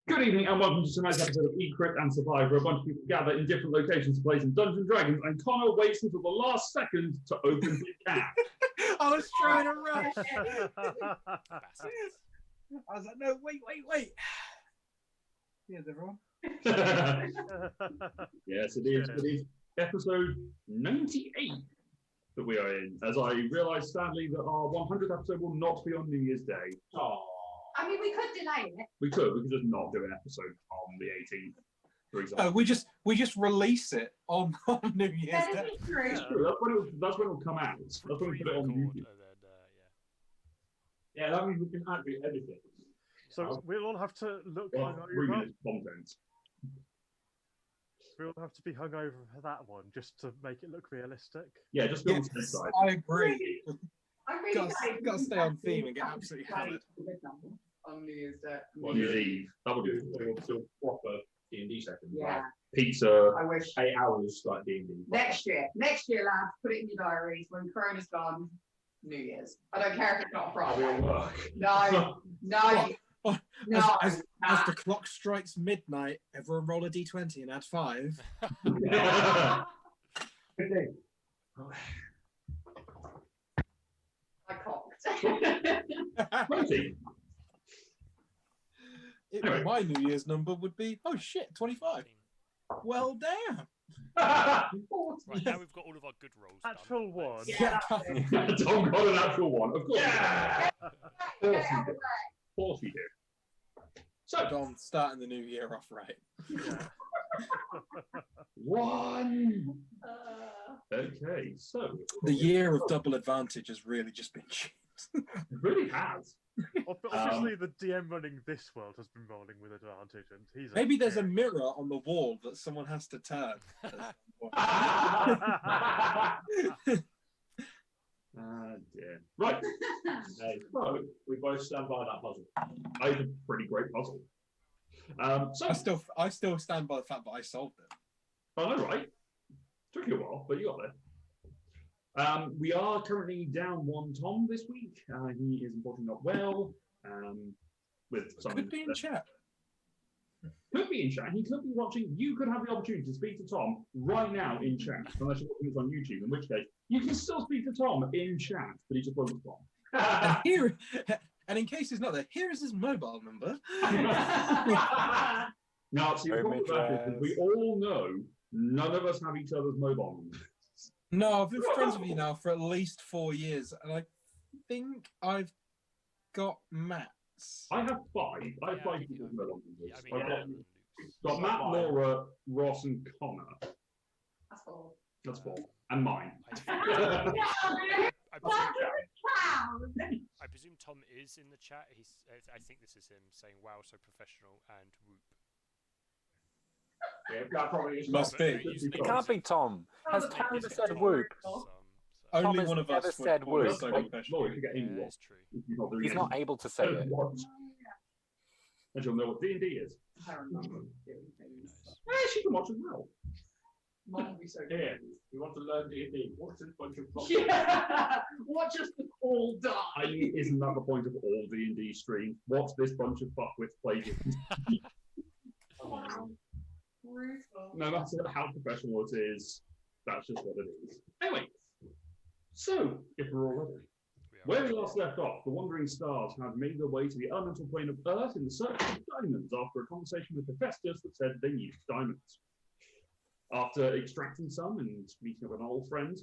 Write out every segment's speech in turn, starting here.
Good evening and welcome to tonight's episode of Eat, Crypt and Survive, where a bunch of people gather in different locations to play some Dungeons and Dragons, and Connor waits until the last second to open his can. I was trying to rush. Bastards. I was like, no, wait. Here's everyone. Yes, it is. It is episode 98 that we are in, as I realise sadly that our 100th episode will not be on New Year's Day. Oh. I mean, we could delay it. We could just not do an episode on the 18th, for example. We just release it on New Year's That Day. is true. It's true. That's when it'll come out. That's when we put it on YouTube. Yeah, that means we can actually edit it. So we'll all have to look Well, 3 hungover. minutes content. We'll have to be hungover for that one, just to make it look realistic. Yeah, just go on the Yes, side. I agree. I really Got to stay on theme and get absolutely hammered. on New Year's Day. New Year's Eve. That would do. Still proper D&D sessions. Yeah, Pizza. I wish. 8 hours like D&D. Next year, lads, put it in your diaries. When Corona's gone, New Year's. I don't care if it's not a I'll be on Friday. work. No, no. As the clock strikes midnight, everyone roll a d20 and add 5. Okay. I cocked. 20. My New Year's number would be, oh shit, 25. Well, damn. Right, now we've got all of our good rolls. Actual done. one. Yeah. Tom got an actual one. Of course. Yeah. Get out of the way. Of course he did. So, Don starting the new year off right. one. Uh, Okay, so. The year of double advantage has really just been shit. It really has. Obviously, the DM running this world has been rolling with advantage, and he's Maybe there's a mirror on the wall that someone has to turn. Dear. Right. Hey, so we both stand by that puzzle. I had a pretty great puzzle. So, I still stand by the fact that I solved it. I know, right? Took you a while, but you got there. We are currently down one Tom this week. He is unfortunately not well. With some Could be in chat. Could be in chat. He could be watching. You could have the opportunity to speak to Tom right now in chat, unless you're watching this on YouTube. In which case, you can still speak to Tom in chat, but he just won't respond. And in case he's not there, here is his mobile number. Now, see, the problem with that is that we all know none of us have each other's mobile numbers. No, I've been friends with you now for at least 4 years, and I think I've got Matt's. I have 5. I have Yeah, 5 I people's think mobile Yeah, numbers. I mean, I've yeah, got Matt, 5. Laura, Ross, and Connor. That's all. That's 4. And mine. I Proud. presume Tom is in the chat. I think this is him saying, "Wow, so professional," and whoop. Yeah, that probably is. Must be. It can't be Tom. Has Tom ever said whoop? Only Tom has one of never us said would whoop. so Laura, professional. if you get in That's true. He's not able to say it. And you'll know what D&D is. I remember doing things. She can watch as well. Mum would be so Here, we want to learn D&D. What's this bunch of blocks? Yeah. Watch us all I die. mean, isn't that the point of all D&D streams? What's this bunch of fuckwits playing? Wow. Brutal. No matter how professional it is, that's just what it is. Anyway, so, if we're all ready. Where we last left off, the wandering stars had made their way to the elemental plane of Earth in the search of diamonds after a conversation with Hephaestus that said they needed diamonds. After extracting some and meeting up with an old friend,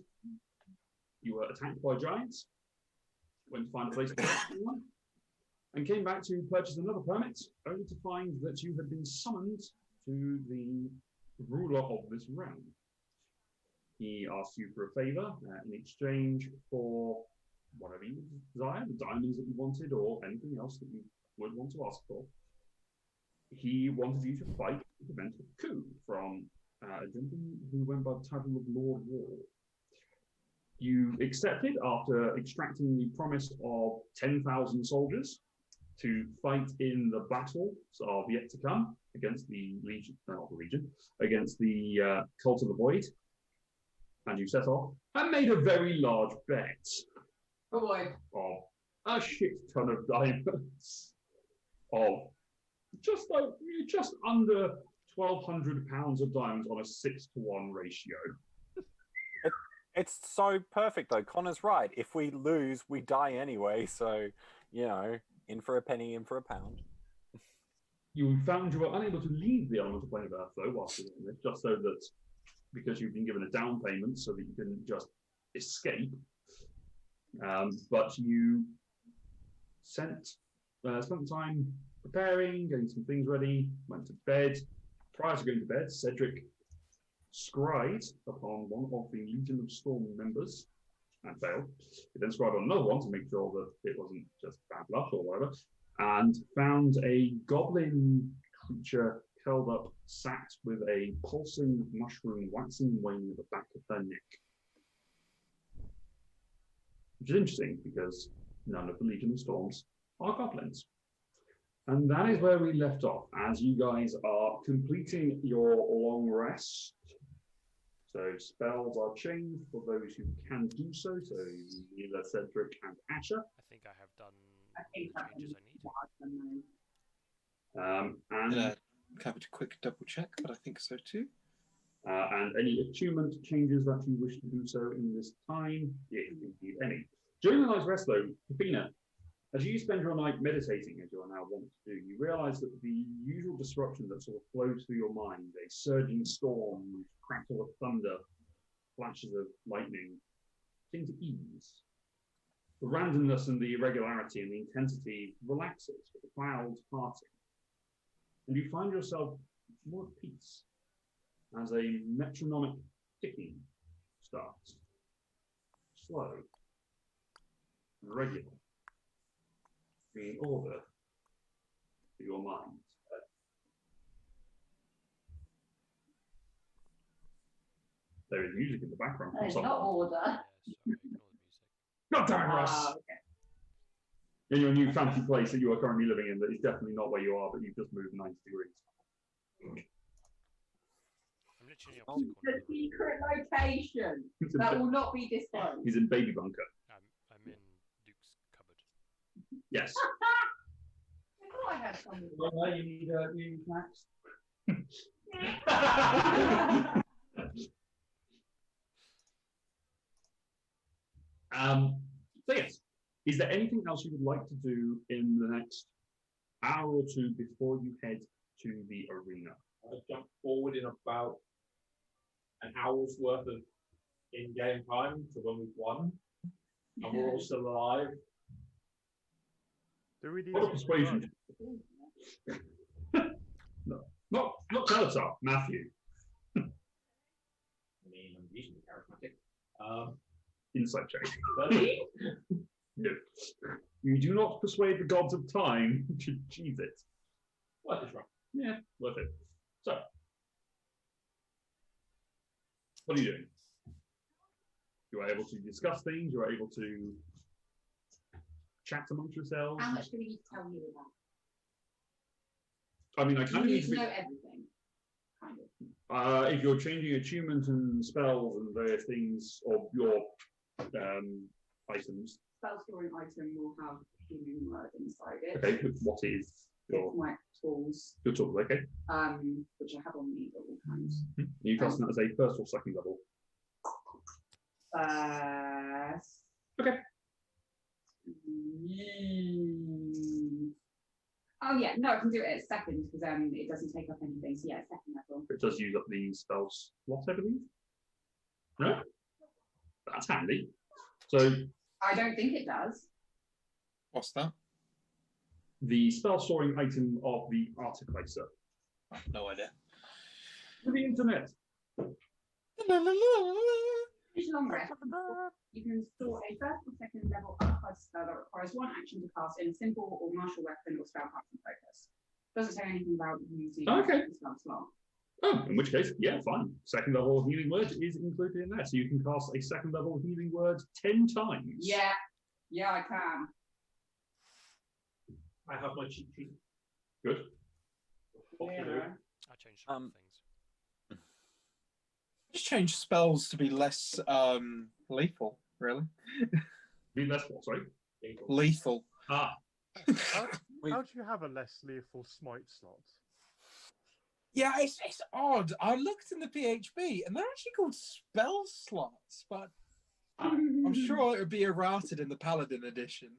you were attacked by giants, went to find a place to collect one, and came back to purchase another permit, only to find that you had been summoned to the ruler of this realm. He asked you for a favor in exchange for whatever you desire, the diamonds that you wanted, or anything else that you would want to ask for. He wanted you to fight to prevent a coup from a gentleman who went by the title of Lord War. You accepted after extracting the promise of 10,000 soldiers to fight in the battles of yet to come against the Legion, not the Legion, against the Cult of the Void. And you set off and made a very large bet Oh boy. of a shit ton of diamonds, of just under 1,200 pounds of diamonds on a 6-to-1 ratio. It's so perfect though. Connor's right. If we lose, we die anyway. So, you know, in for a penny, in for a pound. You found you were unable to leave the elemental plane of Earth though, whilst you were in it, just so that because you've been given a down payment, so that you couldn't just escape. But you spent the time preparing, getting some things ready, went to bed. Prior to going to bed, Cedric scried upon one of the Legion of Storm members and failed. He then scried on another one to make sure that it wasn't just bad luck or whatever, and found a goblin creature curled up, sat with a pulsing mushroom waxing and waning at the back of her neck. Which is interesting because none of the Legion of Storms are goblins. And that is where we left off, as you guys are completing your long rest. So spells are changed for those who can do so. So Neela, Cedric, and Asher. I think I have done I think all that the changes was I need. And Have a quick double check, but I think so too. and any attunement changes that you wish to do so in this time, if indeed any. During the night's rest, though, Athena, as you spend your night meditating, as you are now wont to do, you realise that the usual disruption that sort of flows through your mind, a surging storm, crackle of thunder, flashes of lightning, seem to ease. The randomness and the irregularity and the intensity relaxes with the clouds parting. And you find yourself more at peace as a metronomic ticking starts. Slow and regular, bringing order to your mind. There is music in the background from There's someone. not order. Yeah, sorry, ignore the music. God damn it, Russ! Ah, okay. In your new fancy place that you are currently living in, that is definitely not where you are, but you've just moved 90 degrees. I'm literally in the opposite The corner. secret location He's in, that will not be disclosed. he's in baby bunker. I'm in Duke's cupboard. Yes. I thought I had something. Well, you need snacks. So yes, is there anything else you would like to do in the next hour or two before you head to the arena? I'll jump forward in about an hour's worth of in-game time to when we've won, and we're all still alive. Do we need What a persuasion. No, not Teletar, Matthew. I mean, I'm reasonably charismatic. Insight check. 13? No. You do not persuade the gods of time to cheese it. What is wrong? Yeah, worth it. So, what are you doing? You are able to discuss things, you are able to chat amongst yourselves. How much do we need to tell you about? I mean, I You kind of need need to to be, know everything. Kind of. if you're changing attunement and spells and various things, or your items. Spell storing item will have healing word inside it. Okay, what is your It's my tools, tools? Okay, which I have on me at all times. you casting that as a first or second level. Okay. Oh yeah, no, I can do it at second because it doesn't take up anything. So yeah, second level. It does use up the spell slot, I believe. No, that's handy. So I don't think it does. What's that? the spell storing item of the Artificer. I have no idea. To the internet. Finish long rest. You can store a first or second level archive spell that requires one action to cast in a simple or martial weapon or spell casting focus. Doesn't say anything about using Okay. the spell slot. Oh, in which case, yeah, fine. Second level healing word is included in there. So you can cast a second level healing word 10 times. Yeah, I can. I have my cheat sheet. Good. What to do? Yeah. I changed some things. Just change spells to be less lethal, really. Be less what, sorry? Lethal. Ah, How do you have a less lethal smite slot? Yeah, it's odd. I looked in the PHP, and they're actually called spell slots, but I'm sure it would be errated in the Paladin edition.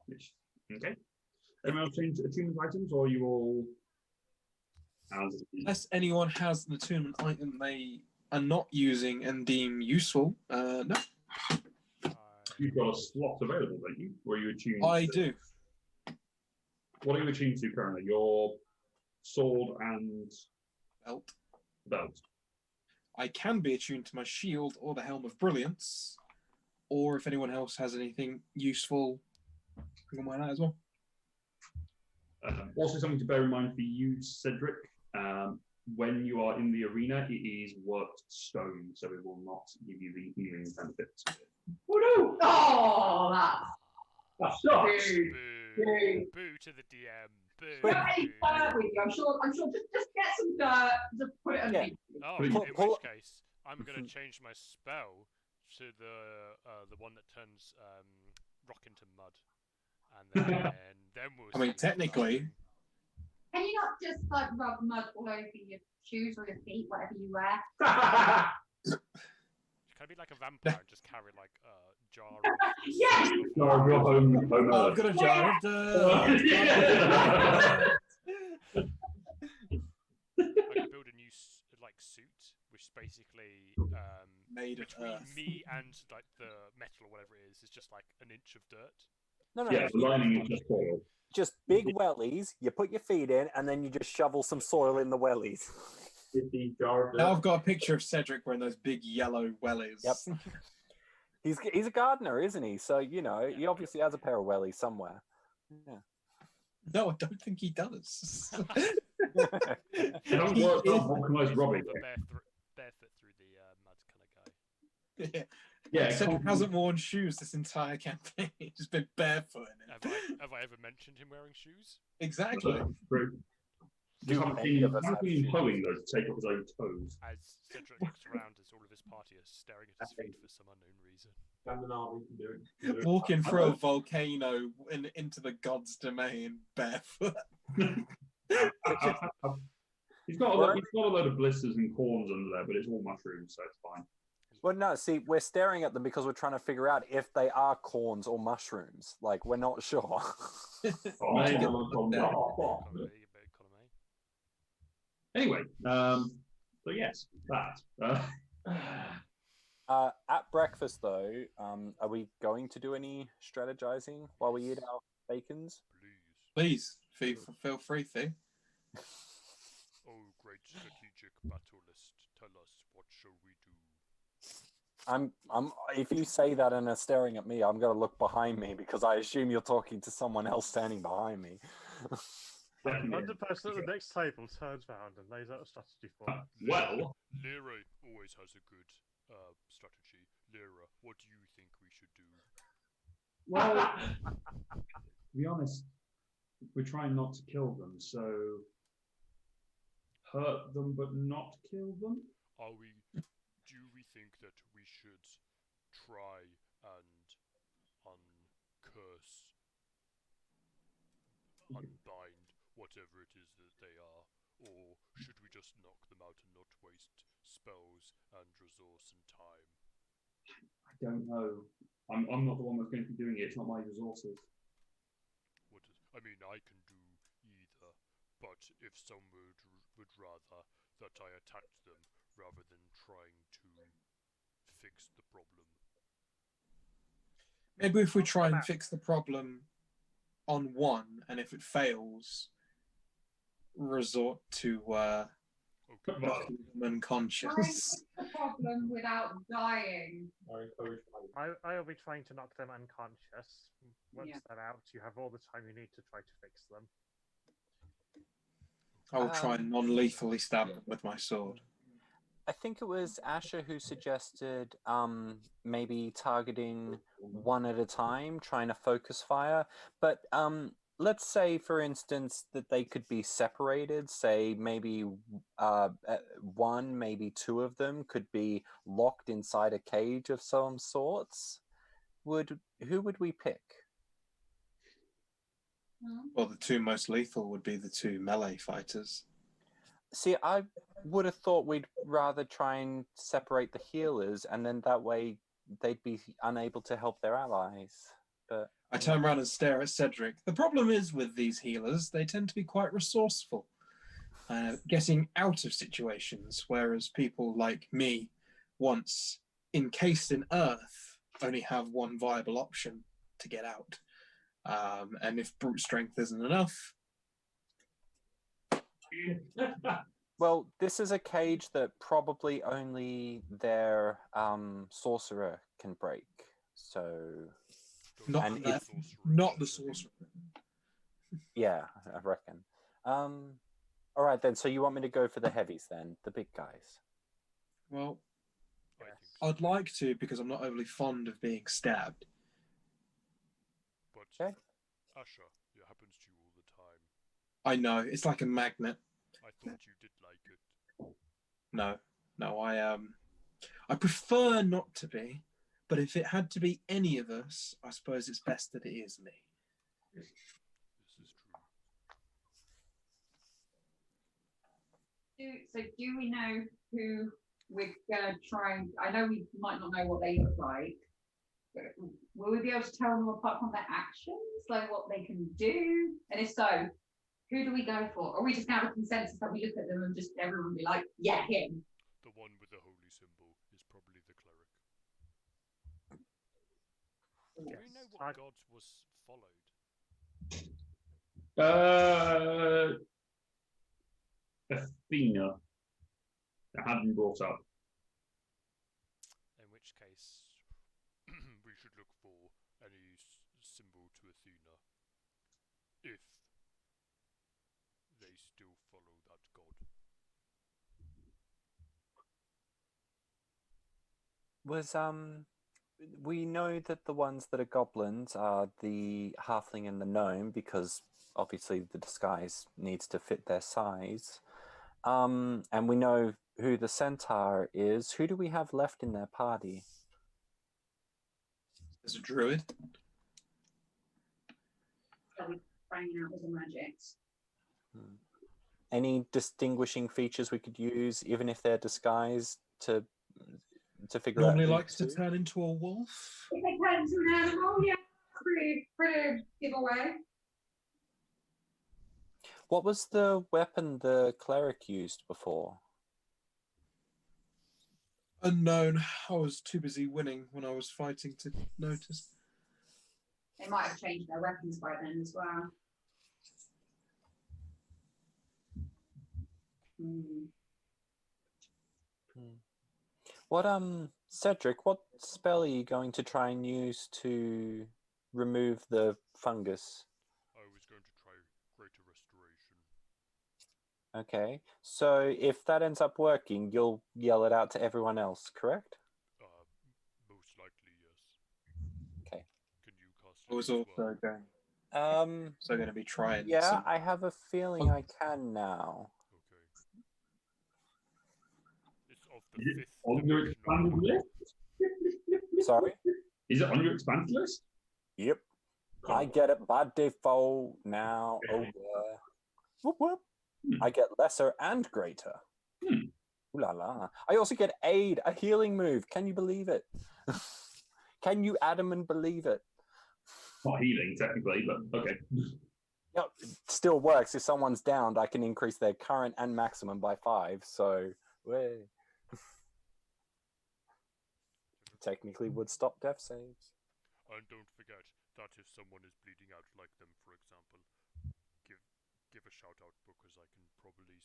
Which, okay. Anyone else change attunement items, or are you all? Unless anyone has an attunement item they are not using and deem useful, no. You've got a slot available, don't you? Or are you attuned? I do. What are you attuned to currently? Your sword and Belt. belt. I can be attuned to my shield or the Helm of Brilliance, or if anyone else has anything useful, I can wear that as well. Also, something to bear in mind for you, Cedric. When you are in the arena, it is worked stone, so it will not give you the healing benefits. Oh no! Oh, That sucks. Boo. Boo. Boo to the DM. Boo. Put any dirt with you. I'm sure. Just get some dirt. Just put it underneath. Oh, Please. in which case, I'm going to change my spell to the one that turns rock into mud, and then we'll. I mean, see. technically. Can you not just like rub mud all over your shoes or your feet, whatever you wear? Can I be like a vampire and just carry like a jar of Yes! No, your home Oh, I've got a jar of dirt. I can build a new suit, which is basically Made of between earth. me and like the metal or whatever it is just like an inch of dirt. No, Yeah, the lining is just soil. just big wellies. You put your feet in, and then you just shovel some soil in the wellies. 15 jar of Now dirt. I've got a picture of Cedric wearing those big yellow wellies. Yep. He's a gardener, isn't he? So he obviously has a pair of wellies somewhere. Yeah. No, I don't think he does. Don't work out what can I He's rob more it. of a barefoot through the mud kind of guy. Yeah, Cedric hasn't worn shoes this entire campaign. He's been barefoot in it. Have I ever mentioned him wearing shoes? Exactly. True. Do any of us have He's shoes? pulling those to take off his own toes. As Cedric looks around as all of his party are staring at his feet for some unknown reason. Scandinavia can do it. Walking through a volcano into the god's domain barefoot. He's got a load of blisters and corns under there, but it's all mushrooms, so it's fine. Well, no, see, we're staring at them because we're trying to figure out if they are corns or mushrooms. Like, we're not sure. Column A. Anyway, so yes, that. At breakfast, though, are we going to do any strategizing while we eat our bacons? Please. Please, feel free to. Oh, great strategic battlist, tell us, what shall we do? If you say that and are staring at me, I'm going to look behind me because I assume you're talking to someone else standing behind me. And the person at the next table turns around and lays out a strategy for it. Well, Lyra always has a good strategy. Lyra, what do you think we should do? well, to be honest, we're trying not to kill them, so hurt them but not kill them. Do we think that we should try and uncurse, unbind whatever it is that they are, or should we just knock them out and not waste spells and resource and time? I don't know. I'm not the one that's going to be doing it. It's not my resources. I can do either, but if some would rather that I attacked them rather than trying to fix the problem. Maybe if we try and fix the problem on one, and if it fails, resort to knocking them unconscious. What's the problem without dying? I'll be trying to knock them unconscious. Once Yeah. they're out, you have all the time you need to try to fix them. I will try and non-lethally stab them with my sword. I think it was Asher who suggested maybe targeting one at a time, trying to focus fire. But let's say, for instance, that they could be separated. Say maybe one, maybe two of them could be locked inside a cage of some sorts. Who would we pick? Well, the two most lethal would be the two melee fighters. See, I would have thought we'd rather try and separate the healers, and then that way they'd be unable to help their allies. But I turn around and stare at Cedric. The problem is with these healers, they tend to be quite resourceful, getting out of situations, whereas people like me, once encased in earth, only have one viable option to get out. And if brute strength isn't enough, well, this is a cage that probably only their sorcerer can break. So not And that, Sorcerer not can the do. sorcerer. yeah, I reckon. All right then. So you want me to go for the heavies then, the big guys? Well, I think so. I'd like to because I'm not overly fond of being stabbed. But Okay. Asher, it happens to you all the time. I know it's like a magnet. I thought you did like it. No, I prefer not to be, but if it had to be any of us, I suppose it's best that it is me. This is true. Do we know who we're gonna try and? I know we might not know what they look like, but will we be able to tell them apart from their actions, like what they can do? And if so, who do we go for? Or are we just gonna have a consensus that we look at them and just everyone be like, yeah, him? The one with the holy symbol is probably the cleric. Do we know what god was followed? Athena. That had been brought up. In which case, we should look for any symbol to Athena. If they still follow that god. We know that the ones that are goblins are the halfling and the gnome because obviously the disguise needs to fit their size. And we know who the centaur is. Who do we have left in their party? There's a druid. That we banging out with the magics. Any distinguishing features we could use, even if they're disguised, to figure Normally out? likes to turn into a wolf. If they turn into an animal, yeah, pretty giveaway. What was the weapon the cleric used before? Unknown. I was too busy winning when I was fighting to notice. They might have changed their weapons by then as well. What Cedric, what spell are you going to try and use to remove the fungus? I was going to try Greater Restoration. Okay, so if that ends up working, you'll yell it out to everyone else, correct? Most likely, yes. Okay. Can you cast I was it as also well? going to be trying. Yeah, some- I have a feeling I can now. Okay. It's of the Is it fifth on your dimensional expanded order. list? Sorry? Is it on your expanded list? Yep. I get it by default now. Oh yeah. Whoop whoop. I get lesser and greater. Hmm. Ooh la la. I also get aid, a healing move. Can you believe it? Can you, Adam, and believe it? Not healing, technically, but okay. Yeah, it still works. If someone's downed, I can increase their current and maximum by 5. So, way. Technically would stop death saves. And don't forget that if someone is bleeding out like them, for example, give a shout out because I can probably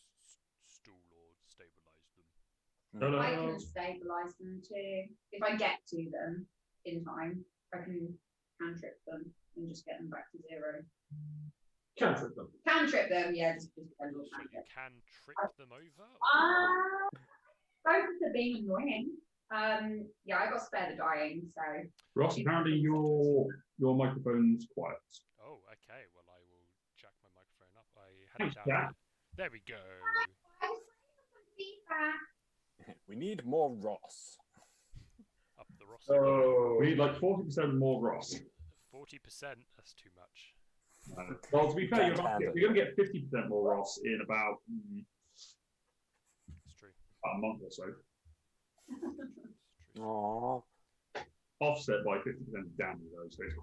stool or stabilize them. I can stabilize them too. If I get to them in time, I can cantrip them and just get them back to 0. Cantrip them. Cantrip them, yeah, just depends on So you cantrip. can trick them over? Or Both are being annoying. Yeah, I got spared the dying, so Ross, apparently your microphone's quiet. Oh, okay. Well, I will Thanks, down Jack. there. There we go. I was waiting for some feedback. We need more Ross. Up the Ross. Oh, We need like 40% more Ross. 40%. That's too much. Well, to be fair, you're Left-handed. going to get 50% more Ross in about It's true. a month or so. It's true. Aww. Offset by 50% of damage, though, so it's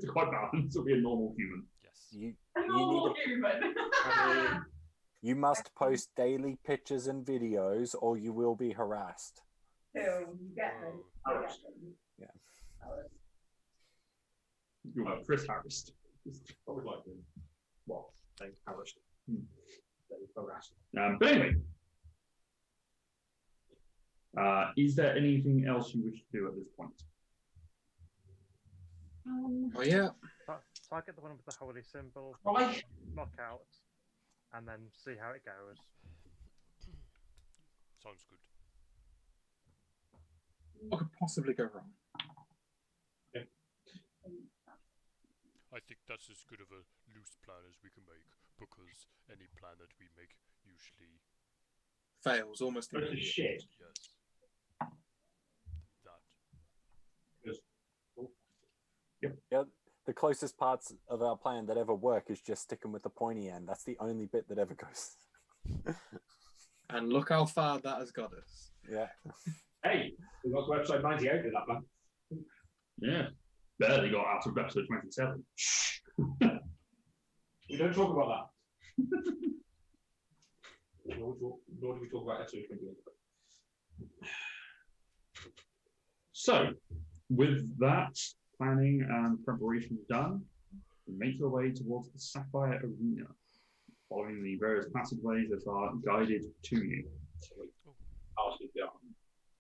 quite balanced. It'll be a normal human. Yes. You Oh, need human. you must post daily pictures and videos, or you will be harassed. You get them. Whoa. You get them. Yeah. You are Chris Harris. I would like them. Well, they harassed. They harassed. But anyway, is there anything else you wish to do at this point? Oh yeah. Target the one with the holy symbol, Right. knock out, and then see how it goes. Sounds good. What could possibly go wrong? I think that's as good of a loose plan as we can make, because any plan that we make usually Fails almost But it's immediately. shit. yes. That. Yeah, the closest parts of our plan that ever work is just sticking with the pointy end. That's the only bit that ever goes. And look how far that has got us. Yeah. Hey, we got to episode 98 with that, man. Yeah, barely got out of episode 27. We don't talk about that. Nor do we talk about episode 28. So, with that planning and preparation done, you make your way towards the Sapphire Arena, following the various passageways that are guided to you. Ask if they are.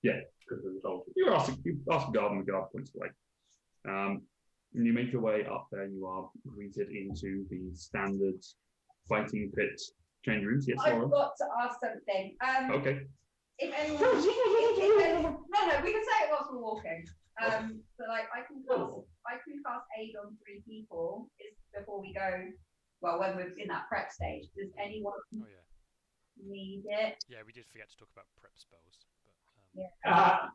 Yeah. Because the result. You ask the guard, and the guard points away. When you make your way up there, you are greeted into the standard fighting pit change rooms. Yes, I've Laura? got to ask something. Okay. If anyone, no, we can say it whilst we're walking. But like, I can cast aid on 3 people is before we go. Well, when we're in that prep stage, does anyone Oh yeah. need it? Yeah, we did forget to talk about prep spells. But, Yeah.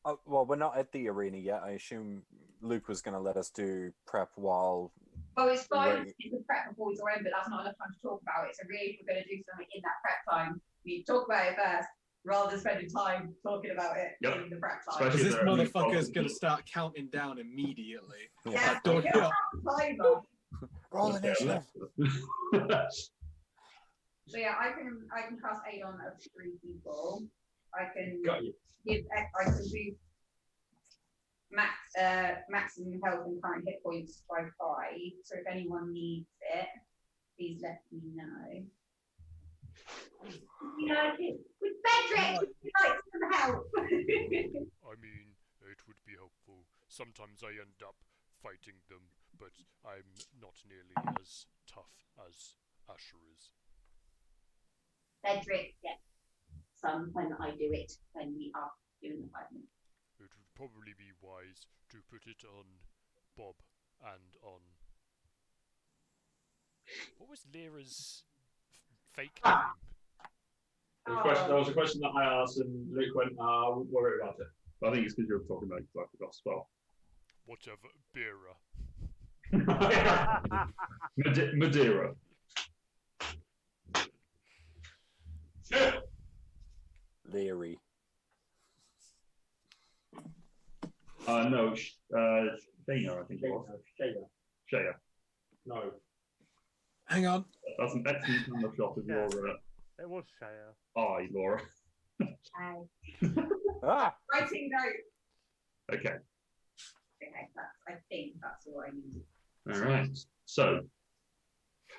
Oh, well, we're not at the arena yet. I assume Luke was going to let us do prep while. Well, it's fine Right. to prep before we go in, but that's not enough time to talk about it. So really, if we're going to do something in that prep time, we need to talk about it first, rather than spending time talking about it Yep. in the prep time. Especially- Because this there are new motherfucker is problems. going to start counting down immediately. Yeah, Don't we kill. don't have the timer. Roll initiative. So yeah, I can cast aid on of 3 people. I can Got you. I can do maximum health and current hit points by 5. So if anyone needs it, please let me know. You like it? With Cedric, would you like some help? I mean, it would be helpful. Sometimes I end up fighting them, but I'm not nearly as tough as Asher is. Cedric, yes. Some when I do it when we are doing the fighting. It would probably be wise to put it on Bob and on. What was Lyra's fake name? There was a question that I asked, and Luke went, "Won't worry about it." I think it's because you're talking about I forgot as well. Whatever, Bera. Madeira. Leary. No, Dana, I think it was. Shaya. No. Hang on. That's an excellent kind of shot of Yeah. your It was Shaya. eye, Laura. Hi. Ah! Writing note. Okay. Okay, I think that's all I need. All right. So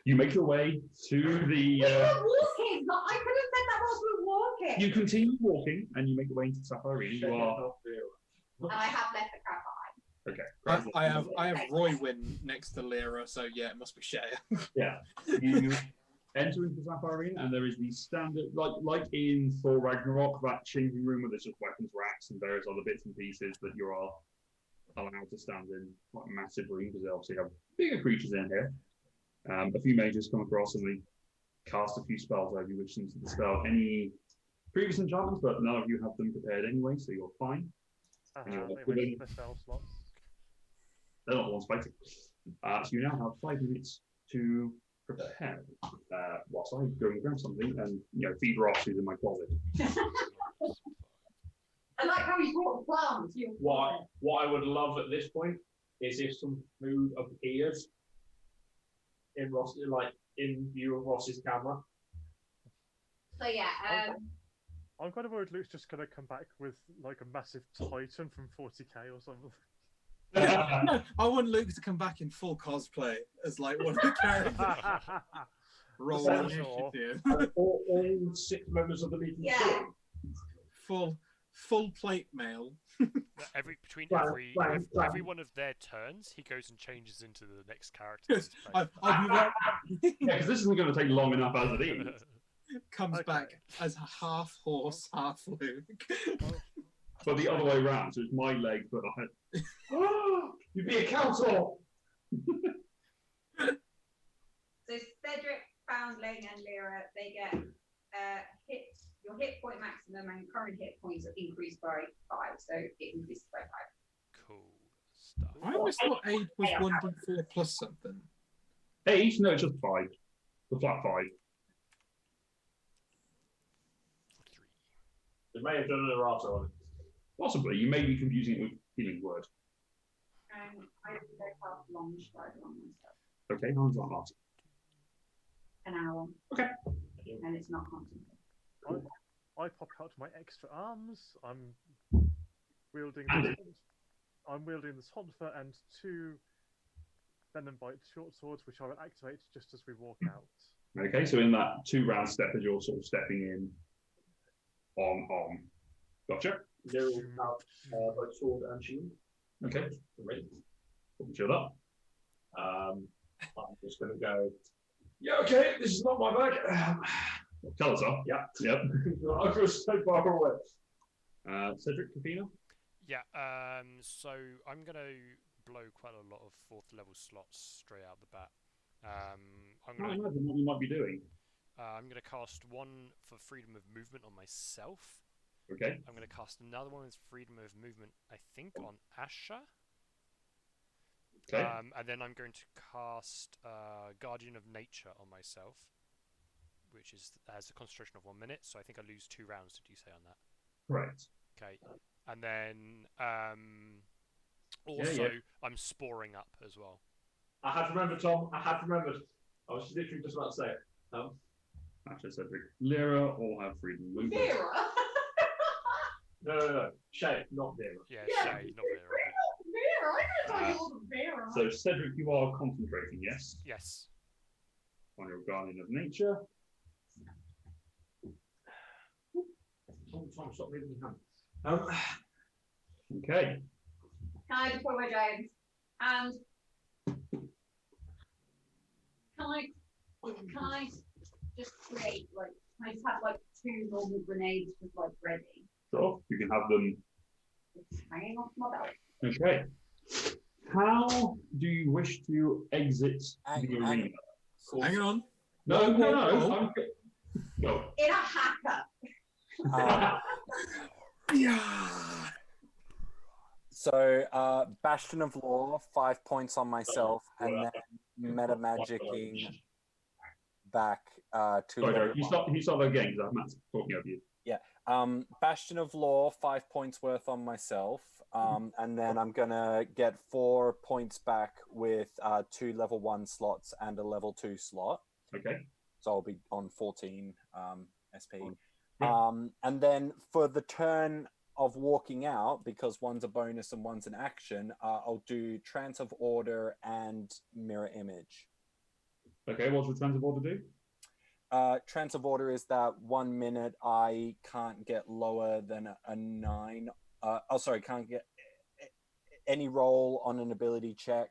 you make your way to the. We were walking, but I could have said that whilst we were walking. You continue walking, and you make your way into Sapphire Arena. You are And I have left the crap behind. okay. I have Roywin next to Lyra, so yeah, it must be Shaya. Yeah. You enter into the Sapphire Arena, and there is the standard, like in Thor Ragnarok, that changing room where there's just weapons racks and various other bits and pieces that you are allowed to stand in, like a massive room, because they obviously have bigger creatures in here. A few mages come across, and they cast a few spells over you, which seems to dispel any previous enchantments, but none of you have them prepared anyway, so you're fine. They wasted the spell slots. They're not the ones fighting. So you now have 5 minutes to prepare. Whilst I go and grab something and feed Ross, who's in my closet. I like how you brought the plants. What I would love at this point is if some food appears in Ross, like in view of Ross's camera. So yeah, I'm kind of worried Luke's just gonna come back with like a massive Titan from 40k or something. No, I want Luke to come back in full cosplay as like one of the characters. Roll Essential. initiative. all 6 members of the meeting. Yeah. Full plate mail. Every one of their turns, he goes and changes into the next character. Yes, I'll be right. Yeah, because this isn't going to take long enough as it is. Comes back as a half horse, half Luke. But the other way around, so it's my legs, but I had. You'd be a council! so Cedric, Foundling, and Lyra, they get your hit point maximum and current hit points are increased by 5, so it increases by 5. Cool stuff. I always thought aid was 1d4 plus something. Hey, no, it's just 5. The flat 5. 43. They may have done an errata on it. Possibly. You may be confusing it with healing word. I have to go past long stride on myself. Okay, how long does An hour. Okay. And it's not concentrated. I pop out my extra arms. I'm wielding this Honfer and 2 Venom Bite short swords, which I will activate just as we walk out. that? Okay, so in that 2-round step as you're sort of stepping in on. Gotcha. They will have both sword and shield. Okay. Great. Put the shield up. I'm just going to go. Yeah, okay. This is not my bag. Tell us off. Yeah. Yep. I feel so far away. Cedric, Kafina? Yeah, so I'm going to blow quite a lot of 4th level slots straight out the bat. I can't imagine what you might be doing. I'm going to cast 1 for freedom of movement on myself. Okay. I'm going to cast another one with freedom of movement, I think, on Asha. Okay. And then I'm going to cast Guardian of Nature on myself, which has a concentration of 1 minute, so I think I lose 2 rounds, did you say on that? Correct. Okay. And then also I'm sporing up as well. I had remembered, Tom. I had remembered. I was literally just about to say it. Actually, Cedric. Lyra all have freedom of movement. Vera? No. Shay, not Vera. Yeah, Yeah. Shay, not Vera. Vera? I didn't know you wasn't Vera. So, Cedric, you are concentrating, yes? Yes. On your Guardian of Nature. Tom, stop moving your hand. Okay. Can I deploy my giants? And can I just create can I just have 2 normal grenades just ready? So, you can have them. Just hanging off my belt. Okay. How do you wish to exit the arena? Hang on. No. Oh. Go. In a hacker. Yeah. So, Bastion of Law, 5 points on myself, and then meta magicking back to. Sorry, you start again because Matt's talking over you. Bastion of Law, 5 points worth on myself, and then I'm gonna get 4 points back with 2 level 1 slots and a level 2 slot. Okay. So I'll be on 14 SP. Yeah. And then for the turn of walking out, because one's a bonus and one's an action, I'll do Trance of Order and Mirror Image. Okay, what's the Trance of Order do? Trance of Order is that 1 minute I can't get lower than a 9. Can't get any roll on an ability check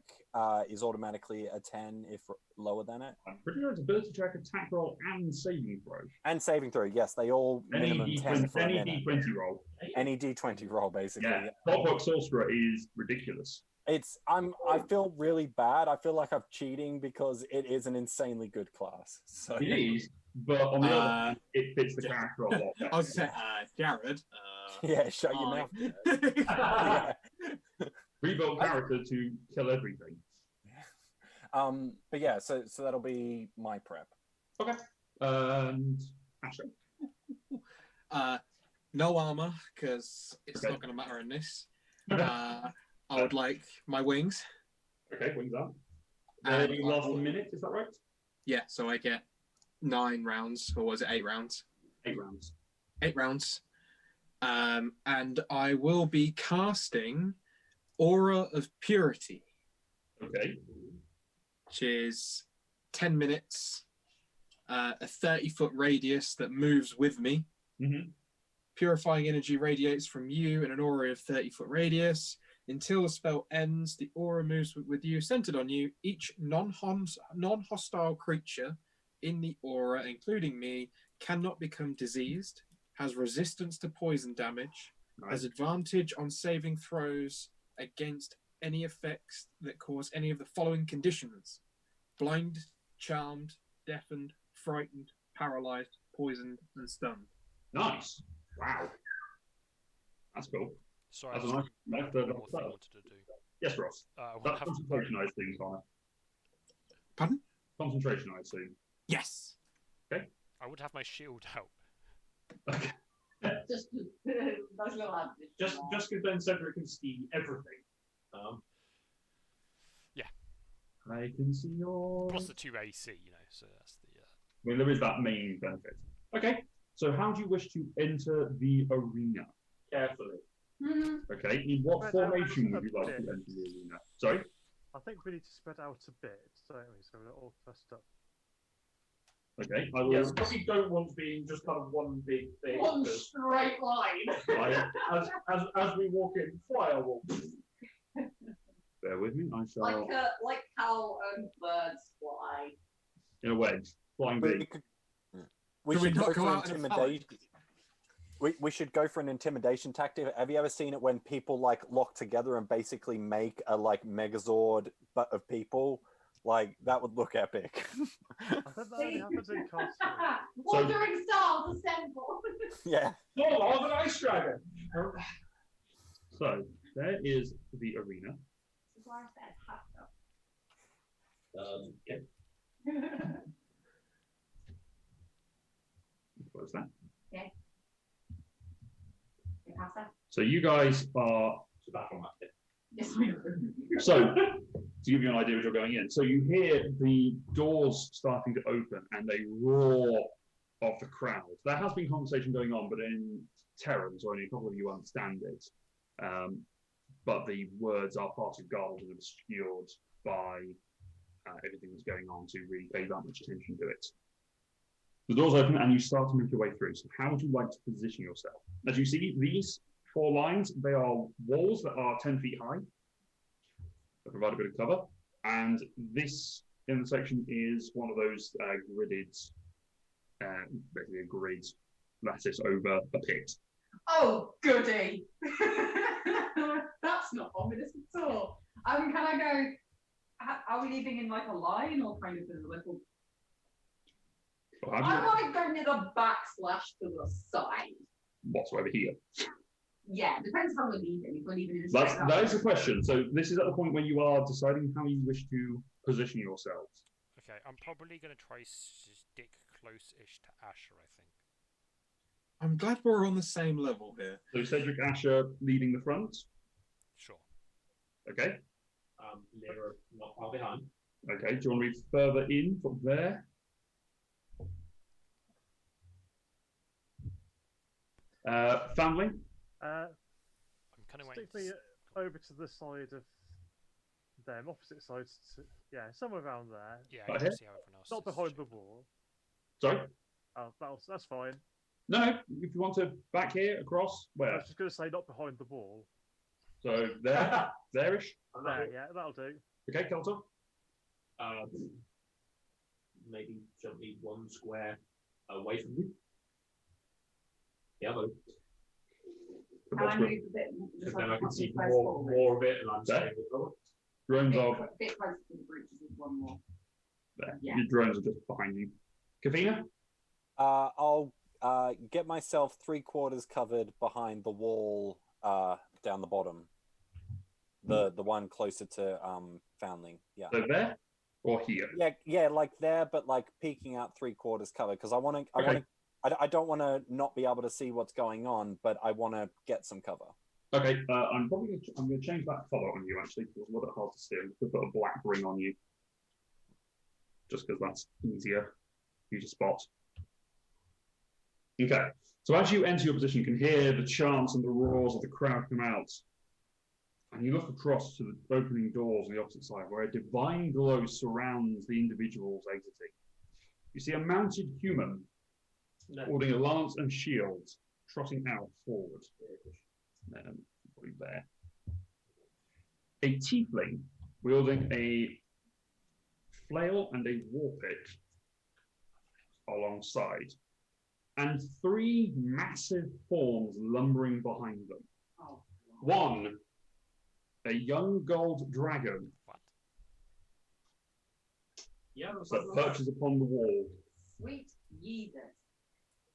is automatically a 10 if lower than it. I'm pretty sure it's ability check, attack roll, and saving throw. And saving throw, yes, they all Any minimum 10 for a minute. D20 roll. Any D20 roll, basically. Yeah, Clockwork Sorcerer is ridiculous. I feel really bad. I feel like I'm cheating because it is an insanely good class. So It is, but on the other hand, it fits the character a lot better. I was saying, Jared. yeah, shut your mouth. Hi. Yeah. Rebuild character to kill everything. But yeah, so that'll be my prep. Okay. And Asher. No armor, because it's Okay. not going to matter in this. I would like my wings. Okay, wings up. And They last a minute, is that right? Yeah, so I get 9 rounds, or was it 8 rounds? 8 rounds. 8 rounds. And I will be casting Aura of Purity, Okay. which is 10 minutes, a 30-foot radius that moves with me. Mm-hmm. Purifying energy radiates from you in an aura of 30-foot radius. Until the spell ends, the aura moves with you, centered on you. Each non-hostile creature in the aura, including me, cannot become diseased, has resistance to poison damage, has advantage on saving throws against any effects that cause any of the following conditions: blind, charmed, deafened, frightened, paralyzed, poisoned, and stunned. Nice. Wow. That's cool. Sorry, That's I a just nice remembered third one more thing I spell. wanted to do. Yes, Ross. I want That's to have concentration, I assume, Connor. Pardon? Concentration, I assume. Yes. I would have my shield out. Just nice little addition. Just because then Cedric can see everything. I can see your... Plus the 2 AC, so that's the... I mean, there is that main benefit. Okay, so how do you wish to enter the arena? Carefully. Mhm. Okay, in what Right, formation would you like to okay. enter the arena? Sorry? I think we need to spread out a bit, don't we? So we're all clustered up. Okay, I will... Yeah, we probably don't want to be in just kind of one big thing. One because straight line. as we walk in, fire will. Bear with me, I shall... Like how birds fly. In a wedge. Flying big. We Can we should not go go for out in a intimidation. We should go for an intimidation tactic. Have you ever seen it when people like lock together and basically make a like Megazord but of people? Like that would look epic. I think that only happens in Castle. Wandering stars assemble. Yeah. Oh, I'm an ice dragon. So, there is the arena. This is why I said half up. Yeah. Close that. You pass that? So you guys are... It's a battle map. Yes, we do. So, to give you an idea as you're going in, so you hear the doors starting to open and a roar of the crowd. There has been conversation going on, but in Terran, so only a couple of you understand it. But the words are part of garbled and obscured by everything that's going on to really pay that much attention to it. The doors open and you start to make your way through. So how would you like to position yourself? As you see, these 4 lines, they are walls that are 10 feet high. They provide a bit of cover. And this intersection is one of those gridded, basically a grid lattice over a pit. Oh, goody. That's not ominous at all. Can I go? Are we leaving in like a line or kind of in a little? So I how do want to go near the backslash to the side. whatsoever here? Yeah, depends how we're leaving. If we're leaving in a That straight is the line. question. So this is at the point when you are deciding how you wish to position yourselves. Okay, I'm probably going to try stick close-ish to Asher, I think. I'm glad we're on the same level here. So Cedric Asher leading the front. Sure. Okay. Lyra not far behind. Okay. Do you want to move further in from there? Family. I'm kind of Stick waiting. me over to the side of them, opposite sides. Yeah, somewhere around there. Yeah, Right I here? can see how everyone else Not is behind the shaped. wall. Sorry. Oh, that's fine. No. If you want to back here across, I where? was just going to say not behind the wall. So there, there-ish. There, yeah, that'll do. Okay, Keltor. Maybe gently 1 square away from you. Yeah, though. Can I move a bit? Because Just then I can see close more, forward? more of it, and I'm There. staying with them. Drones Bit, are bit closer to the breaches with one more. there. Yeah. Your drones are just behind you. Kavina? I'll get myself 3/4 covered behind the wall down the bottom. The one closer to Foundling. Yeah. So there or here? Yeah, like there, but like peeking out 3/4 cover because I want to. Okay. I don't want to not be able to see what's going on, but I want to get some cover. Okay, I'm going to change that color on you actually because it's a little bit hard to see. I'm going to put a black ring on you, just because that's easier for you to spot. Okay, so as you enter your position, you can hear the chants and the roars of the crowd come out, and you look across to the opening doors on the opposite side, where a divine glow surrounds the individuals exiting. You see a mounted human holding a lance and shield, trotting out forward. Probably there. A tiefling wielding a flail and a war pick alongside, and 3 massive forms lumbering behind them. Oh. One, a young gold dragon What? Yeah, that perches upon the wall. Sweet Jesus.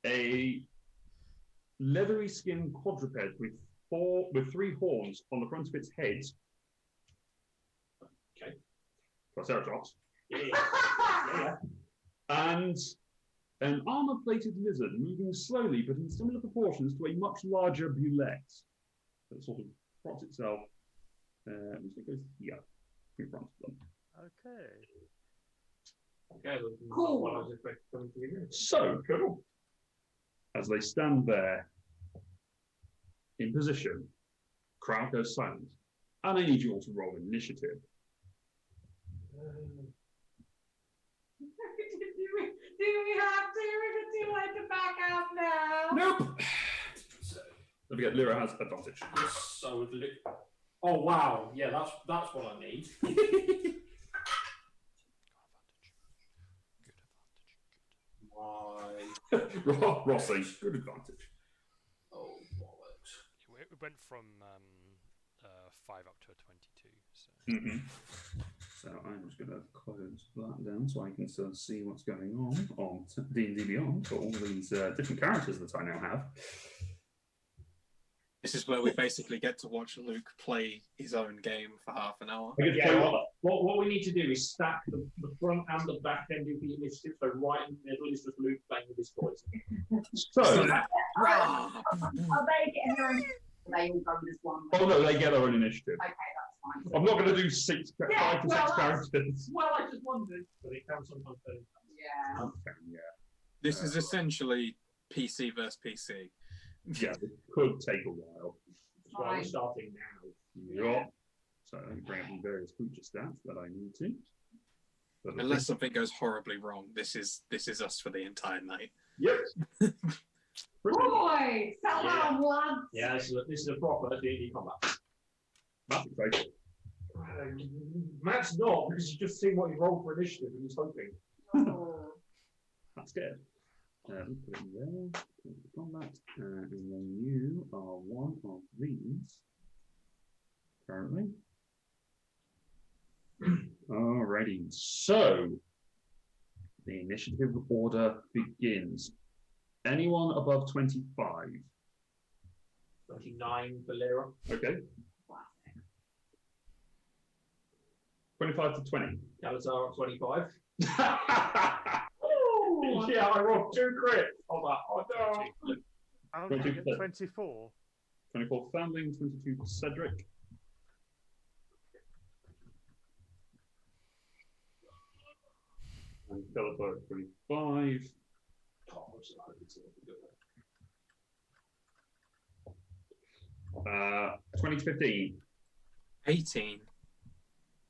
A leathery skinned quadruped with 3 horns on the front of its head. Okay. Triceratops. Yeah. And an armor-plated lizard moving slowly but in similar proportions to a much larger bulette that sort of props itself. It goes here in front of them. Okay. Okay, well, Cool. what I was expecting to come to you. So, cool. As they stand there in position, crowd goes silent. And I need you all to roll initiative. Do we have to? Is it too late to back out now? Nope. Don't forget, Lyra has advantage. Yes, I would look. Oh wow, yeah, that's what I need. Good advantage. My Rossi, good advantage. oh bollocks. It went from 5 up to a 22. So. So I'm just going to close that down so I can still see what's going on D&D Beyond for all these different characters that I now have. This is where we basically get to watch Luke play his own game for half an hour. I get to Yeah, play well, what we need to do is stack the front and the back end of the initiative. So right in the middle is just Luke playing with his toys. So, Are they getting their own? They all go with this one. oh no, they get their own initiative. Okay, that's fine. I'm not going to do 5 to 6 well, characters. Well, I just wondered, but it can sometimes turn. Yeah. Yeah. This is essentially PC versus PC. Yeah, it could take a while. That's why we're Fine. starting now. Yeah. So let me bring up the various creature stats that I need to. But I Unless think- something goes horribly wrong, this is us for the entire night. Yep. Boy, sell on, lads. Yeah, this is a proper D&D combat. That's exciting. Matt's not, because he's just seen what he rolled for initiative and he's hoping. Oh. That's good. Put it in there. Combat. And then you are one of these. Currently. Alrighty. So the initiative order begins. Anyone above 25? 29 for Lyra. Okay. 25 to 20. Galatar at 25. Ooh. Yeah, I rolled 2 crits on that. Oh no. I'm 22 looking at 24. 24 Foundling, 22 for Cedric. And Bellator at 25. 20 to 15. 18.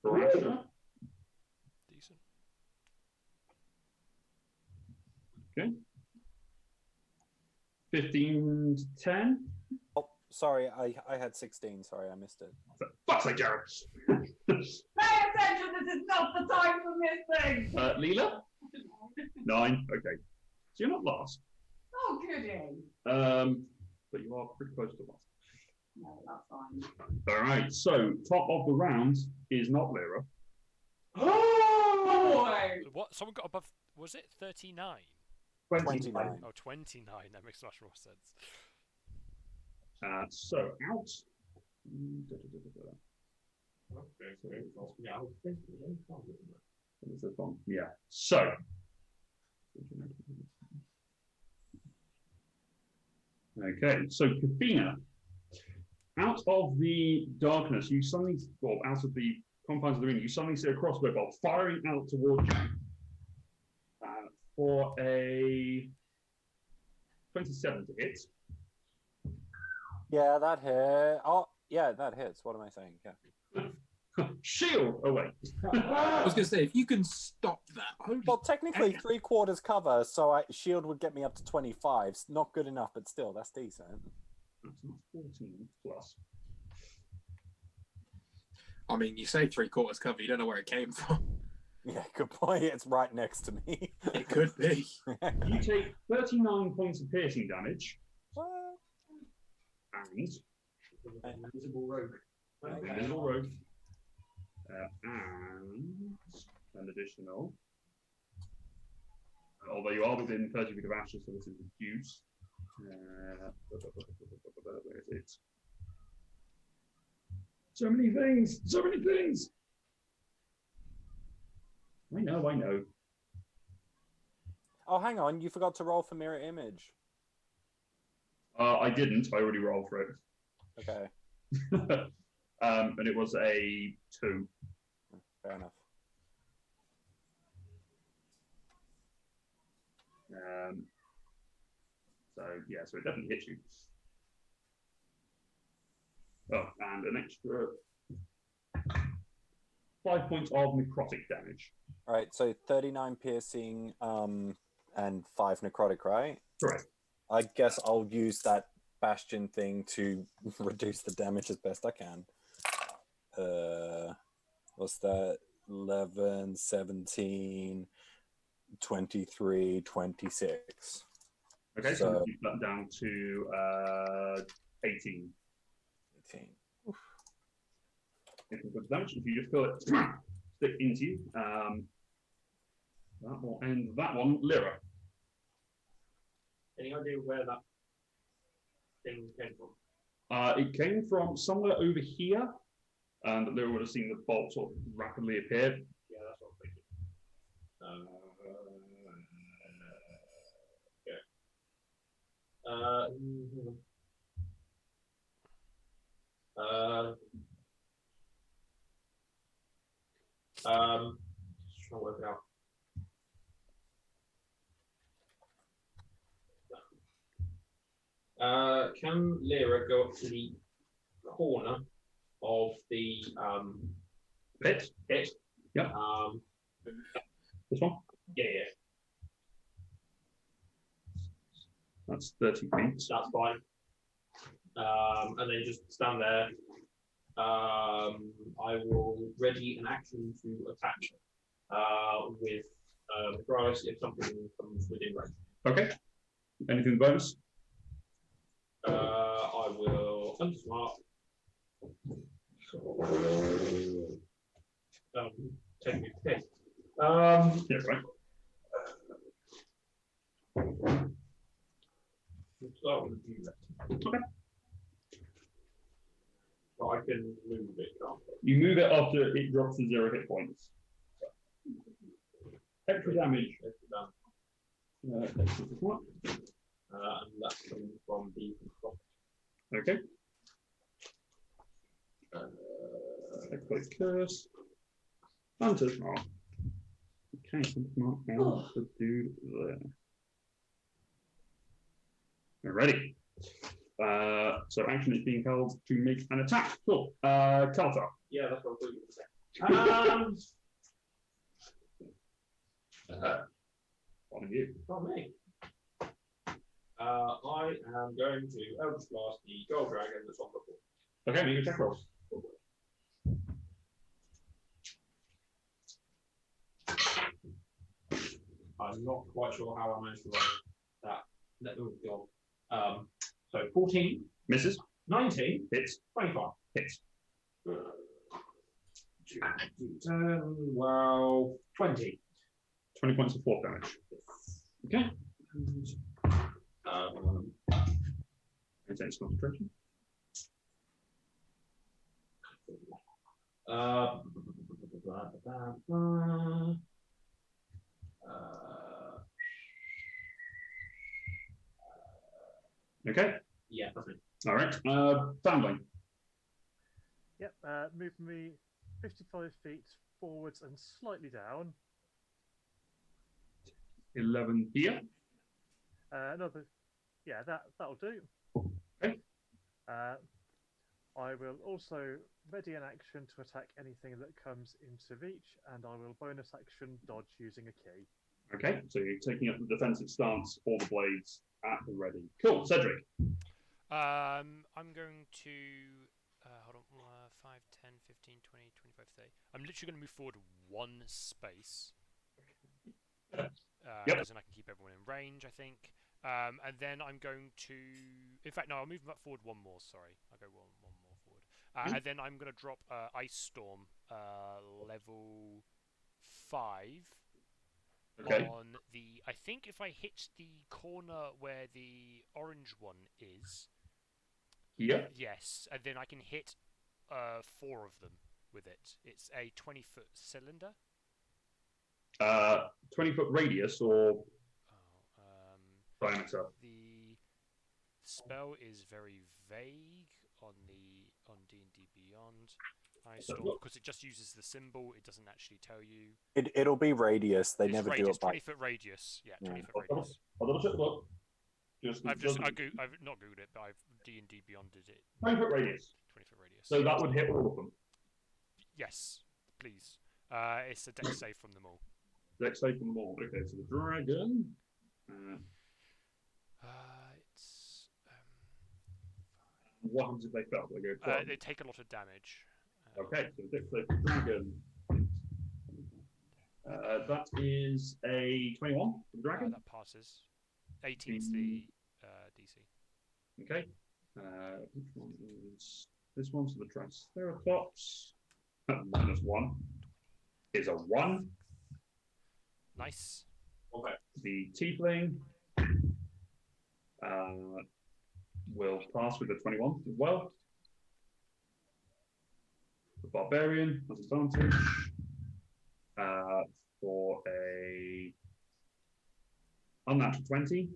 Barasha. Decent. Okay. 15 to 10. Oh, sorry, I had 16. Sorry, I missed it. Fuck's sake, Garrett. Pay attention, this is not the time for missing! Leela? 9. Okay. So you're not last. Oh, goody. But you are pretty close to last. No, that's fine. All right. So top of the round is not Lyra. Oh, boy! What? Someone got above. Was it 39? 29. Oh, 29. That makes much more sense. So out. Okay, so yeah, I was thinking, What is this one? Yeah. So. Okay, so Kathina, out of the darkness, you suddenly, well, out of the confines of the ring, you suddenly see a crossbow bolt firing out towards you for a 27 to hit. Yeah, that hit. Oh, yeah, that hits. What am I saying? Yeah. Shield away. I was going to say, if you can stop that. Holy Well, technically, 3/4 cover, so shield would get me up to 25. It's not good enough, but still, that's decent. That's not 14 plus. I mean, you say 3/4 cover, you don't know where it came from. Yeah, good point. It's right next to me. It could be. You take 39 points of piercing damage, What? and invisible rogue. invisible rogue, and an additional. Although you are within 30 feet of ashes, so this is reduced. Where is it? So many things! So many things! I know. Oh, hang on. You forgot to roll for mirror image. I didn't. I already rolled for it. Okay, And it was a 2. fair enough. So yeah, so it definitely hits you. Oh, and an extra 5 points of necrotic damage. All right, so 39 piercing and 5 necrotic, right? Correct. I guess I'll use that bastion thing to reduce the damage as best I can. What's that? 11, 17, 23, 26. Okay, so So- we'll keep that down to 18. 18. Good damage. If you just feel it stick into you, that will end that one. Lyra. Any idea where that thing came from? It came from somewhere over here, and Lyra would have seen the bolt sort of rapidly appear. Yeah, that's what I'm thinking. Just trying to work it out. Can Lyra go up to the corner of the Pit. pit? Yep. This one. Yeah. That's 30 feet. That's fine. And then just stand there. I will ready an action to attack with Gravis if something comes within range. Okay. Anything bonus? I will unsmart. Take me a pick. Yeah, right. We'll start with the view. Okay. But I can move it, can't I? You move it after it drops to 0 hit points. Extra damage. Extra damage. And that's coming from the control. Okay. Quick curse. Hunter's mark. Okay, Hunter's mark now. The dude there. We're ready. So action is being held to make an attack. Cool. Kaltar. Yeah, that's what I'm doing. On you. Not me. I am going to Eldritch Blast the Gold Dragon that's on the board. Okay, make your attack rolls. I'm not quite sure how I managed to roll that. Oh, God. So 14, Misses. 19, Hits. 25. Hits. well, 20. 20 points of force damage. Okay. Intense concentration. Okay. Yeah, that's it. All right. Foundling. Yep, move me 55 feet forwards and slightly down. 11 here. Yeah, that'll do. Okay. I will also ready an action to attack anything that comes into reach, and I will bonus action dodge using a key. Okay, so you're taking up the defensive stance, all the blades at the ready. Cool, Cedric. I'm going to hold on, 5, 10, 15, 20, 25, 30. I'm literally going to move forward one space. Yep. Because then I can keep everyone in range, I think. And then I'm going to... In fact, no, I'll move forward one more, sorry. I'll go one more forward. And then I'm going to drop Ice Storm level 5 Okay. on the... I think if I hit the corner where the orange one is... Here. Yes, and then I can hit 4 of them with it. It's a 20-foot cylinder. 20-foot radius or diameter? The spell is very vague on D&D Beyond. Because it just uses the symbol, it doesn't actually tell you. It'll be radius. They It's never radius, do it by 20-foot radius. Yeah, 20-foot I'll radius. double check the book. I've not googled it, but I've D&D Beyonded it. 20-foot radius. 20-foot radius. So that would hit all of them. Yes, please. It's a dex save from them all. Dex save from them all. Okay, so the dragon. It's What happens if they fail? They go flying. they take a lot of damage. Okay, so dex save for the dragon. That is a 21 for the dragon. That passes. 18's the DC. Okay. Which one is this one? So the Triceratops -1 is a 1. Nice. Okay. The Tiefling will pass with a 21 as well. The Barbarian has advantage for a unnatural 20.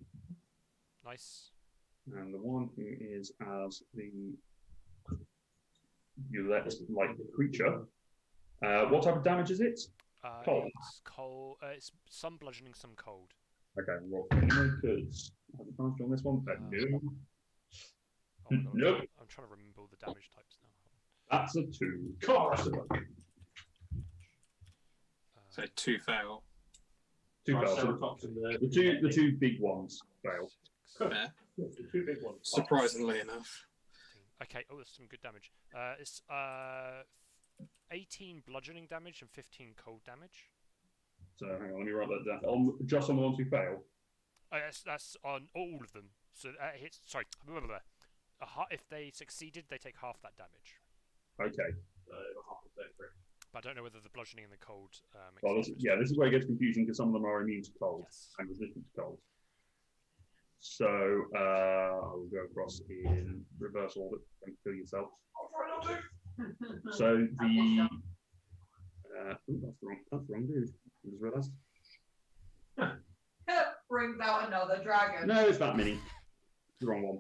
Nice. And the one who is as the like the creature. What type of damage is it? Cold. It's cold. It's some bludgeoning, some cold. Okay, well, because I have advantage on this one. No. Oh my God, Nope. I'm trying to remember all the damage types now. That's a 2. Gosh. So 2 fail. 2 fails. Triceratops and The two big ones fail. Yeah, the 2 big ones. surprisingly enough. Okay. Oh, that's some good damage. It's 18 bludgeoning damage and 15 cold damage. So hang on, let me write that down. Just on the ones who fail. That's on all of them. So hits. Sorry. Blah, blah, blah. If they succeeded, they take half that damage. Okay. But I don't know whether the bludgeoning and the cold. Well, this is where it gets confusing because some of them are immune to cold and resistant to cold. So I will go across in reverse order. Don't kill yourself. I'll try not to. So the that's the wrong dude. I just realised. Brings out another dragon. No, it's that mini. The wrong one.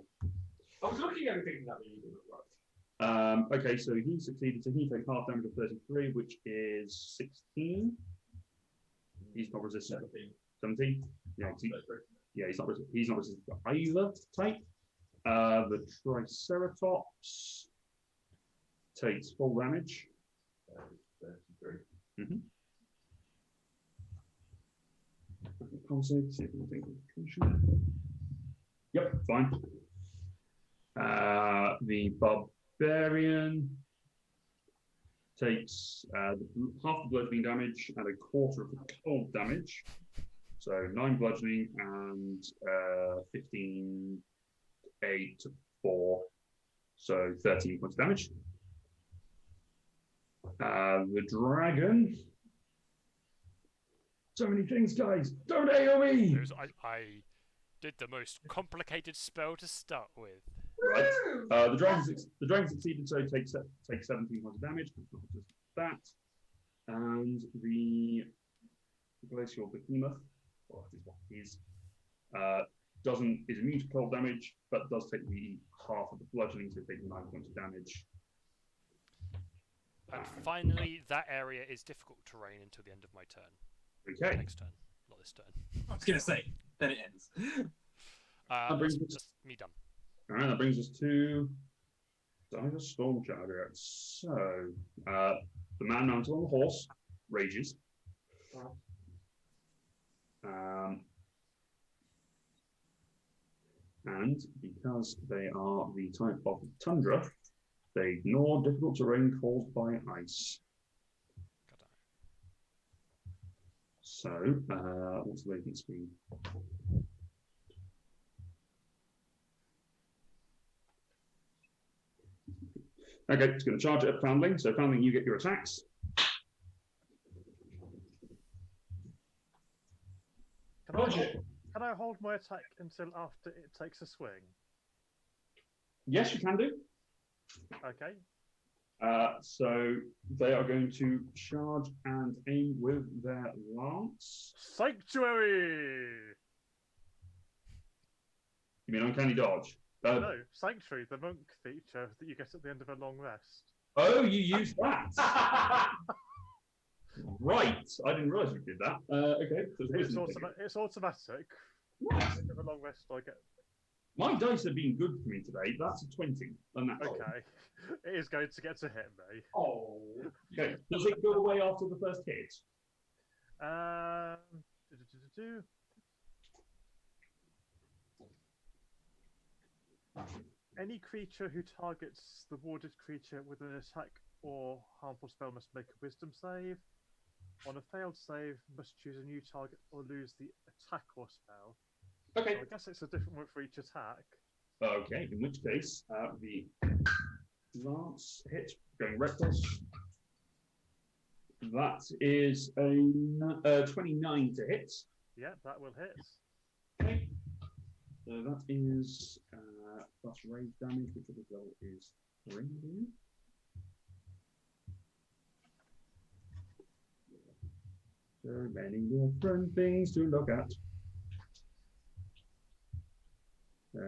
I was looking at everything that you didn't right. Okay, so he succeeded. So he takes half damage of 33, which is 16. He's not resistant. 17. Yeah, he's not resistant. He's not resistant to either type. The Triceratops takes full damage. 33. Mm-hmm. Yep, fine. The Barbarian takes half the bludgeoning damage and a quarter of the cold damage. So 9 bludgeoning and 15, 8, 4. So 13 points of damage. The dragon. So many things, guys. Don't AoE! I did the most complicated spell to start with. Right. The dragon succeeded, so take 17 points of damage. Not just that. And the glacial behemoth, or that is what it is, is immune to cold damage, but does take the half of the bludgeoning, so take 9 points of damage. And finally, that area is difficult terrain until the end of my turn. Okay. Next turn, not this turn. I was going to say, then it ends. That's me done. All right, that brings us to Dire Storm Charger. So, the man mounted on the horse rages. And because they are the type of tundra, they ignore difficult terrain caused by ice. So, what's the movement speed? Okay, it's going to charge at Foundling. So, Foundling, you get your attacks. Can I hold my attack until after it takes a swing? Yes, you can do. Okay. So they are going to charge and aim with their lance. Sanctuary! You mean uncanny dodge? No, Sanctuary, the monk feature that you get at the end of a long rest. Oh, you used that. Right, I didn't realise you did that. Okay, so It's automatic. At the end of a long rest, I get. My dice have been good for me today. That's a 20. And that's Okay. It is going to get to hit me. Oh. Okay. Does it go away after the first hit? Any creature who targets the warded creature with an attack or harmful spell must make a wisdom save. On a failed save, must choose a new target or lose the attack or spell. Okay. So I guess it's a different one for each attack. Okay, in which case, the lance hit, going reckless. That is a 29 to hit. Yeah, that will hit. Okay. So that is plus rage damage, which will result is 3. So many different things to look at. I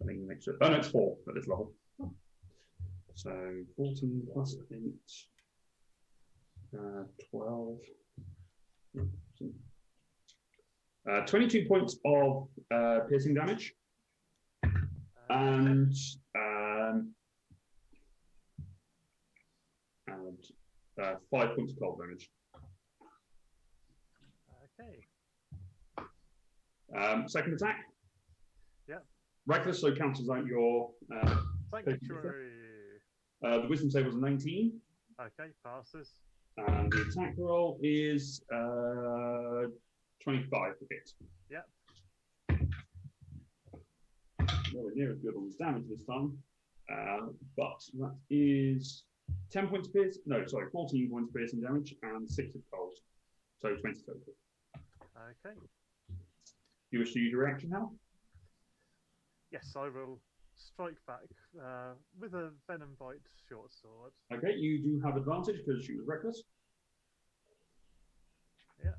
think next oh no, it's 4 at this level. So 14 plus 8, 12. 22 points of piercing damage, and 5 points of cold damage. Okay. Second attack. Yeah. Reckless, so cancels out your. Sanctuary. The wisdom save was a 19. Okay, passes. And the attack roll is 25 to hit. Yep. Nowhere near as good on this damage this time. But that is 10 points of piercing. No, sorry, 14 points of piercing damage and 6 of cold. So 20 total. Okay. You wish to use your reaction now? Yes, I will strike back with a venom bite short sword. Okay, you do have advantage because she was reckless. Yeah.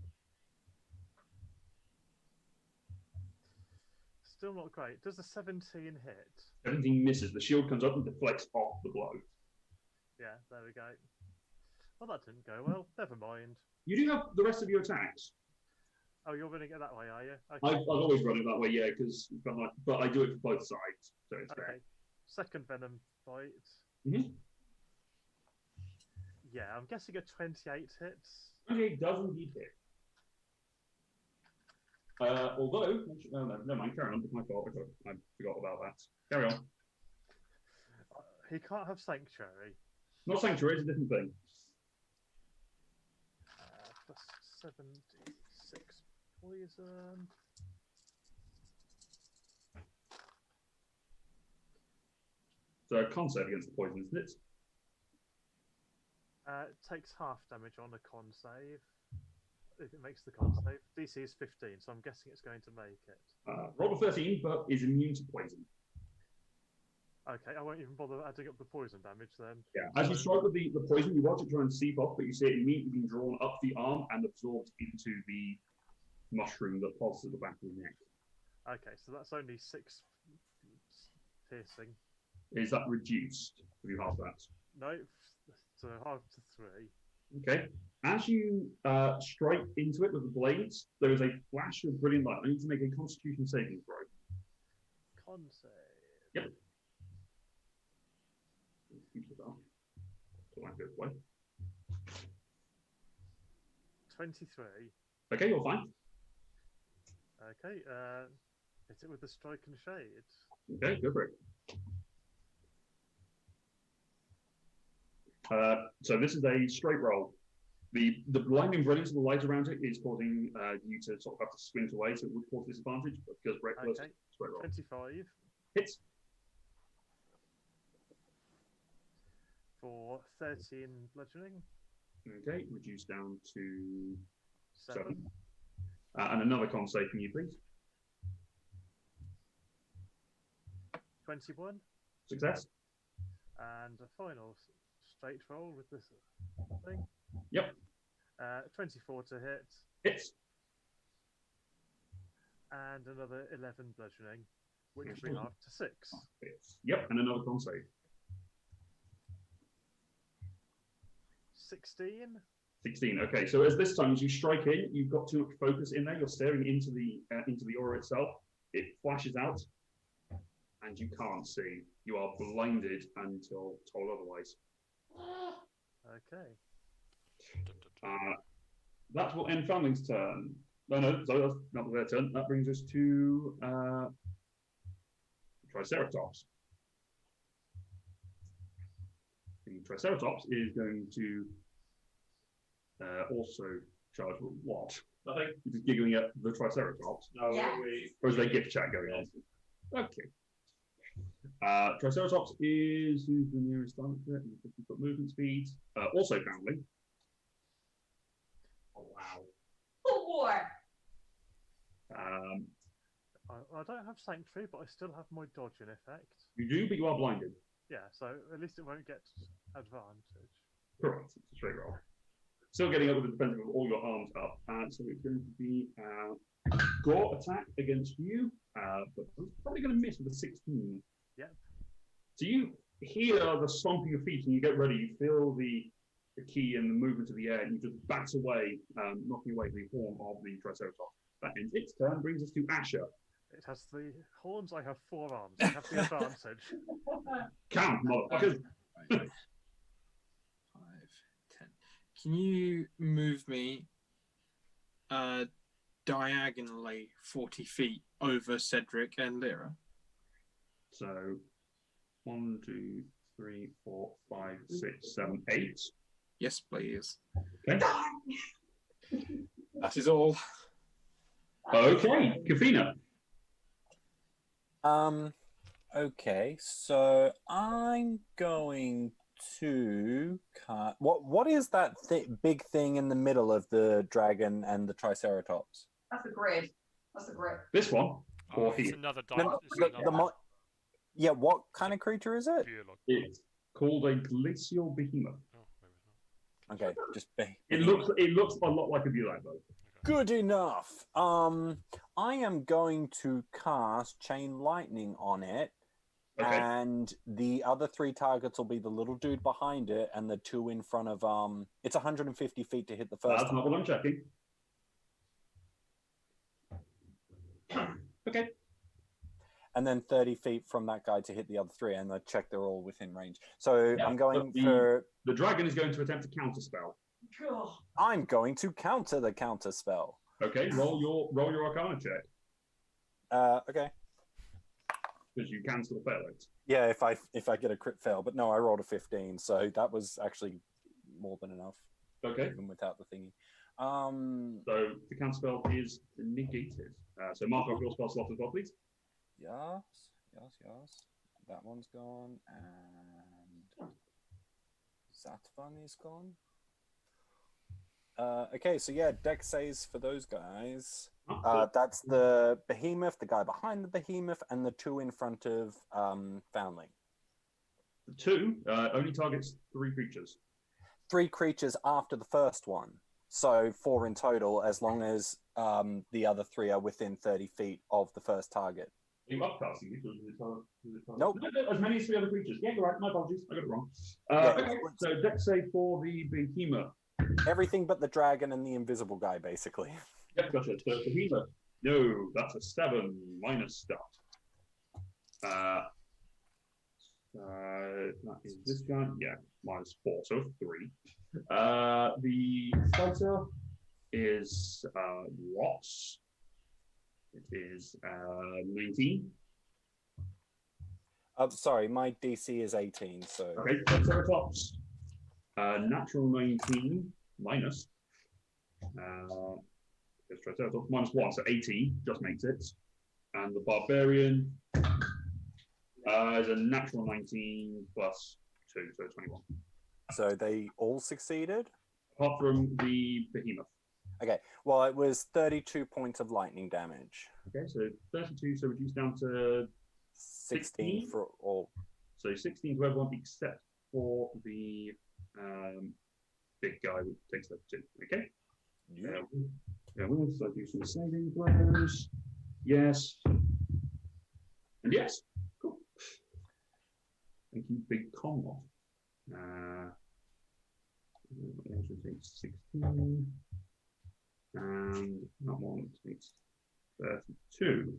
Still not great. Does a 17 hit? 17 misses. The shield comes up and deflects off the blow. Yeah, there we go. Well, that didn't go well. Never mind. You do have the rest of your attacks. Oh, you're running it that way, are you? Okay. I've always run it that way, yeah, because but I do it for both sides, so it's Okay. fair. Second venom bite. Mm-hmm. Yeah, I'm guessing a 28 hits. Okay, does indeed hit. Although, no, never mind, carry on. It's my fault. I forgot about that. Carry on. He can't have sanctuary. Not sanctuary, it's a different thing. Plus 76 poison. So a con save against the poison, isn't it? It takes half damage on a con save. If it makes the con save. DC is 15, so I'm guessing it's going to make it. Roll a 13, but is immune to poison. Okay, I won't even bother adding up the poison damage then. Yeah. As you strike with the poison, you watch it try and seep off, but you see it immediately being drawn up the arm and absorbed into the mushroom that pulses at the back of the neck. Okay, so that's only 6 piercing. Is that reduced? Have you halved that? No, so half to 3. Okay. As you strike into it with the blades, there is a flash of brilliant light. I need to make a Constitution saving throw. Con save. Yep. So that goes away. 23. Okay, you're fine. Okay, hit it with the strike and shade. Okay, go for it. So this is a straight roll. The blinding brilliance of the light around it is causing you to sort of have to squint away, so it would cause disadvantage, but because reckless, Okay, straight roll. 25 Hits. for 13 bludgeoning. Okay, reduced down to 7. and another con save from you, please. 21. Success. And a final straight roll with this thing. Yep. 24 to hit. Hits. And another 11 bludgeoning, which will bring up to 6. Hits. Yep, and another con save. 16. 16. Okay, so as this time as you strike in, you've got too much focus in there. You're staring into the aura itself. It flashes out, and you can't see. You are blinded until told otherwise. Okay. That will end Foundling's turn. No, sorry, that's not their turn. That brings us to Triceratops. The Triceratops is going to also charge with what? Nothing. You're just giggling at the Triceratops. No, Yeah. we. Or is there gift chat going on? Okay. Triceratops is who's the nearest target? 50-foot movement speed. Also Foundling. Oh, wow. For war. I don't have Sanctuary, but I still have my dodge in effect. You do, but you are blinded. Yeah, so at least it won't get advantage. Correct. It's a straight roll. Still getting up with the defensive of all your arms up. So it's going to be Gore attack against you, but it's probably going to miss with a 16. Yep. So you hear the stomping of feet and you get ready. You feel the key and the movement of the air, and you just bat away, knocking away the horn of the Triceratops. That ends its turn, brings us to Asher. It has the horns, I have 4 arms. I have the advantage. Count, motherfuckers. 5, 10. Can you move me diagonally 40 feet over Cedric and Lyra? So 1, 2, 3, 4, 5, 6, 7, 8. Yes, please. Okay. That is all. Okay, Kafina. Okay, so I'm going to cut. What is that big thing in the middle of the dragon and the Triceratops? That's a grid. That's a grid. This one. Or It's here. another Yeah, what kind of creature is it? It's called a glacial behemoth. Oh, maybe it's not. Okay, just It looks a lot like a Bulag though. good enough. I am going to cast Chain Lightning on it. Okay. And the other 3 targets will be the little dude behind it and the 2 in front of it's 150 feet to hit the first That's not what I'm checking. Okay. and then 30 feet from that guy to hit the other 3, and I check they're all within range. So Yeah, I'm going but for the dragon is going to attempt to counterspell. Cool. I'm going to counter the counter spell. Okay, roll your Arcana check. Okay. because you can still fail it. Yeah, if I get a crit fail, but no, I rolled a 15, so that was actually more than enough, Okay. even without the thingy. So the counter spell is negated. So mark off your spell slot as well, please. Yes. That one's gone, and that one is gone. Okay, so yeah, deck saves for those guys. That's the behemoth, the guy behind the behemoth, and the two in front of Foundling. The 2 only targets 3 creatures. 3 creatures after the first one. So 4 in total, as long as the other 3 are within 30 feet of the first target. Are you upcasting it? Nope. No, as many as 3 other creatures. Yeah, you're right. My apologies. I got it wrong. Yeah, Okay, so deck save for the behemoth. everything but the dragon and the invisible guy, basically. Yep, gotcha. So behemoth. No, that's a 7 minus stuff. That is this guy. Yeah, minus 4, so 3. The fighter is Watts. It is 19. Sorry, my DC is 18, so... Okay, Triceratops. Natural 19 minus. Triceratops minus 1, so 18, just makes it. And the Barbarian is a natural 19 plus 2, so 21. So they all succeeded? Apart from the Behemoth. Okay, well, it was 32 points of lightning damage. Okay, so 32, so reduced down to 16 for all. So 16 to everyone except for the big guy, which takes that 2. Okay? Yeah, we'll do some saving throws. Yes. And yes. Cool. Thank you, Big Comrade. Actually takes 16. And that one takes 32.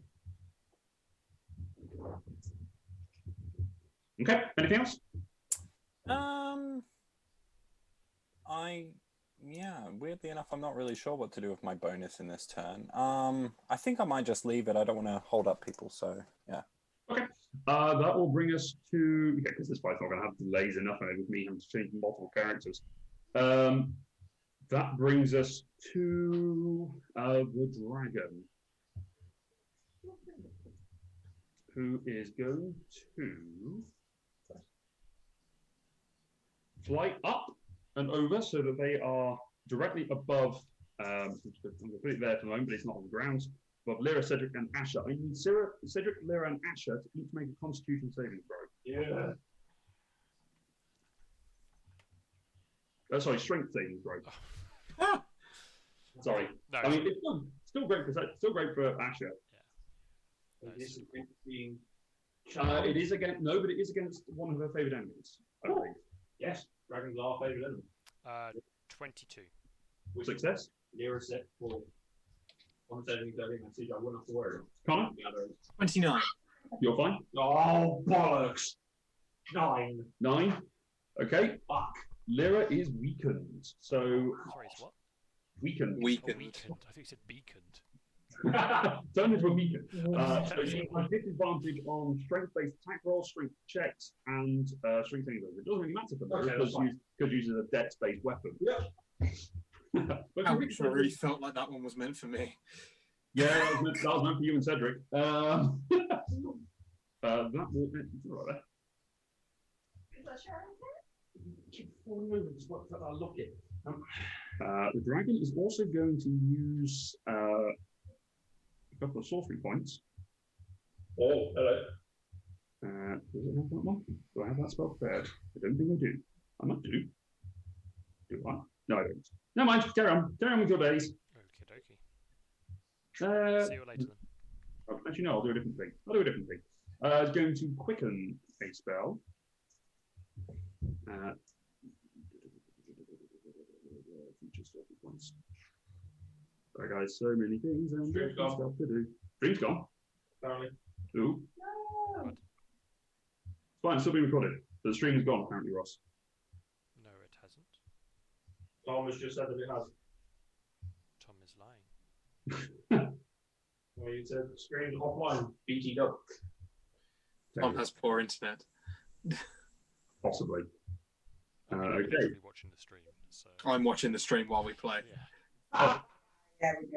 Okay, anything else? Weirdly enough, I'm not really sure what to do with my bonus in this turn. I think I might just leave it. I don't want to hold up people, so yeah. Okay. That will bring us to, because this fight's not going to have delays enough and with me having to change multiple characters. That brings us to the dragon, who is going to fly up and over so that they are directly above. I'm going to put it there for the moment, but it's not on the ground. Above Lyra, Cedric, and Asher. I need Cedric, Lyra, and Asher to each make a Constitution saving throw. Yeah. Sorry, Strength saving throw. Sorry. No. I mean, it's still great for Asher. Yeah. This is being It is against but it is against one of her favorite enemies. I believe. yes, dragons are favourite enemy. 22. With success. Lyra set for one saving and see I wouldn't have to worry. Connor, The others. 29. you're fine. Oh bollocks! 9. 9. Okay. Fuck. Lyra is weakened. So Sorry, it's what? weakened. Oh, Weakened. weakened. I think you said beaconed. Turned into a beacon. So you have disadvantage on strength-based attack rolls, strength checks, and strength saving throws. It doesn't really matter for those Okay, that's because uses a dex-based weapon. Yeah. But Ouch, I really felt like that one was meant for me. yeah, that was meant for you and Cedric. That will right Is there. Look it. The dragon is also going to use a couple of sorcery points. Oh, hello. Does it have that one? Do I have that spell prepared? I don't think I do. I might do. Do I? No, I don't. Never mind. Carry on. Carry on with your days. Okie dokie. See you later then. Actually, no, I'll do a different thing. It's going to quicken a spell. Future stuff at once. Sorry, guys, so many things and Stream's gone. stuff to do. Stream's gone. Apparently. Ooh. No. It's fine, it's still being recorded. But the stream is gone, apparently, Ross. No, it hasn't. Tom has just said that it has. Tom is lying. Well, you said screen offline, BT up. Tom has poor internet. Possibly. I'm Okay. literally watching the stream. So I'm watching the stream while we play. yeah. Yeah, we're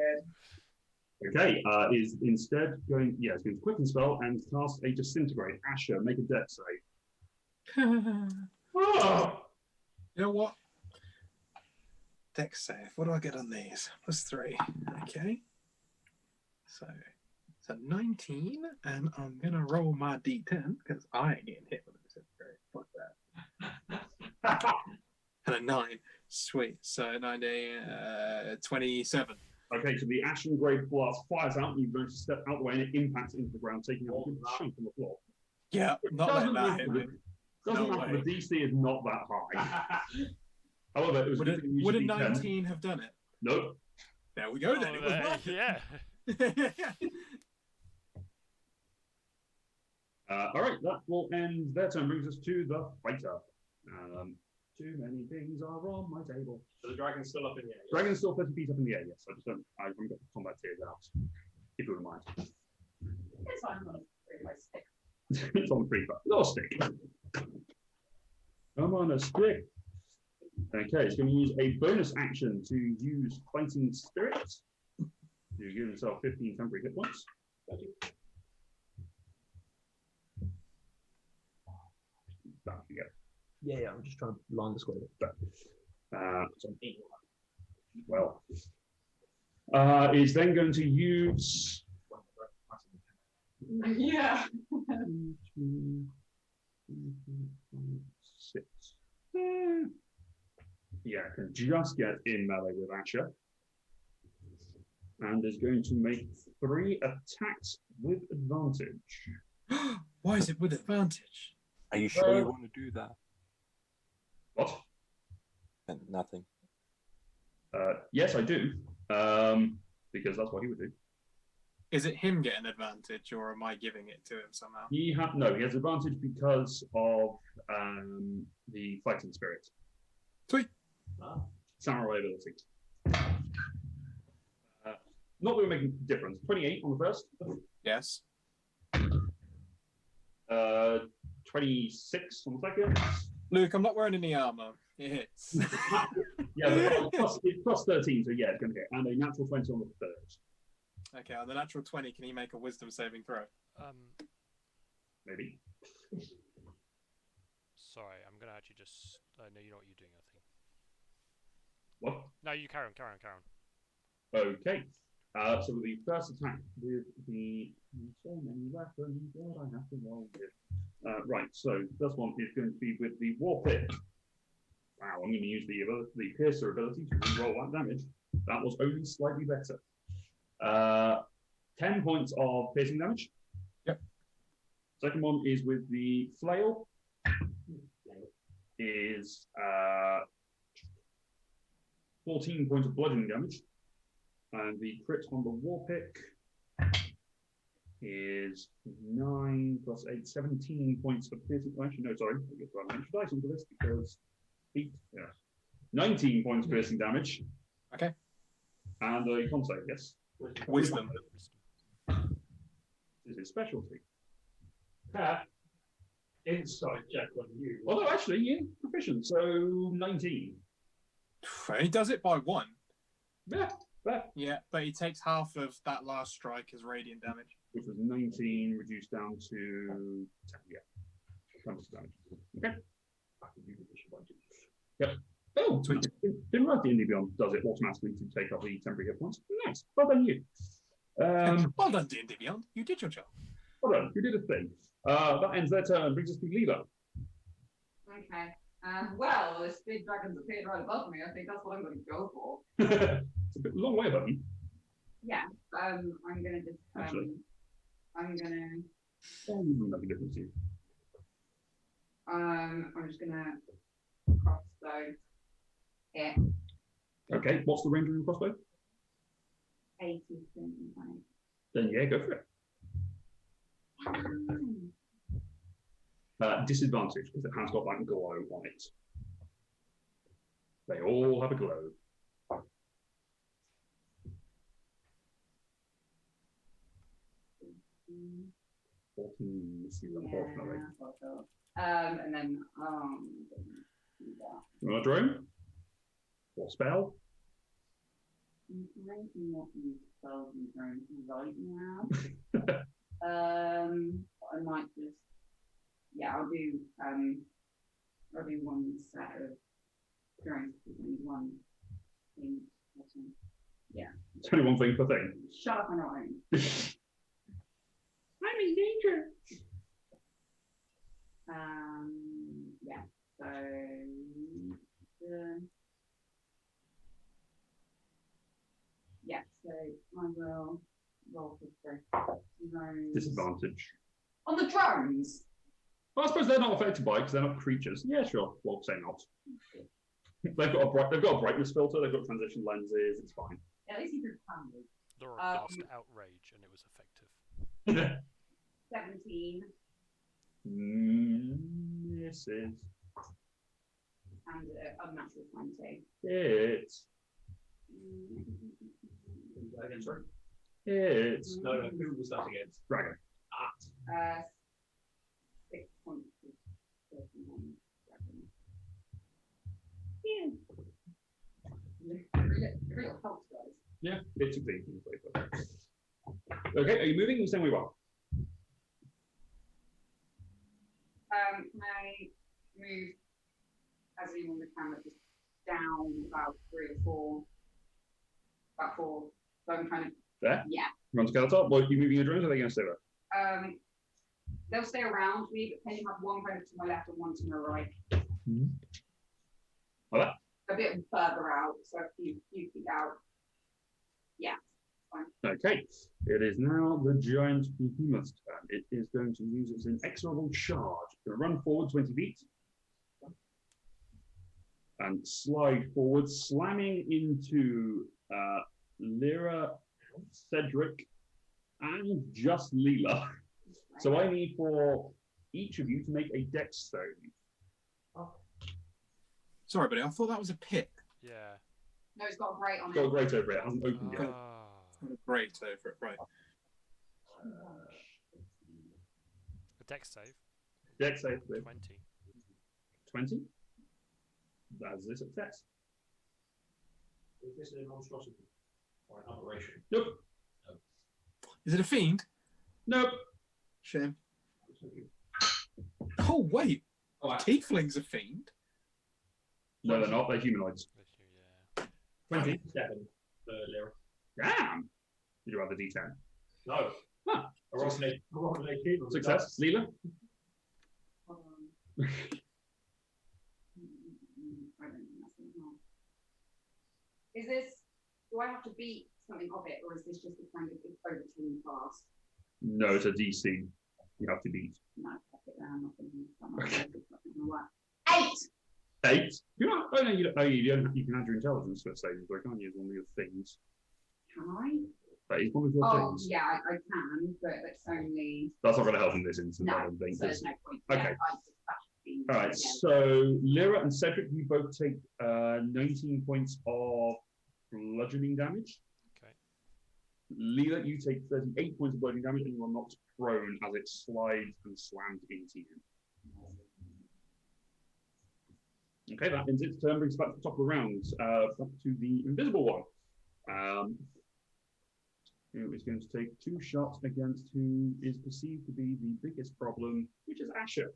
good. Okay, is instead going, yeah, it's going to quicken spell and cast a disintegrate. Asher, make a dex save. Oh! You know what? Dex save. What do I get on these? +3. Okay. So it's a 19, and I'm gonna roll my d10 because I ain't getting hit with a disintegrate. Fuck that. And a 9. Sweet. So 27. Okay, so the ashen grey blast fires out, and you manage to step out the way, and it impacts into the ground, taking out a good chunk on the floor. Yeah, not letting that hit me. Doesn't No matter, way. the DC is not that high. However, it was Would good that you would a used a D10. 19 have done it? Nope. There we go then. Oh, It was there- worth yeah. it. All right, that will end their turn. Brings us to the fighter. Too many things are on my table. So the dragon's still up in the air. Dragon's still 30 feet up in the air, yes. I haven't got the combat tiers out, if you wouldn't mind. It's fine. I'm gonna bring my stick. It's on the free but not a stick. I'm on a stick. Okay, it's going to use a bonus action to use Fighting Spirit. You give yourself 15 temporary hit points. That you get. Yeah, I'm just trying to line the square. Well, is then going to use. Yeah. 6. Yeah, can just get in melee with Asher. And is going to make 3 attacks with advantage. Why is it with advantage? Are you sure you want to do that? What? Nothing. Yes, I do. Because that's what he would do. Is it him getting advantage, or am I giving it to him somehow? He has advantage because of the Fighting Spirit. Sweet. Samurai ability. Not that we're making a difference. 28 on the first. Yes. 26 on the second. Luke, I'm not wearing any armor. It hits. Yeah, it's plus 13, so yeah, it's going to hit. And a natural 20 on the third. Okay, on the natural 20, can he make a wisdom saving throw? Maybe. Sorry, I'm gonna actually just. I know you know what you're doing. I think. What? No, you carry on. Okay. So the first attack with the so many weapons that I have to roll with. Right, so this one is going to be with the War Pick. Wow, I'm going to use the Piercer ability to roll that damage. That was only slightly better. 10 points of piercing damage. Yep. Second one is with the Flail. Is 14 points of bludgeoning damage. And the crit on the War Pick is 9 plus 8, 17 points of piercing. Actually, no, sorry. I get to add an extra dice onto this because 8, yeah. 19 points of piercing damage. Okay. And a con save, yes. Wisdom. This is his specialty. Insight check on you. Although, actually, yeah, proficient. So 19. He does it by 1. Yeah, fair. Yeah, but he takes half of that last strike as radiant damage. Which was 19 reduced down to 10. Yeah. 20 damage. Okay. Yep. Oh, Sweet. didn't realize the Indie Beyond does it automatically to take off the temporary hit points. Nice. Well done, you. Well done, D&D Beyond. You did your job. Well done. You did a thing. That ends their turn. Brings us to Leela. Okay. Well, this big dragon's appeared right above me. I think that's what I'm going to go for. It's a bit long way above you. Yeah. I'm going to just. Actually. I'm going to. Nothing different to you. I'm just going to crossbow it. Okay. What's the range of your crossbow? 80 centimeters. Then yeah, go for it. Disadvantage because it has got that glow on it. They all have a glow. 14 misses you, unfortunately. Yeah, that's what I thought. And then, do that. You want a drone? Or spell? I'm not use spells and drones right now. But I might just, I'll do one set of drones. One thing. It's only one thing per thing. Shut up, I know. I'm in danger. Yeah. So, so I will roll for drones. Disadvantage. On the drones. Well, I suppose they're not affected by it because they're not creatures. Yeah, sure. Well, say not. They've got a brightness filter. They've got transition lenses. It's fine. Yeah, at least you could family. Laura cast outrage, and it was effective. 17. Misses. And unnatural 20. Hits. Again, sorry. Hits. No, who was that against? Dragon. 6 points of 39. Real help, guys. Yeah, it's a thing. Okay, are you moving the same way you are? Can I move as you on the camera just down about 3 or 4? About 4. So I'm trying to. There? Yeah. You want to go to the top? Well, are you moving your drones or are they going to stay there? They'll stay around me, but can you have one going to my left and one to my right? Like that? A bit further out, so a few feet out. Yeah, fine. Okay, it is now the giant behemoth's turn. It is going to use its inexorable charge. It's going to run forward 20 feet and slide forward, slamming into Lyra, Cedric, and just Leela. So I need for each of you to make a dex save. Sorry, buddy. I thought that was a pit. Yeah. No, it's got a grate on Got a it. grate over it. It hasn't opened yet. Great over it, right? A dex save. Dex save with 20. 20. That is a success. Is this a monstrosity or an aberration? Nope. Is it a fiend? Nope. Shame. Oh wait, tiefling's a fiend. No, they're not. They're humanoids. Yeah. 27 for Lyra. Damn. Did you have the D10? No. Huh. I rolled an 18. Success. Leela? Hold on. I don't think that's enough. Is this, do I have to beat something of it, or is this just a kind of overturning fast? No, it's a DC. You have to beat. No, fuck it, then I'm not going to use that. 8! 8? You know, oh no, you don't. Oh, you can add your intelligence to a saving throw, can't you? It's one of your things. Can I? That is one of your things. Yeah, I can, but it's only. That's not going to help in this instance, No, I don't think. so there's no point. Okay. Yeah, All right, so Lyra and Cedric, you both take 19 points of bludgeoning damage. Okay. Leela, you take 38 points of bludgeoning damage, and you are knocked prone as it slides and slams into you. Okay, that ends its turn, brings us back to the top of the round, back to the invisible one. Who is going to take 2 shots against who is perceived to be the biggest problem, which is Asher.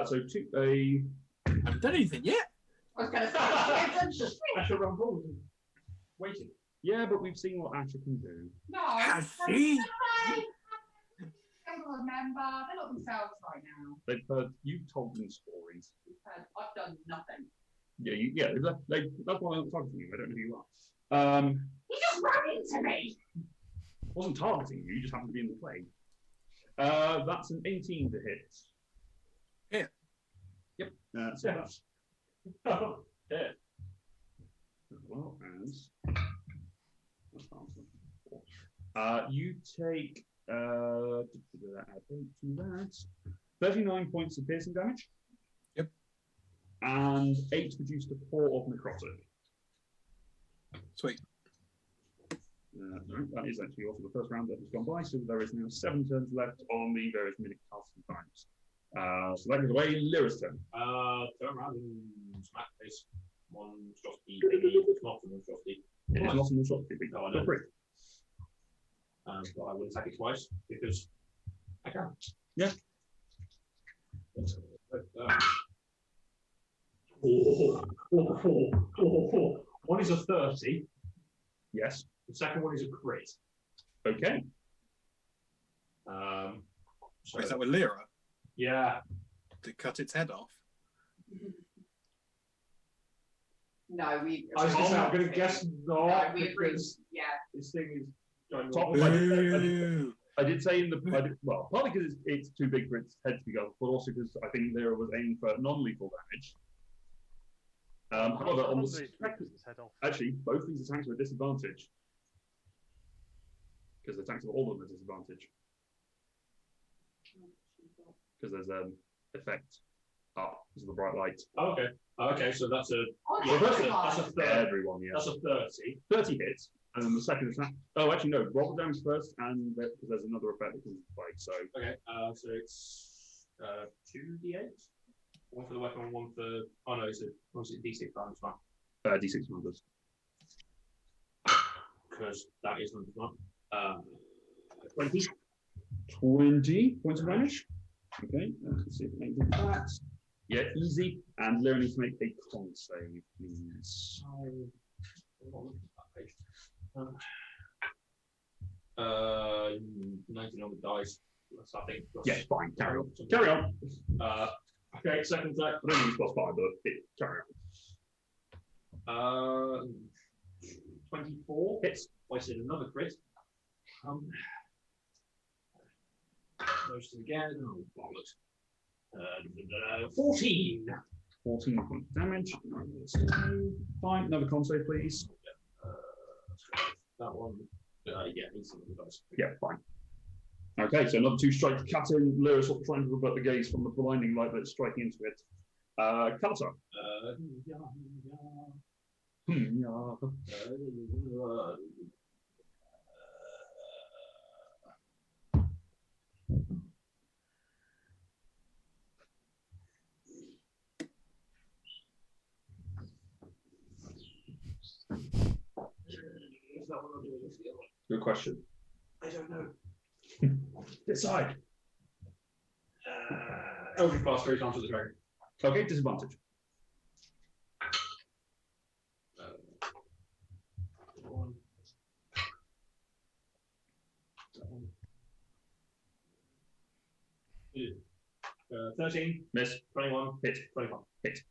So I haven't done anything yet. I was going to say, Asher run forward and waiting. yeah, but we've seen what Asher can do. no, Has she? They will remember. They're not themselves right now. They've heard you told them stories. I've done nothing. Yeah, that's why I'm talking to you. I don't know who you are. He just ran into me. Wasn't targeting you. You just happened to be in the play. That's an 18 to hit. Yeah. Yep. So that's yeah. As well as you take add 8 to that. 39 points of piercing damage. Yep. And 8 reduced to 4 of necrotic. Sweet. No, that is actually also the first round that has gone by, so there is now 7 turns left on the various minute casting times. So that goes away. Lyra's turn. Turn around and smack this monstrosity thingy. It's not a monstrosity. It is not a monstrosity. No, I Feel know. free. But I will attack it twice because I can. Yeah. One is a 30. Yes. The second one is a crit. Okay. So, Is that with Lyra? yeah. To cut its head off? No, we. I was going to say, I'm going to guess No, not we agree. because Yeah. this thing is going Top on. Ooh. I did say in the well, partly because it's too big for its head to be gone, but also because I think Lyra was aiming for non-lethal damage. However, on the second, His head off. actually, both these attacks are a disadvantage because the attacks of all of them are disadvantage because there's effect up because of the bright light. Oh, okay. Okay, so that's a Oh, yeah, that's that's a fine. 30. Everyone, yeah. That's a 30. 30 hits, and then the second attack. Oh, actually, no. Roll the damage first, and because there's another effect that comes into play. So Okay, so it's 2d8. One for the weapon, one for. Oh no, it's a d6 damage one. D6 numbers. Because that is number one. 20. 20 points of damage. Okay, let's see if it makes that. Yeah, easy. And Lyra needs to make a con save, please. 19 on the dice. That's, I think. Yeah, fine. Carry on. Carry on. Okay, second attack. I don't think it's +5, but carry on. 24. Hits. I said another crit. Those two again. Oh, bollocks. 14. 14 points of damage. Fine. Another con save, please. That one. Yeah, 18 on the dice. Yeah, fine. Okay, so another 2 strikes cut in. Lyra sort of trying to revert the gaze from the blinding light that's striking into it. Kaltar. Yeah. Good question. I don't know. Decide. Eldritch Blast 3 times to the dragon. Okay, disadvantage. One. 13. Miss. 21. Hit. 25. Hit.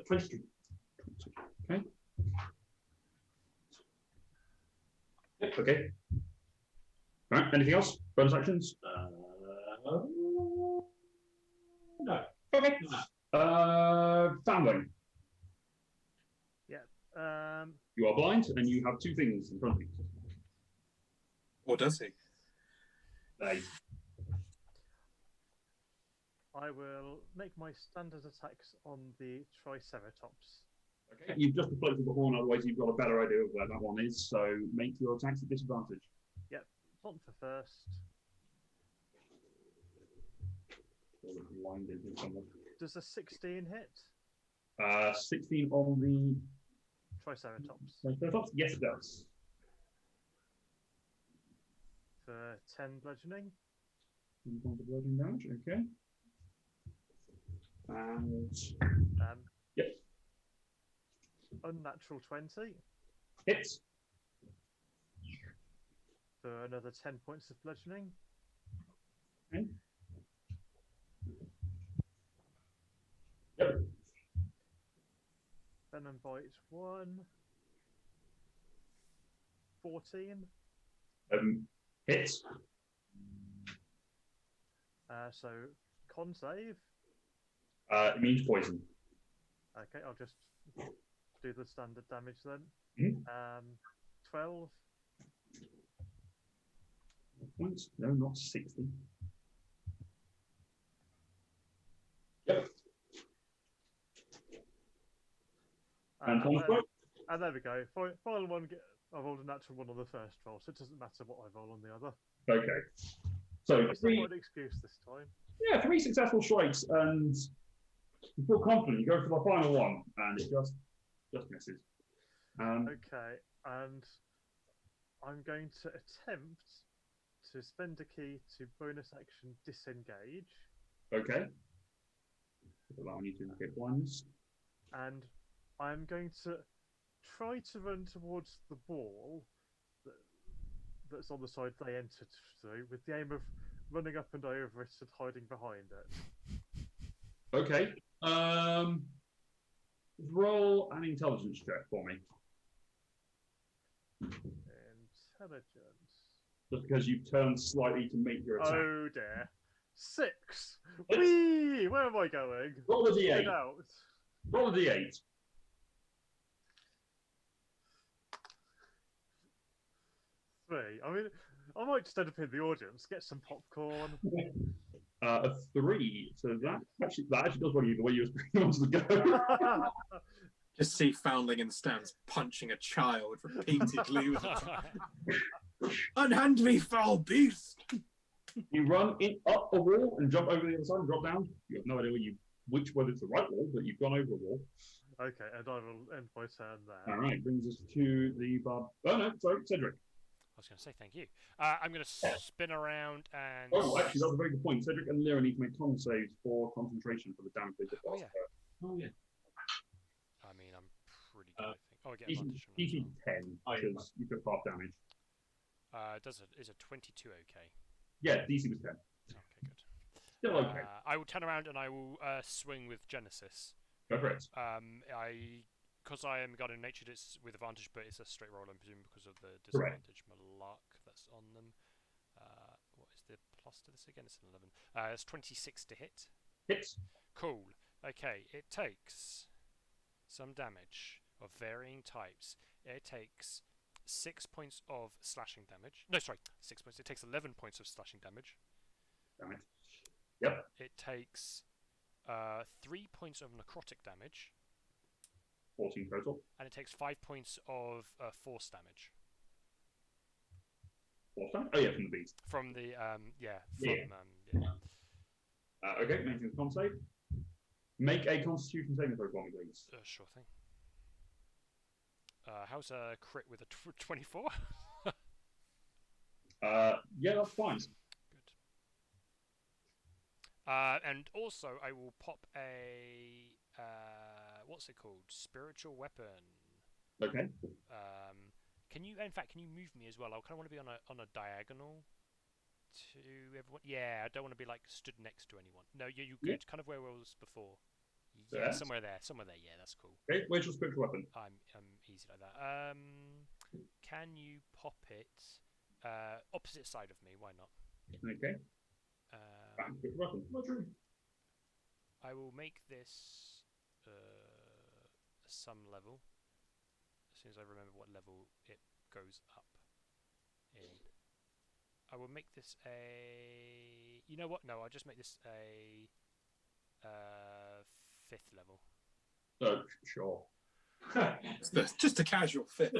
22. Okay. Okay. All right. Anything else? Bonus actions? No. Okay. Foundling. You are blind, and you have 2 things in front of you. Or does he? They. I will make my standard attacks on the Triceratops. Okay. You've just floated the horn, otherwise you've got a better idea of where that one is. So make your attacks at disadvantage. Hunt for first. Blinded with someone. Does a 16 hit? 16 on the Triceratops. Triceratops? Yes, it does. For 10 bludgeoning. 10 points of bludgeoning damage. Okay. And yep. Unnatural 20 hits. for another 10 points of bludgeoning. Okay. Yep. Venom Bite 1. 14. Hits. So con save. It means poison. Okay, I'll just do the standard damage then. Mhm. 12. Points? No, not 60. Yep. And Tom's quote. And there we go. Final one. I rolled a natural one on the first roll, so it doesn't matter what I roll on the other. Okay. So It's not an excuse this time. yeah, 3 successful strikes, and you feel confident. You go for the final one, and it just misses. Okay, and I'm going to attempt to spend a key to bonus action disengage, Okay. Allowing you to get blindness. and I'm going to try to run towards the ball that's on the side they entered through, with the aim of running up and over it and hiding behind it. Okay. Roll an intelligence check for me. Intelligence. Just because you've turned slightly to make your attack. Oh dear. 6. Whee! Where am I going? Roll a Get d8. out. Roll a d8. 3. I mean, I might just end up in the audience, get some popcorn. A 3. So that actually does one of you the way you were onto the go. Just see Foundling in the stands punching a child repeatedly. Unhand me, foul beast! You run up a wall and jump over the other side and drop down. You have no idea whether it's the right wall, but you've gone over a wall. Okay, and I will end my turn there. All right, brings us to the bar. Oh no, sorry, Cedric. I was going to say thank you. I'm going to spin around and. Oh, actually, that's a very good point. Cedric and Lyra need to make con saves for concentration for the damage they did last turn. Oh yeah. I mean, I'm pretty good. I think. Oh, I get advantage from that as DC well. 10 because you took half damage. Is a 22 okay? Yeah, DC was 10. Okay, good. Still okay. I will turn around and I will swing with Genesis. Go for it. Because I am guardian natured, it's with advantage, but it's a straight roll, I presume, because of the Correct. disadvantage luck that's on them. What is the plus to this again? It's an 11. It's 26 to hit. Hits. Cool. Okay, it takes some damage of varying types. It takes 6 points of slashing damage. No, sorry, 6 points. It takes 11 points of slashing damage. Damn it. Yep. It takes 3 points of necrotic damage. 14 total. And it takes 5 points of force damage. Force damage? Oh yeah, from the beast. From the Okay, making the con save. Make a Constitution saving throw for me, please. Sure thing. How's a crit with a 24? Yeah, that's fine. Good. And also, I will pop a what's it called? Spiritual weapon. Okay. Can you move me as well? I kind of want to be on a diagonal to everyone. Yeah, I don't want to be like stood next to anyone. No, you good. Yeah. Kind of where I was before. There? Yeah, somewhere there. Yeah, that's cool. Okay, where's your spiritual weapon? I'm easy like that. Can you pop it opposite side of me? Why not? Okay. Spiritual weapon. Not true. I will make this some level. As soon as I remember what level it goes up in. I will make this a... You know what? No, I'll just make this a 5th level. Oh, sure. Just a casual fit.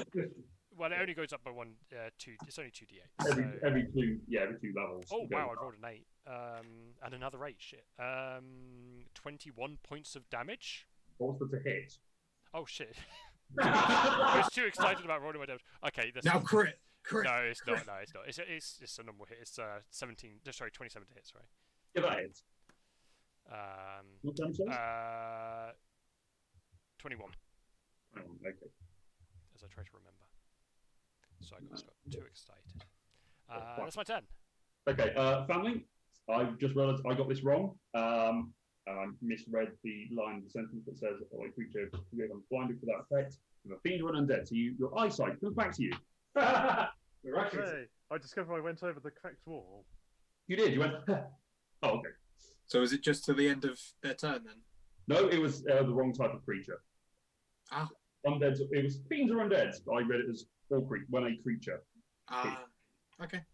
Well, it only goes up by 2. It's only 2d8. Every two levels. Oh it goes wow! up. I rolled an 8. And another 8. Shit. 21 points of damage. What's the to hit? Oh shit! I was too excited about rolling my damage. Okay, this Now crit. No, it's not. No, it's not. It's just a normal hit. It's 27 to hit. Sorry. Yeah, that hits. What damage is? 21. Okay. As I try to remember. So I got too excited. That's my turn. Okay, family. I've just realised I got this wrong. I misread the line of the sentence that says, "Oh, a creature I'm blinded for that effect. If a fiend or an undead, so your eyesight comes back to you." Hey, I discovered I went over the correct wall. You did. You went. Oh, okay. So is it just to the end of their turn then? No, it was the wrong type of creature. Ah. Undeads. It was fiends or undeads. I read it as all when a creature. Okay.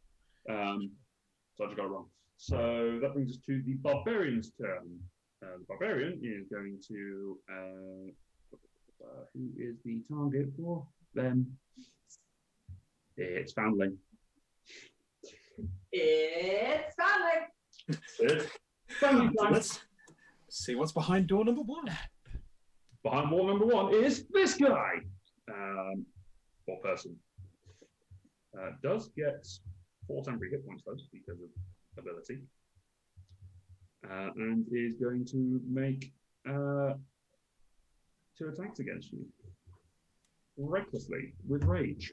So I just got it wrong. So that brings us to the barbarian's turn. The barbarian is going to Who is the target for them? It's Foundling. It's Stanley. It's Foundling time. Let's see what's behind door number 1. Behind wall number 1 is this guy, or person. Does get 4 temporary hit points though because of ability, and is going to make 2 attacks against you recklessly with rage.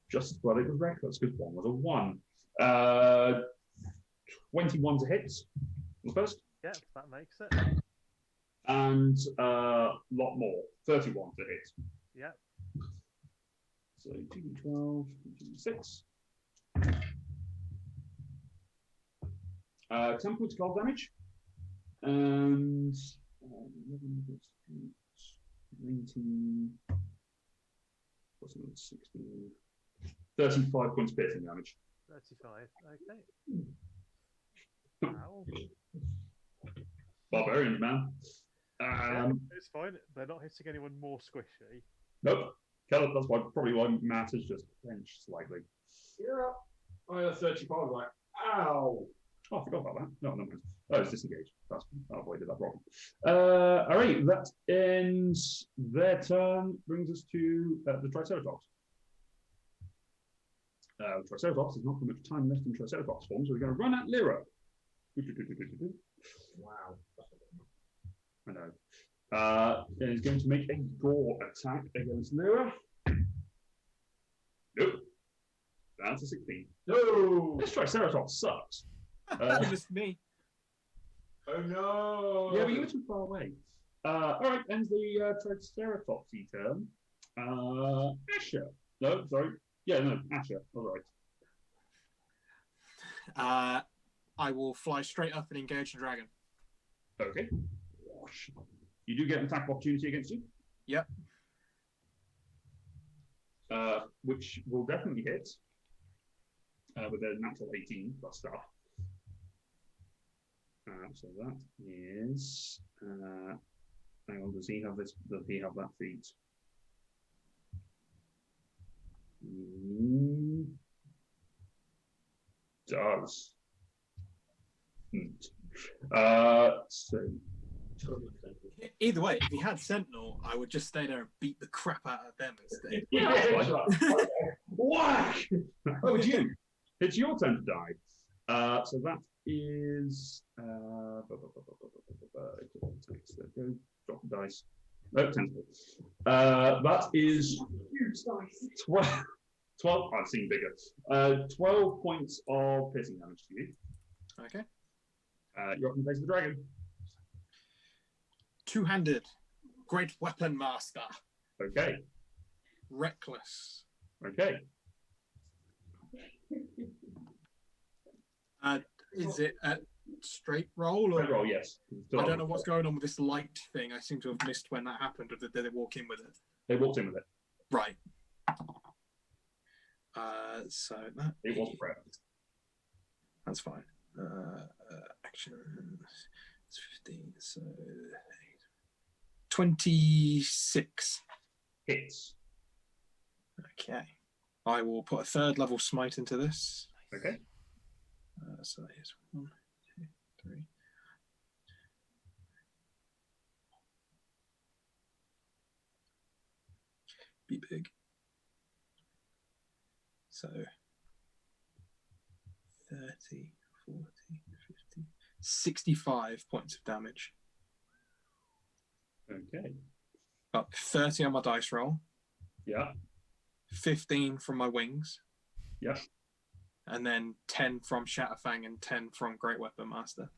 Just well, it was reckless because one was a 1. 21 to hit on the first. Yeah, that makes it. And a lot more, 31 to hit. Yeah. So 2d12, 2d6. 10 points of cold damage. And 11 plus 8, 19, plus another 16. 35 points of piercing damage. 35. Okay. Wow. Barbarian, man. It's fine. They're not hitting anyone more squishy. Nope. Keller, that's probably why Matt has just clenched slightly. You're up. I had 35. Like, ow. Oh, I forgot about that. No, never mind. Oh, it's disengaged. I avoided that problem. All right, that ends their turn. Brings us to the Triceratops. Triceratops has not got much time left in Triceratops form, so we're going to run at Lyra. Wow. I know. And he's going to make a gore attack against Lyra. Nope. That's a 16. No! This Triceratops sucks. Just me. Oh no! Yeah, but you were too far away. All right, ends the Triceratops turn. Asher. No, sorry. Yeah, no, Asher. All right. I will fly straight up and engage the dragon. Okay. You do get an attack of opportunity against you. Yep. Which will definitely hit with a natural 18 plus stuff. So that is. Hang on, does he have this? Does he have that feat? Does. So. Either way, if he had Sentinel, I would just stay there and beat the crap out of them instead. Yeah, whack! Oh, it's you. It's your turn to die. So that is. Go drop the dice. No, 10. That is 12. I've seen bigger. 12 points of piercing damage to you. Okay. You're up in the face of the dragon. Two-handed. Great weapon master. Okay. Reckless. Okay. Is it a straight roll? Or... Straight roll, yes. I don't know what's going on with this light thing. I seem to have missed when that happened. Or did they walk in with it? They walked in with it. Right. So that it was prep. That's fine. Action. It's 15. So 26 hits. Okay. I will put a 3rd level smite into this. Okay. So that is 1, 2, 3. Be big. So 30, 40, 50, 65 points of damage. Okay. Up 30 on my dice roll. Yeah. 15 from my wings. Yeah. And then 10 from Shatterfang and 10 from Great Weapon Master.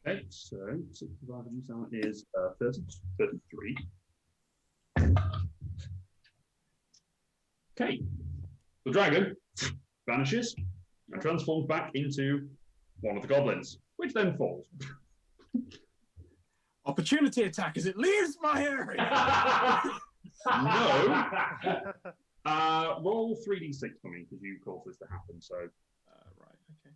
Okay, so 65 is 33. Okay. The dragon vanishes and transforms back into one of the goblins, which then falls. Opportunity attack as it leaves my area. No. Roll 3d6 for me because you caused this to happen. So. Right. Okay.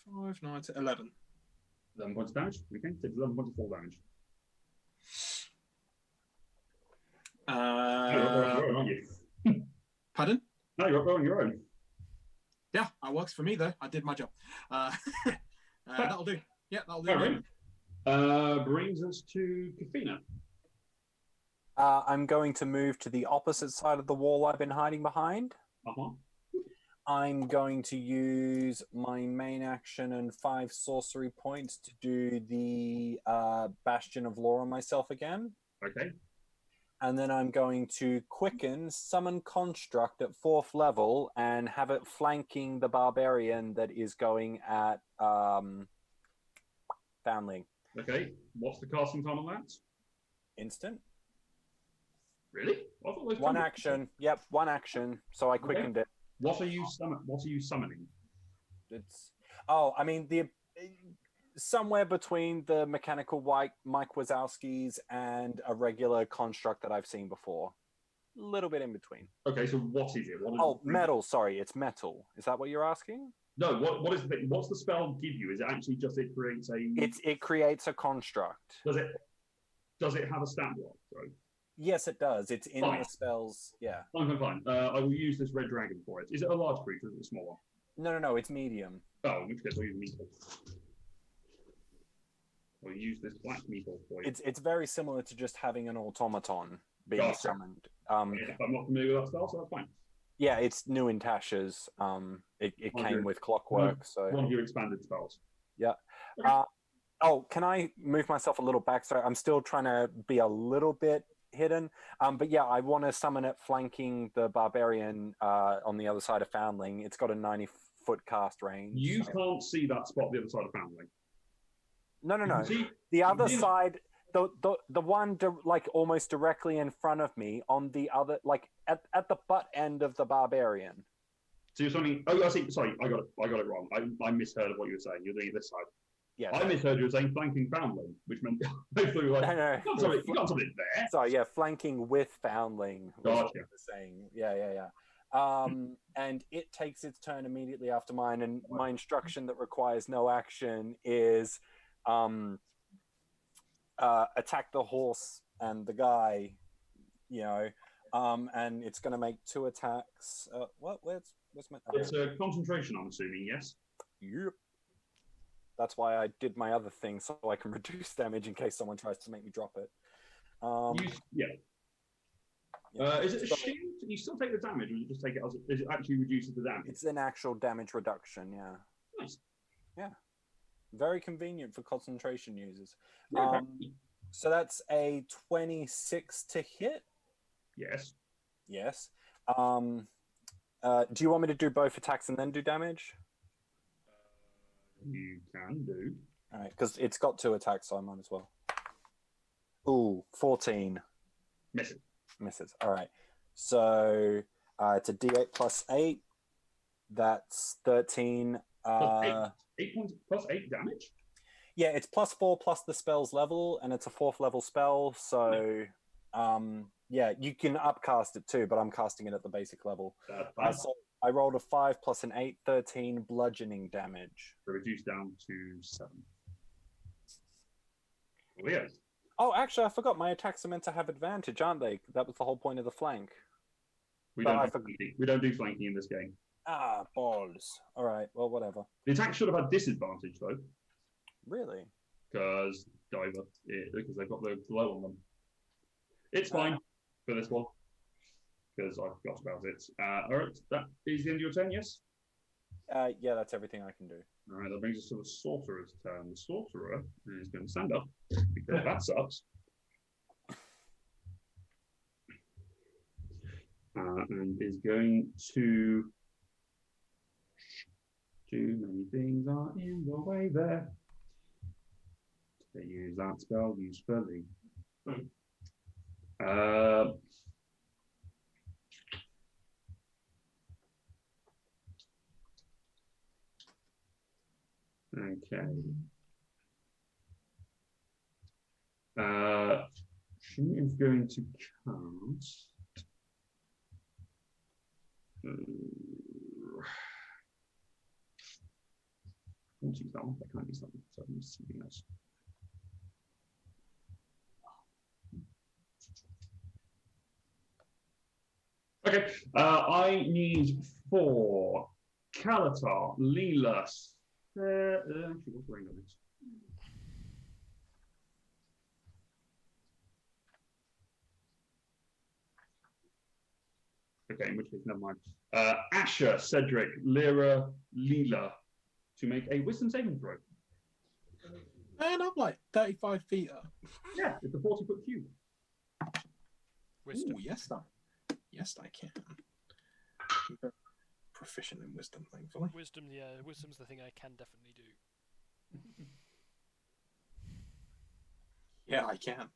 5, 9, 11. 11 points of damage. Okay, takes 11 points of fall damage. You're up on your own, aren't you? Pardon? No, you're up on your own. Yeah, that works for me, though. I did my job. That'll do. Yeah, that'll do. All right. Brings us to Kafina. I'm going to move to the opposite side of the wall I've been hiding behind. Uh-huh. I'm going to use my main action and 5 sorcery points to do the Bastion of Law on myself again. Okay. And then I'm going to quicken Summon Construct at 4th level and have it flanking the Barbarian that is going at Foundling. Okay. What's the casting time on that? Instant. Really? I thought those One two- action. Yep, one action. So I quickened it. What are you summoning? It's I mean the somewhere between the mechanical Mike Wazowski's and a regular construct that I've seen before. A little bit in between. Okay, so what is it? Metal. Sorry, it's metal. Is that what you're asking? No. What is the thing? What's the spell give you? Is it actually just it creates a? It creates a construct. Does it have a stat block? Right? Yes, it does. It's in Fine. the spells. Yeah. Fine. I will use this red dragon for it. Is it a large creature or is it a small one? No. It's medium. Oh, in which case I'll use meeple. I'll use this black meeple for you. It's very similar to just having an automaton being Gotcha. summoned. I'm not familiar with that spell, so that's fine. Yeah, it's new in Tasha's. It came with Clockwork. So One of your expanded spells. yeah. Can I move myself a little back? Sorry, I'm still trying to be a little bit hidden. But yeah, I want to summon it flanking the Barbarian on the other side of Foundling. It's got a 90-foot cast range. You can't see that spot the other side of Foundling. No. You can see- The other Yeah. side, the one like almost directly in front of me on the other, like at the butt end of the Barbarian. So you're summoning. Oh, I see. Sorry, I got it wrong. I misheard of what you were saying. You're doing it this side. Yeah. I misheard you were saying flanking Foundling, which meant hopefully like No. you got something there. Sorry, yeah, flanking with Foundling. Was what Gotcha. I was saying. Yeah. And it takes its turn immediately after mine, and my instruction that requires no action is attack the horse and the guy, and it's going to make 2 attacks. Where's my? It's a concentration, I'm assuming. Yes. Yep. That's why I did my other thing, so I can reduce damage in case someone tries to make me drop it. Yeah. Is it a shield? Can you still take the damage, or you just take it as it actually reduces the damage? It's an actual damage reduction, yeah. Nice. Yeah. Very convenient for concentration users. Yeah, So that's a 26 to hit. yes. Yes. Do you want me to do both attacks and then do damage? You can do. All right, because it's got 2 attacks, so I might as well. Ooh, 14. Misses. Misses. All right. So it's a D8 plus 8. That's 13. Plus 8 points plus 8 damage. Yeah, it's plus 4 plus the spell's level, and it's a 4th level spell. So, yeah, you can upcast it too, but I'm casting it at the basic level. So I rolled a 5 plus an 8, 13 bludgeoning damage. So reduced down to 7. Weird. Oh, actually, I forgot. My attacks are meant to have advantage, aren't they? That was the whole point of the flank. We But don't, I have flanking. We don't do flanking in this game. Ah, balls. All right, well, whatever. The attack should have had disadvantage though, Really? because because they've got the glow on them. It's fine for this one because I forgot about it. All right, that is the end of your turn. Yes. Yeah, that's everything I can do. All right, that brings us to the sorcerer's turn. The sorcerer is going to stand up because that sucks. And is going to. Too many things are in the way there. To use that spell usefully. Okay. She is going to cast. won't use that one. I can't use that one. So I use something else. Okay. I need 4 Kalatar, Leela. Actually, what's the ring on this? Okay, in which case, never mind. Asher, Cedric, Lyra, Leela to make a wisdom saving throw. And I'm like 35 feet up. Yeah, it's a 40-foot cube. Wisdom. Ooh, yes, I can. I'm very proficient in wisdom, thankfully. Wisdom, yeah, wisdom's the thing I can definitely do. Yeah, I can.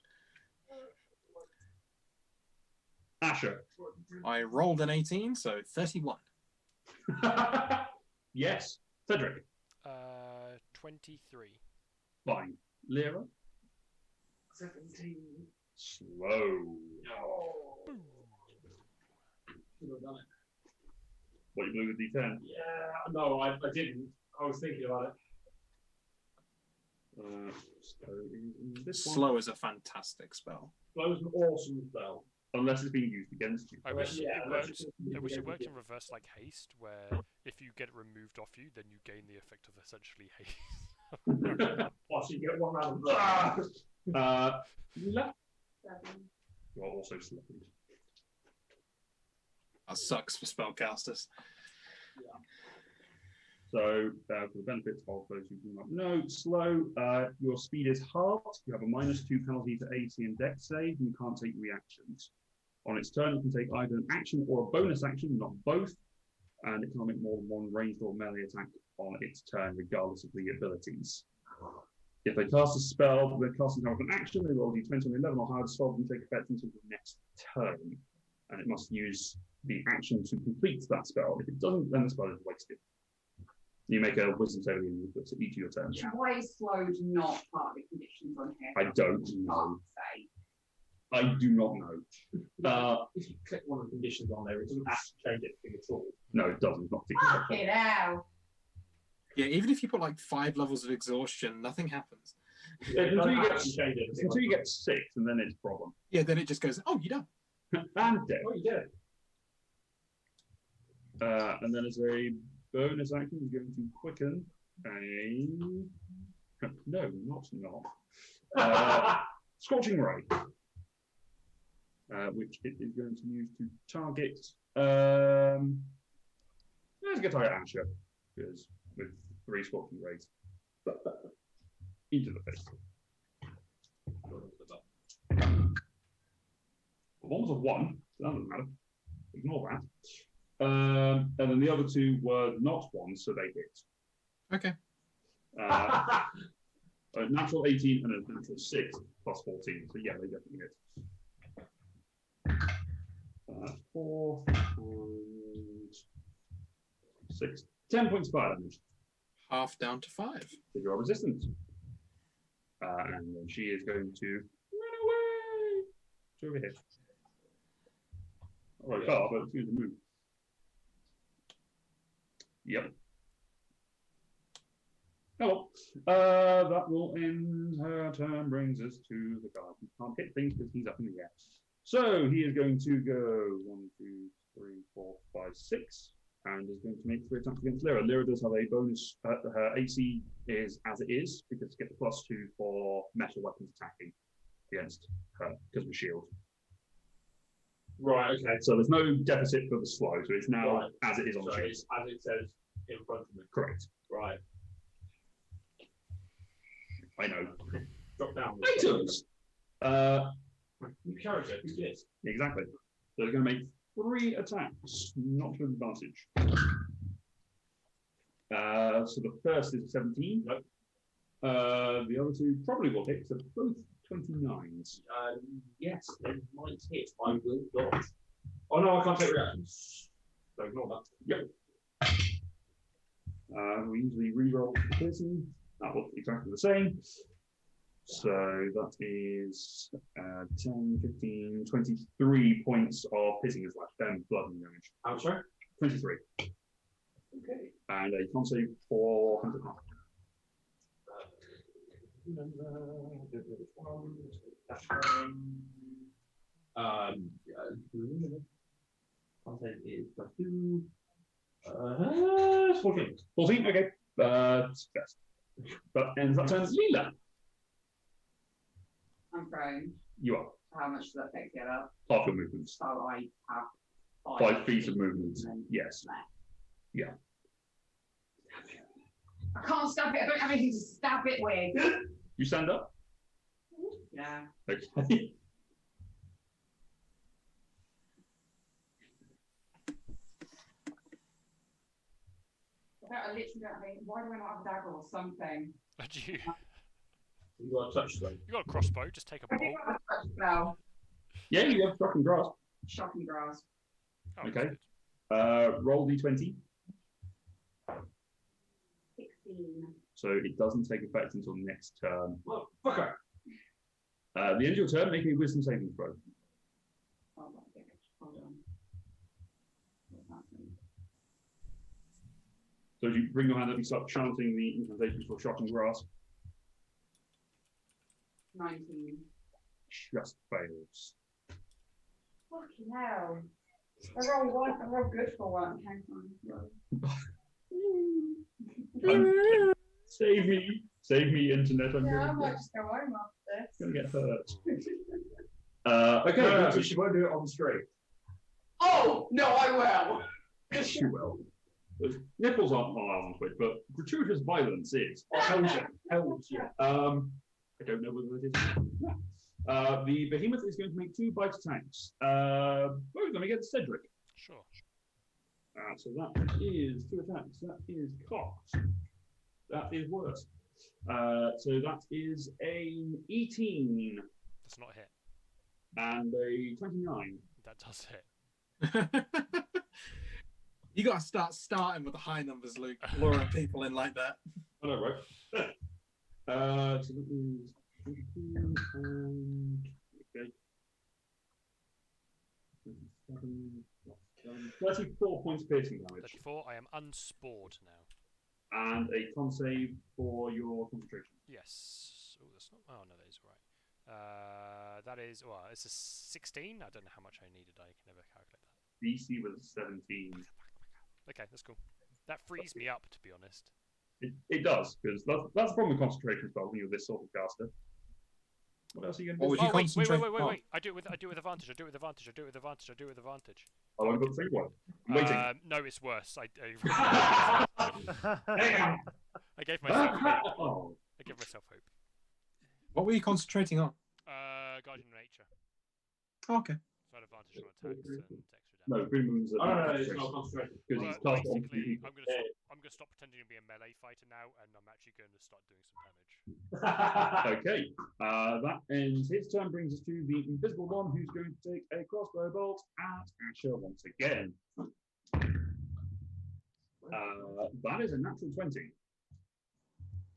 Asher. I rolled an 18, so 31. Yes. Cedric. 23. Fine. Lyra. 17. Slow. Should have done it. What, you blew the D10? Yeah, no, I didn't. I was thinking about it. So in this one, Slow is a fantastic spell. That was an awesome spell. unless it's being used against you. I wish yeah, it that's worked. just- I wish it worked in reverse like haste, where if you get it removed off you, then you gain the effect of essentially haste. Plus, you get one round. Left. 7. You are also slowed. That sucks for spellcasters. So, for the benefit of those who do not know, slow, your speed is halved. You have a -2 penalty to AC and Dex save, and you can't take reactions. On its turn, you can take either an action or a bonus action, not both, and it can't make more than one ranged or melee attack on its turn, regardless of the abilities. If they cast a spell, they're casting power of an action, they roll d20 on 11 or higher, the spell can take effect until the next turn, and it must use the action to complete that spell. If it doesn't, then the spell is wasted. You make a wisdom saving for each of your turns. Why is slowed not part of the conditions on here? I don't know. Fuck's sake. I do not know. If you click one of the conditions on there, it doesn't actually change anything at all. No, it doesn't. Not particularly. Fucking hell. Yeah, even if you put like 5 levels of exhaustion, nothing happens. It Until doesn't you get- actually change anything. Until you get 6, and then it's a problem. Yeah, then it just goes, oh, you're done. And dead. Oh, you did. And then as a bonus action, you're going to quicken a... No, not. Scorching Ray. Which it is going to use to target... let's get target Asher, because with 3 Scorching Rays. Into the face. One was a 1, so that doesn't matter. Ignore that. And then the other 2 were not 1s, so they hit. Okay. A natural 18 and a natural 6 plus 14. So yeah, they definitely hit. 4 and 6. 10 points of fire damage. Half down to 5. If you are resistant. And then she is going to run away to over here. Not very far, but it's going to move. Yep. Oh, well. That will end her turn, brings us to the guard. He can't hit things because he's up in the air. So he is going to go 1, 2, 3, 4, 5, 6, and is going to make 3 attacks against Lyra. Lyra does have a bonus. Her AC is as it is because to get the +2 for metal weapons attacking against her because of a shield. Right, okay. So there's no deficit for the slow, so it's now Right. as it is on the So shield. it's as it says in front of me. Correct. Right. I know. Drop down. Items. New character. Who's this? Exactly. So they're going to make 3 attacks, not with advantage. So the first is a 17. Nope. The other 2 probably will hit. So both 29s. Yes, they might hit. I will dodge. Oh no, I can't take reactions. So ignore that. We usually reroll the piercing. That will be exactly the same. So that is 10, 15, 23 points of piercing is left. Then blood and damage. I'm sorry. 23. Okay. And a con save for 100 half. Content is +2. 14. 14, okay. Success. That ends that turn. Leela, I'm prone. you are. How much does that take to get up? Half your movements. So I have 5 feet of movement. and Yes. left. Yeah. I can't stab it. I don't have anything to stab it with. You stand up? Yeah. Okay. I literally don't have any. Why do I not have a dagger or something? You You got a touchstone. got a crossbow. Just take a I bolt. think I have a touch spell. Yeah, you have shocking grasp. Shocking grasp. Oh, that's Okay. good. Roll d20. 16. So it doesn't take effect until next turn. Fucker. The end of your turn, make a wisdom saving throw. Oh my goodness. Hold on. What's happening? So as you bring your hand up, you start chanting the incantation for shocking grasp. 19. Just fails. Fucking hell. I roll one. I roll good for one. Hang on. Save me, internet. I'm Yeah, I gonna, might just go home after this. gonna get hurt. Okay, No, so she won't do it on the street. Oh no, I will. yes, you will. Those nipples aren't allowed on Twitch, but gratuitous violence is. Hell yeah. I don't know whether it is. The behemoth is going to make 2 bite attacks. Both of them against Cedric. Sure. So that is 2 attacks. That is cocked. That is worse. So that is an 18 Does not hit. and a 29. That does hit. You got to starting with the high numbers, Luke. Luring people in like that. I know, right? So that is 22 and okay. 34 points piercing damage 34. I am unspored now. and a con save for your concentration. Yes. Oh, that's not. Oh no, that is all right. That is. Well, it's a 16. I don't know how much I needed. I can never calculate that. DC was 17. Okay, that's cool. That frees me up, to be honest. It does, because that's the problem with concentration spell when you're this sort of caster. What else are you going to do? What would you Oh wait, concentrate wait. I do it with advantage. I do it with advantage. I do it with advantage. I do it with advantage. Oh, I've got the same one. I'm waiting. No, it's worse. I Damn! gave myself hope. Oh, I gave myself hope. What were you concentrating on? Guardian of Nature. Oh, okay. So I had advantage on attacks and extra damage. no, Green Moon's Oh, no, it's not concentration. because Well, he's cast on basically, people. I'm gonna stop pretending to be a melee fighter now, and I'm actually going to start doing some damage. Okay, that ends his turn, brings us to the invisible one who's going to take a crossbow bolt at Asher once again. That is a natural 20.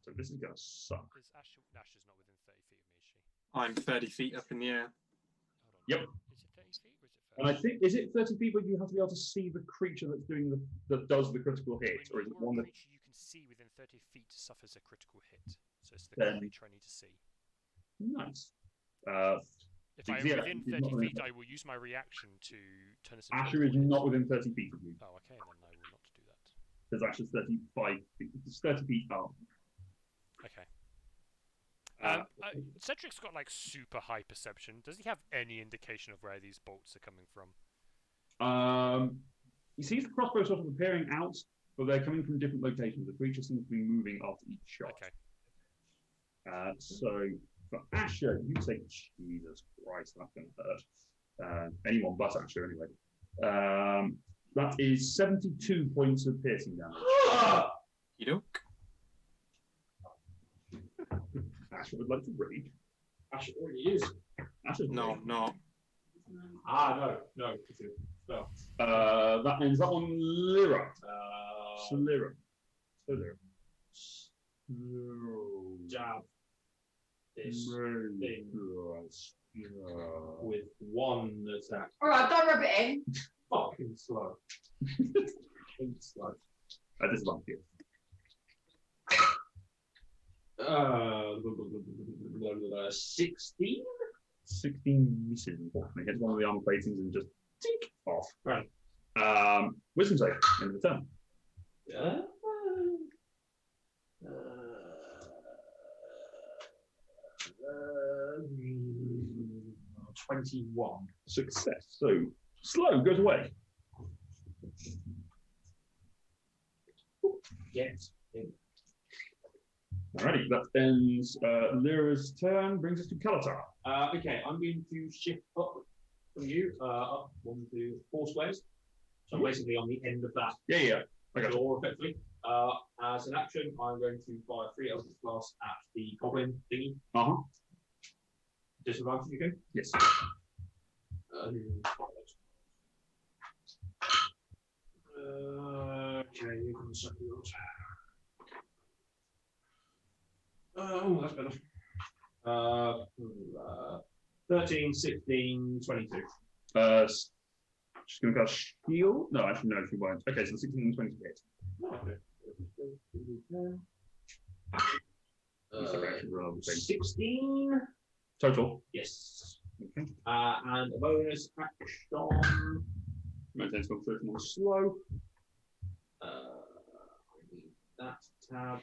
So this is going to suck. Is Ash is not within 30 feet of me, is she? I'm 30 feet up in the air. Hold on. Yep. Is it 30 feet or is it 30? And I think, is it 30 feet, but you have to be able to see the creature that's doing that does the critical hit, or is it one that... creature you can see within 30 feet suffers a critical hit. So it's the Then- creature I need to see. Nice. If I am yeah, within he's 30 not feet, within- I will use my reaction to turn this into a Asher is critical hit. not within 30 feet of you, Oh, okay, then I will not do that. because Asher's 35 feet. It's 30 feet up. Okay. Uh, Cedric's got like super high perception. Does he have any indication of where these bolts are coming from? He sees the crossbow sort of appearing out, but they're coming from different locations. The creature seems to be moving after each shot. Okay. So for Asher, you say, Jesus Christ, that's going to hurt. Anyone but Asher, anyway. That is 72 points of piercing damage. You doke. Asher would like to read. Actually, it already is. Asher's No, read. no. No. It's a spell. That ends that one, Lyra. Lyra. Jab this thing Lyra. with one attack. Alright, don't rub it in. Fucking slow. Fucking slow. Disadvantage. 16. 16 misses, unfortunately. Hits one of the armor platings and just tink off. Right. Wisdom save, end of the turn. Uh, 21. Success. So, slow goes away. Yes. Alrighty, that ends Lyra's turn, brings us to Kalatar. Okay, I'm going to shift up from you, up 1, 2, 4 squares. So I'm basically on the end of that Yeah. Okay. door, effectively. As an action, I'm going to fire 3 Eldritch Blasts at the goblin thingy. Uh-huh. Disadvantage again? Yes. Okay, you can suck yours. Oh, that's better. 13, 16, 22. She's going to cast shield. No, actually, no, she won't. Okay, so 16 and 20 hit. Okay. Roll the same. 16. Total. Yes. Okay. And a bonus action. Maintains concentration on slow. I need that tab.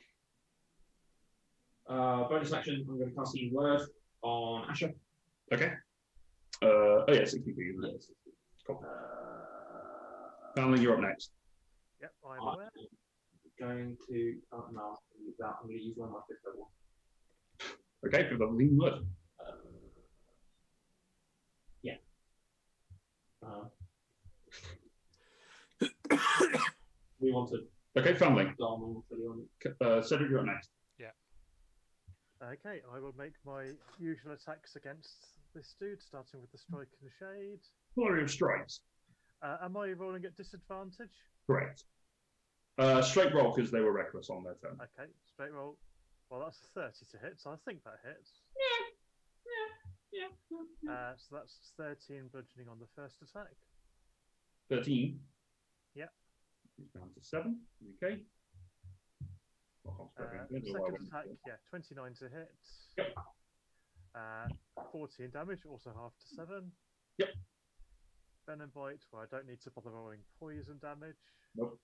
Bonus action. I'm going to cast Healing Word on Asher. Okay. Oh yeah, 60 feet, isn't it? Yes. Cool. Family, you're up next. Yep, I'm I'm aware. going to. Oh, no, I'm going to use one of my 5th level. Okay, for the lean word. Yeah. We wanted Okay, family. Darnell for the Cedric, you're up next. Okay, I will make my usual attacks against this dude, starting with the Strike and Shade. Flurry of strikes. Am I rolling at disadvantage? Correct. Straight roll because they were reckless on their turn. Okay, straight roll. Well, that's a 30 to hit, so I think that hits. So that's 13 bludgeoning on the first attack. 13. Yep. It's down to 7. Okay. Second attack, yeah, 29 to hit. Yep. 14 damage, also half to 7. Yep. Venom Bite, where I don't need to bother rolling poison damage. Nope.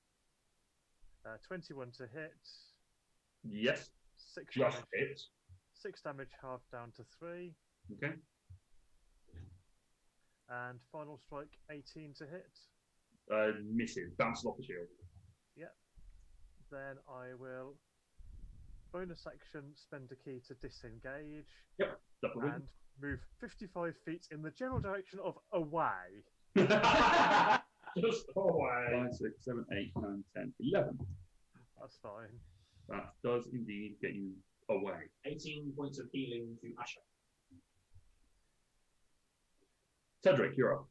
21 to hit. Yes. 6 Just damage. hits. 6 damage, half down to 3. Okay. And final strike, 18 to hit. Misses. Bounces off the shield. Then I will bonus action spend a key to disengage Yep. Definitely. and move 55 feet in the general direction of away. Just away. 5, 6, 7, 8, 9, 10, 11. That's fine. That does indeed get you away. 18 points of healing to Asher. Cedric, you're up.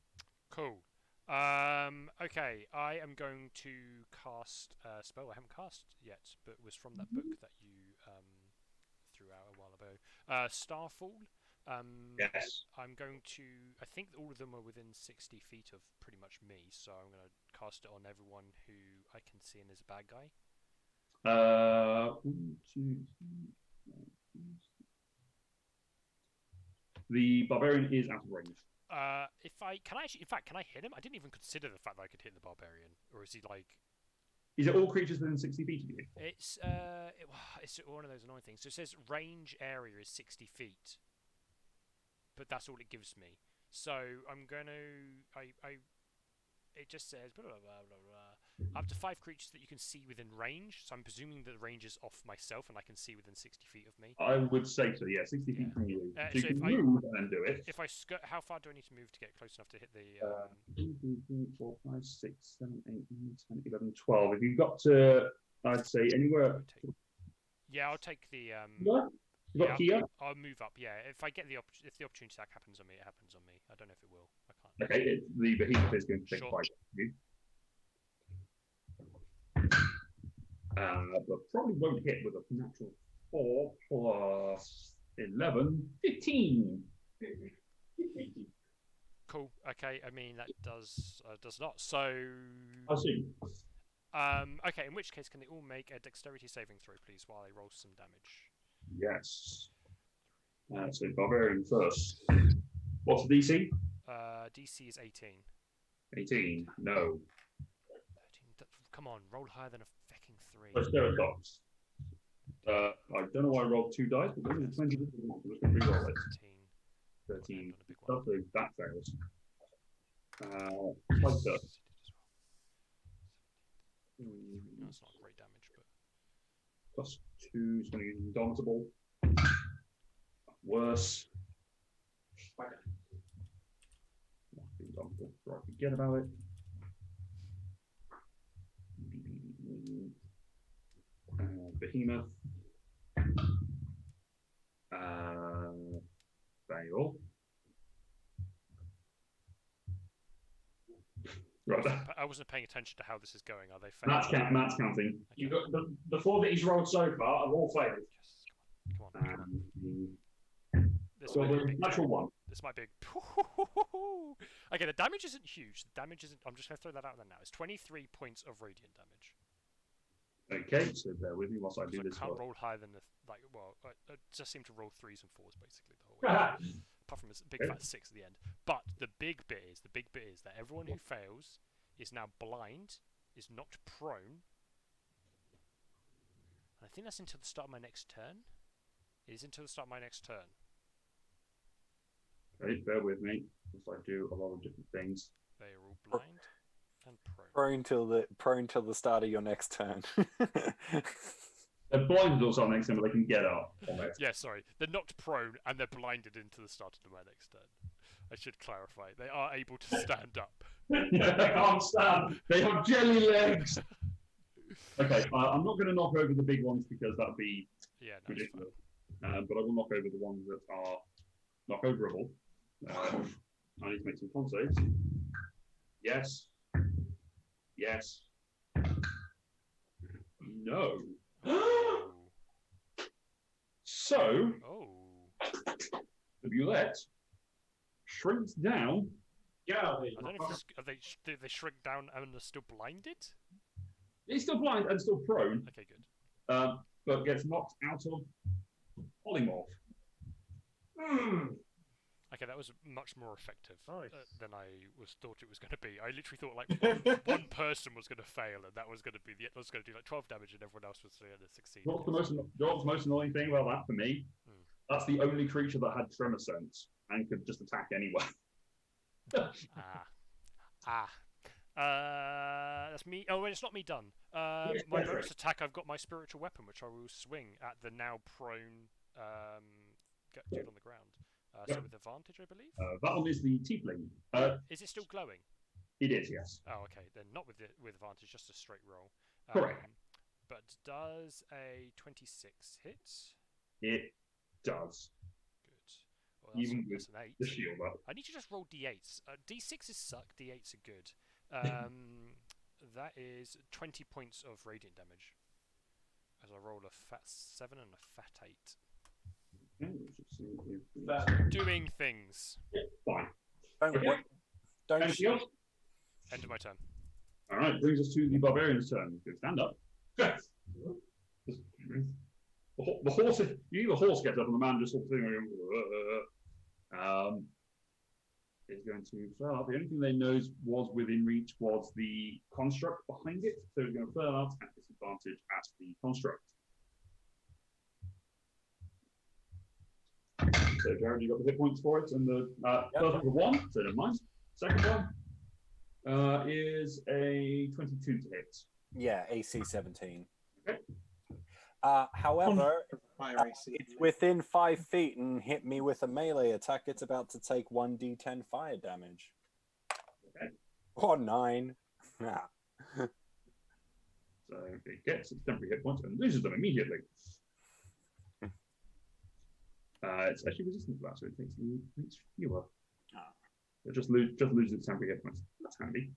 Cool. Okay, I am going to cast a spell I haven't cast yet, but was from that book that you threw out a while ago. Starfall. Yes. I'm going to. I think all of them are within 60 feet of pretty much me, so I'm going to cast it on everyone who I can see in as a bad guy. 1, 2, 3. The barbarian is out of range. If I can I actually, in fact, can I hit him? I didn't even consider the fact that I could hit the barbarian, or is he like? Is it all creatures within 60 feet of you? It's it's one of those annoying things. So it says range area is 60 feet, but that's all it gives me. So I'm gonna it just says blah, blah, blah, blah, blah. Up to 5 creatures that you can see within range. So I'm presuming that the range is off myself and I can see within 60 feet of me. I would say so, yeah, 60 feet from you. So you so can if move and do it. If I how far do I need to move to get close enough to hit the? 1, 2, 3, 4, 5, 6, 7, 8, 9, 10, 11, 12. If you've got to, I'd say anywhere. Yeah, I'll take the. You've got Kia? I'll move up. Yeah, if I get if the opportunity attack happens on me, it happens on me. I don't know if it will. I can't. Okay, the behemoth is going to take Sure. 5 of you. But probably won't hit with a natural 4 plus 11, 15. Cool. Okay. I mean that does not. So. I see. Okay. In which case, can they all make a dexterity saving throw, please, while I roll some damage? Yes. So barbarian first. What's the DC? DC is 18. 18. No. 13. Come on, roll higher than a fucking 3. Triceratops. I don't know why I rolled 2 dice, but maybe 20. I'm just going to re-roll it. 13. 13. On a big one. So that fails. Yes, Fighter. it did as well. No, it's not great damage, but +2, something indomitable. Worse. Indomitable. Right, forget about it. Behemoth. Fail. Right. I wasn't paying attention to how this is going. Are they failing? Matt's counting. You got the 4 that he's rolled so far have all failed. Yes, come on. This Well, might be a the big natural one. This might be. Okay, the damage isn't huge. The damage isn't. I'm just going to throw that out there now. It's 23 points of radiant damage. Okay, so bear with me whilst I do I this. can't roll higher than I just seem to roll 3s and 4s basically the whole way. Apart from a big fat 6 at the end. But the big bit is that everyone who fails is now blind, is knocked prone. And I think that's until the start of my next turn. It is until the start of my next turn. Okay, bear with me, because I do a lot of different things. They are all blind and prone. Prone till the start of your next turn. They're blinded also next time, but they can get up. Yeah, sorry. They're knocked prone and they're blinded into the start of my next turn. I should clarify. They are able to stand up. Yeah, they can't stand. They have jelly legs. Okay, I'm not going to knock over the big ones because that'd be ridiculous. But I will knock over the ones that are knockoverable. I need to make some con saves. Yes. Yes. No. So, the Bulette shrinks down. Yeah, I don't know if they shrink down and are still blinded? He's still blind and still prone. Okay, good. But gets knocked out of polymorph. Okay, that was much more effective than I thought it was going to be. I literally thought like one person was going to fail, and that was going to be was going to do like 12 damage, and everyone else was going to succeed. What's the most annoying thing about that for me? That's the only creature that had tremor sense and could just attack anywhere. That's me. Oh, it's not me done. My bonus attack, I've got my spiritual weapon, which I will swing at the now prone dude on the ground. So with advantage, I believe. That one is the tiefling. Is it still glowing? It is, yes. Oh, okay. Then not with advantage, just a straight roll. Correct. But does a 26 hit? It does. Good. Well, Even that's with an 8. the shield up. I need to just roll d8s. D6s suck. D8s are good. That is 20 points of radiant damage. As I roll a fat 7 and a fat 8. Doing things. Fine. Don't Anything else? End of my turn. All right, brings us to the barbarian's turn. Go stand up. The horse. The horse gets up, and the man just sort of thing. Is going to flail out. The only thing they knows was within reach was the construct behind it, so he's going to flail out at disadvantage at the construct. So, Jared, you got the hit points for it, and the first one, so never mind. Second one is a 22 to hit. Yeah, AC 17. Okay. However, it's within 5 feet and hit me with a melee attack. It's about to take 1d10 fire damage. Okay. Or 9. So it gets its temporary hit points and loses them immediately. It's actually resistant to that, so it takes fewer. It just loses its temporary hit points. That's handy.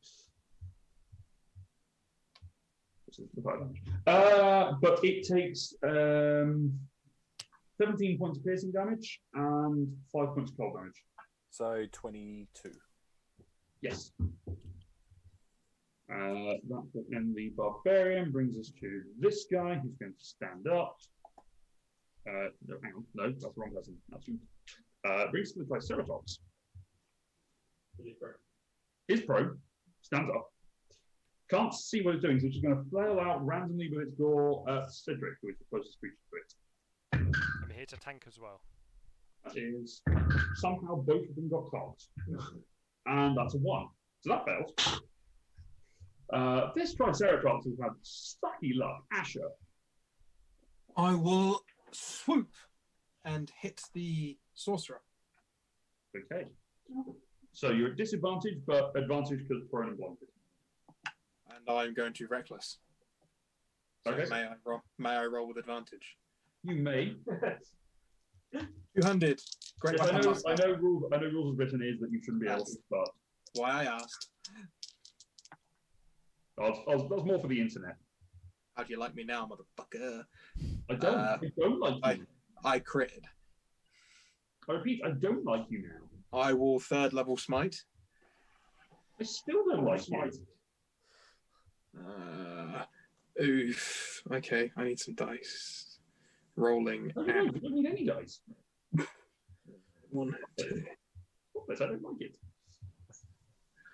But it takes 17 points of piercing damage and 5 points of cold damage. So 22. Yes. That will end the barbarian, brings us to this guy who's going to stand up. No, hang on. No, that's the wrong person. That's you. Brings to the Triceratops. His probe stands up. Can't see what it's doing, so it's just going to flail out randomly with its door at Cedric, who is the closest creature to it. I'm here to tank as well. That is somehow both of them got cocked. And that's a 1. So that fails. This Triceratops has had sucky luck. Asher. I will swoop and hit the sorcerer. Okay. So you're at disadvantage, but advantage because it's prone and blinded. And I'm going to reckless. So Okay. may I roll with advantage? You may. 200. Great Yes, weapon. I know rules as written is that you shouldn't be able to, but Why I asked. that's more for the internet. How do you like me now, motherfucker? I don't like you. I critted. I repeat, I don't like you now. I will 3rd level smite. I still don't like you. Oof. Okay, I need some dice. Rolling. I don't know, you don't need any dice. 1, 2. I don't like it.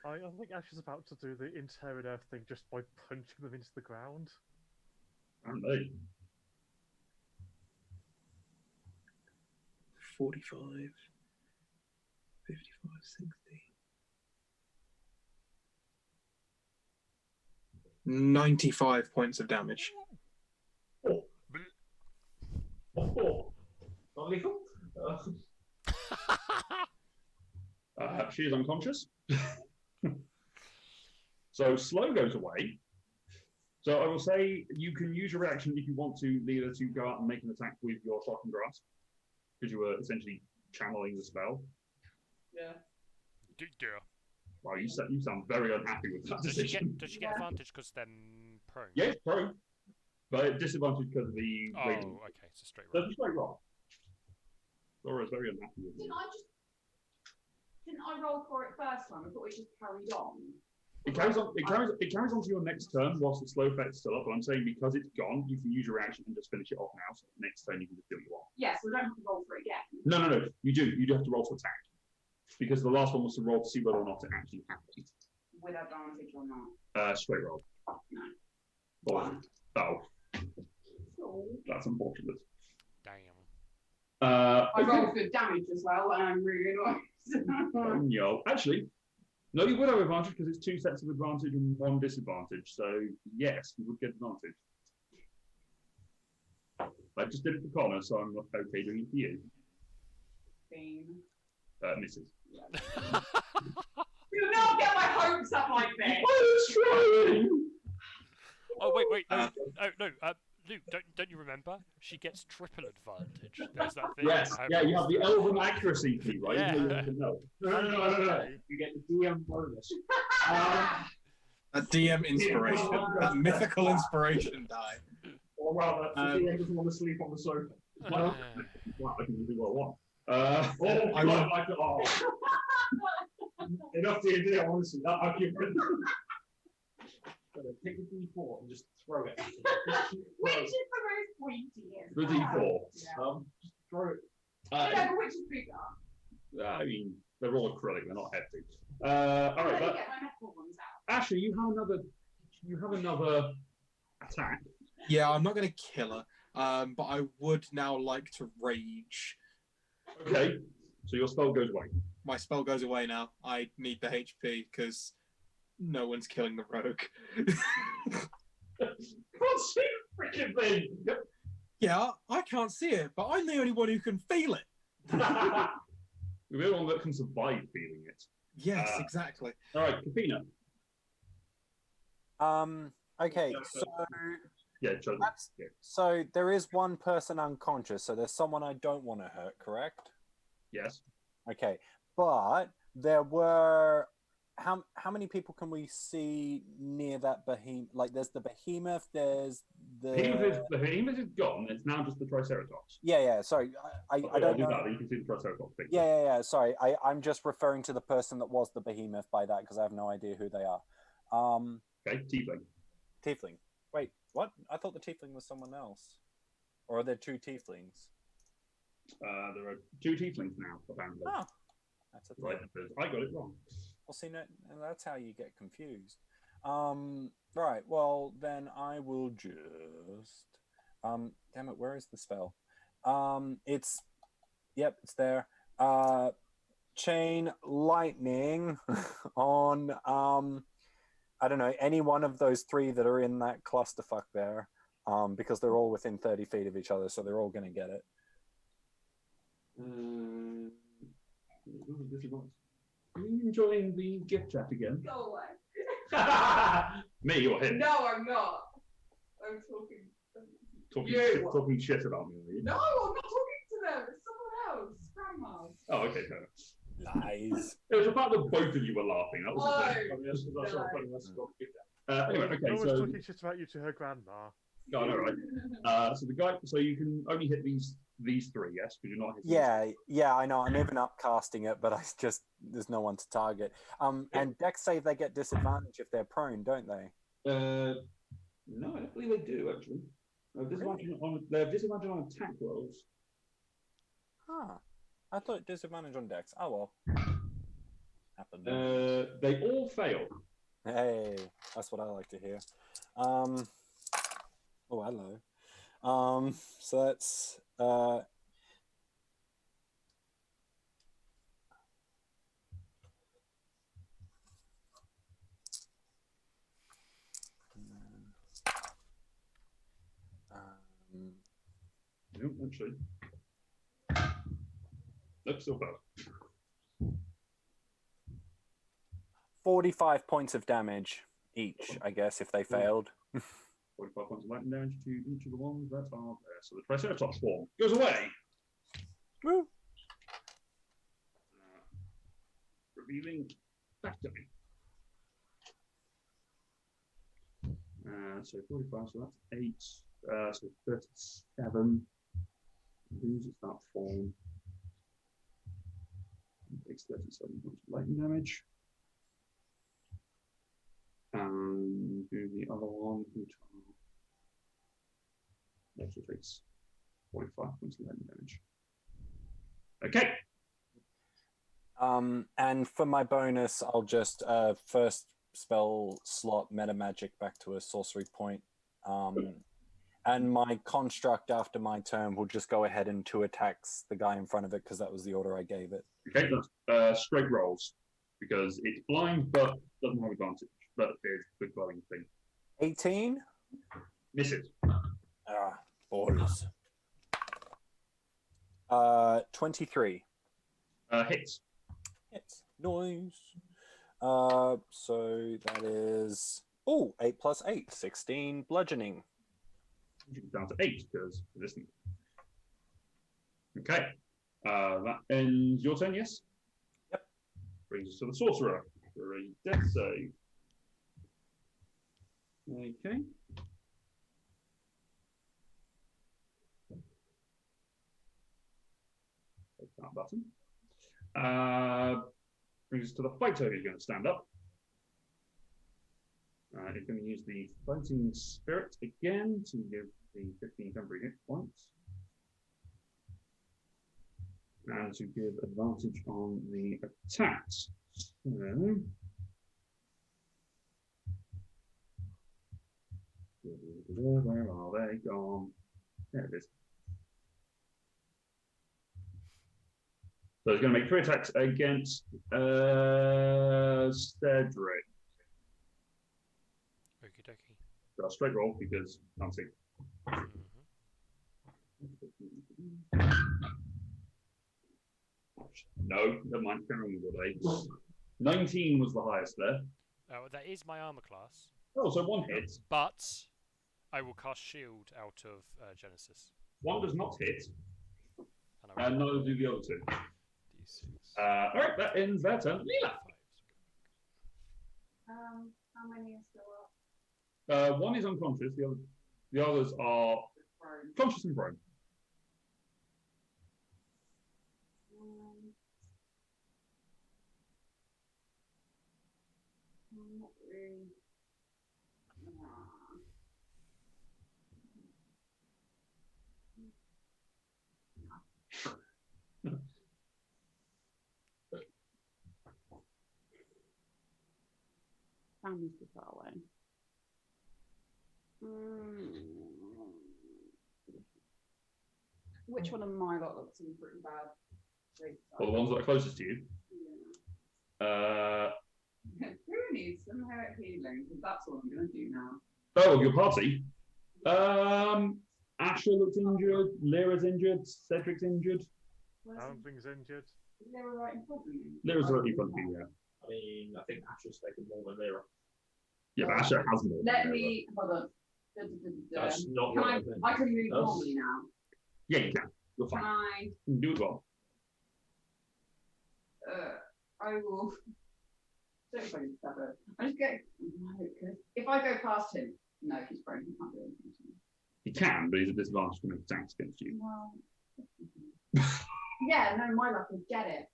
I think Ash is about to do the interior earth thing just by punching them into the ground. Aren't they? 45, 55, 60. 95 points of damage. Oh, not lethal? She is unconscious. So slow goes away. So I will say you can use your reaction if you want to, Leela, to go out and make an attack with your shocking grasp, because you were essentially channeling the spell. Yeah. Yeah. Wow, you sound very unhappy with that decision. Does she get advantage because they're prone? Yes, prone, but disadvantage because of the. Oh, rating. okay, it's a straight roll. That's a straight roll. Laura's very unhappy with it. Didn't I roll for it first time? I thought we just carried on. It carries on. It carries on to your next turn whilst the slow effect's still up. But I'm saying because it's gone, you can use your action and just finish it off now. So next turn you can just do what you want. Yes, we don't have to roll for it again. No. You do. You do have to roll to attack because the last one was to roll to see whether or not it actually happened. With advantage or not? Straight roll. No. Oh, Cool. that's unfortunate. Damn. I rolled good damage as well, and I'm really annoyed. No, actually, no, you would have advantage because it's 2 sets of advantage and 1 disadvantage. So yes, you would get advantage. I just did it for Connor, so I'm okay doing it for you. Bean. Misses. Do not get my hopes up like this. I was trying. Oh wait, no, Luke, don't you remember? She gets triple advantage. There's that thing. Yes, yeah, you have the elven accuracy key, right? Yeah. You have to know. No. You get the DM bonus. A DM inspiration. That mythical inspiration die. Or rather, the DM doesn't want to sleep on the sofa. Well, I can do what I want. I want. Enough D&D, I want to see that argument. Take a D4 and just throw it. Which is the most pointy? The D4. Just throw it. Yeah, but which is bigger? I mean, they're all acrylic, they're not hefty. All right, Let me but get my metal ones out. Ashley, you have another attack. Yeah, I'm not going to kill her, but I would now like to rage. Okay, so your spell goes away. My spell goes away now. I need the HP because no one's killing the rogue. Can't see the freaking thing. Yeah, I can't see it, but I'm the only one who can feel it. You're the only one that can survive feeling it. Yes, exactly. All right, Kafina. Okay, so Yeah, Chosen. Yeah. so there is one person unconscious, so there's someone I don't want to hurt, correct? Yes. Okay, but there were how many people can we see near that behemoth? Like, there's the behemoth, there's the Behemoth is gone. It's now just the Triceratops. yeah. Sorry, I I'll don't do know. that. You can see the Triceratops thing. Yeah. Sorry, I'm just referring to the person that was the behemoth by that because I have no idea who they are. Okay, Tiefling. Tiefling. Wait, what? I thought the tiefling was someone else. Or are there 2 tieflings? There are 2 tieflings now, apparently. Oh, that's a thing. Right, I got it wrong. Well, see, no, that's how you get confused. Right. Well, then I will just. Damn it! Where is the spell? It's. Yep, it's there. Chain lightning on. I don't know, any one of those 3 that are in that clusterfuck there. Because they're all within 30 feet of each other, so they're all going to get it. Are you enjoying the gift chat again? Go away. Me or him? No, I'm not. I'm talking. Talking shit about me, are you? No, I'm not talking to them. It's someone else. Grandma's. Oh, okay, fair enough. Lies. It was about the both of you were laughing. That was the thing. I mean, that's not funny. That's got to get Anyway, No okay, one's so talking shit about you to her grandma. no, no, right. So the guy, so you can only hit these 3, yes, because you're not hitting. Yeah, I know. I'm even upcasting it, but I just there's no one to target. And Dex say they get disadvantage if they're prone, don't they? No, I don't believe they do actually. They have disadvantage on attack rolls. Huh. I thought disadvantage on Dex. Oh well. Happened. They all fail. Hey, that's what I like to hear. Oh, hello. So that's No, actually. Nope, still fail. 45 points of damage each, I guess, if they failed. 45 points of lightning damage to each of the ones that are there. So the Triceratops form goes away. Woo. Revealing factory. So 45, so that's 8. So 37. Loses that form. Takes 37 points of lightning damage. And do the other one, which also takes 45 points of lightning damage. Okay. And for my bonus, I'll just first spell slot meta magic back to a sorcery point. And my construct after my turn will just go ahead and 2 attacks the guy in front of it because that was the order I gave it. Okay, that's straight rolls because it's blind but doesn't have advantage. But there's the glowing thing. 18? Misses. Balls. 23. Hits. Hits. Noise. So that is 8 plus 8, 16 bludgeoning. Down to 8 because resistant. Okay. That ends your turn, yes? Yep. Brings us to the sorcerer for a death save. Okay. Click that button. Brings us to the fighter who's going to stand up. He's going to use the fighting spirit again to give the 15 temporary hit points. And to give advantage on the attacks. So, where are they gone? There it is. So he's going to make 3 attacks against Cedric. Okie dokie. So a straight roll because can't see. No, never mind. 19 was the highest there. Oh, that is my armor class. Oh, so 1 hit. But I will cast shield out of Genesis. 1 does not hit, And and neither do the other 2. D6. All right, that ends their turn. Leela. How many are still up? 1 is unconscious. The others are conscious and prone. Not really. and the far away. Which one of my lot looks in pretty bad shape? Well, the ones that are closest to you. Who needs some hurt healing? Because that's what I'm going to do now. Oh, your party. Asher looks injured. Lyra's injured. Cedric's injured. Foundling's injured. Is Lyra right in front of me? Lyra's right in front of you. Yeah. I mean, I think Asher's taken more than Lyra. Yeah, but Asher has more. Let than Lyra. me hold on. That's not Can what I? I think. I can move That's- normally now. Yeah, you can. You're Can fine. I? You can do it well. I will. Don't if I can stab her. I just go. No, because if I go past him, no, he's prone. He can't do anything to me. He can, but he's at disadvantage to make attacks against you. Well. Yeah, no, my luck would get it.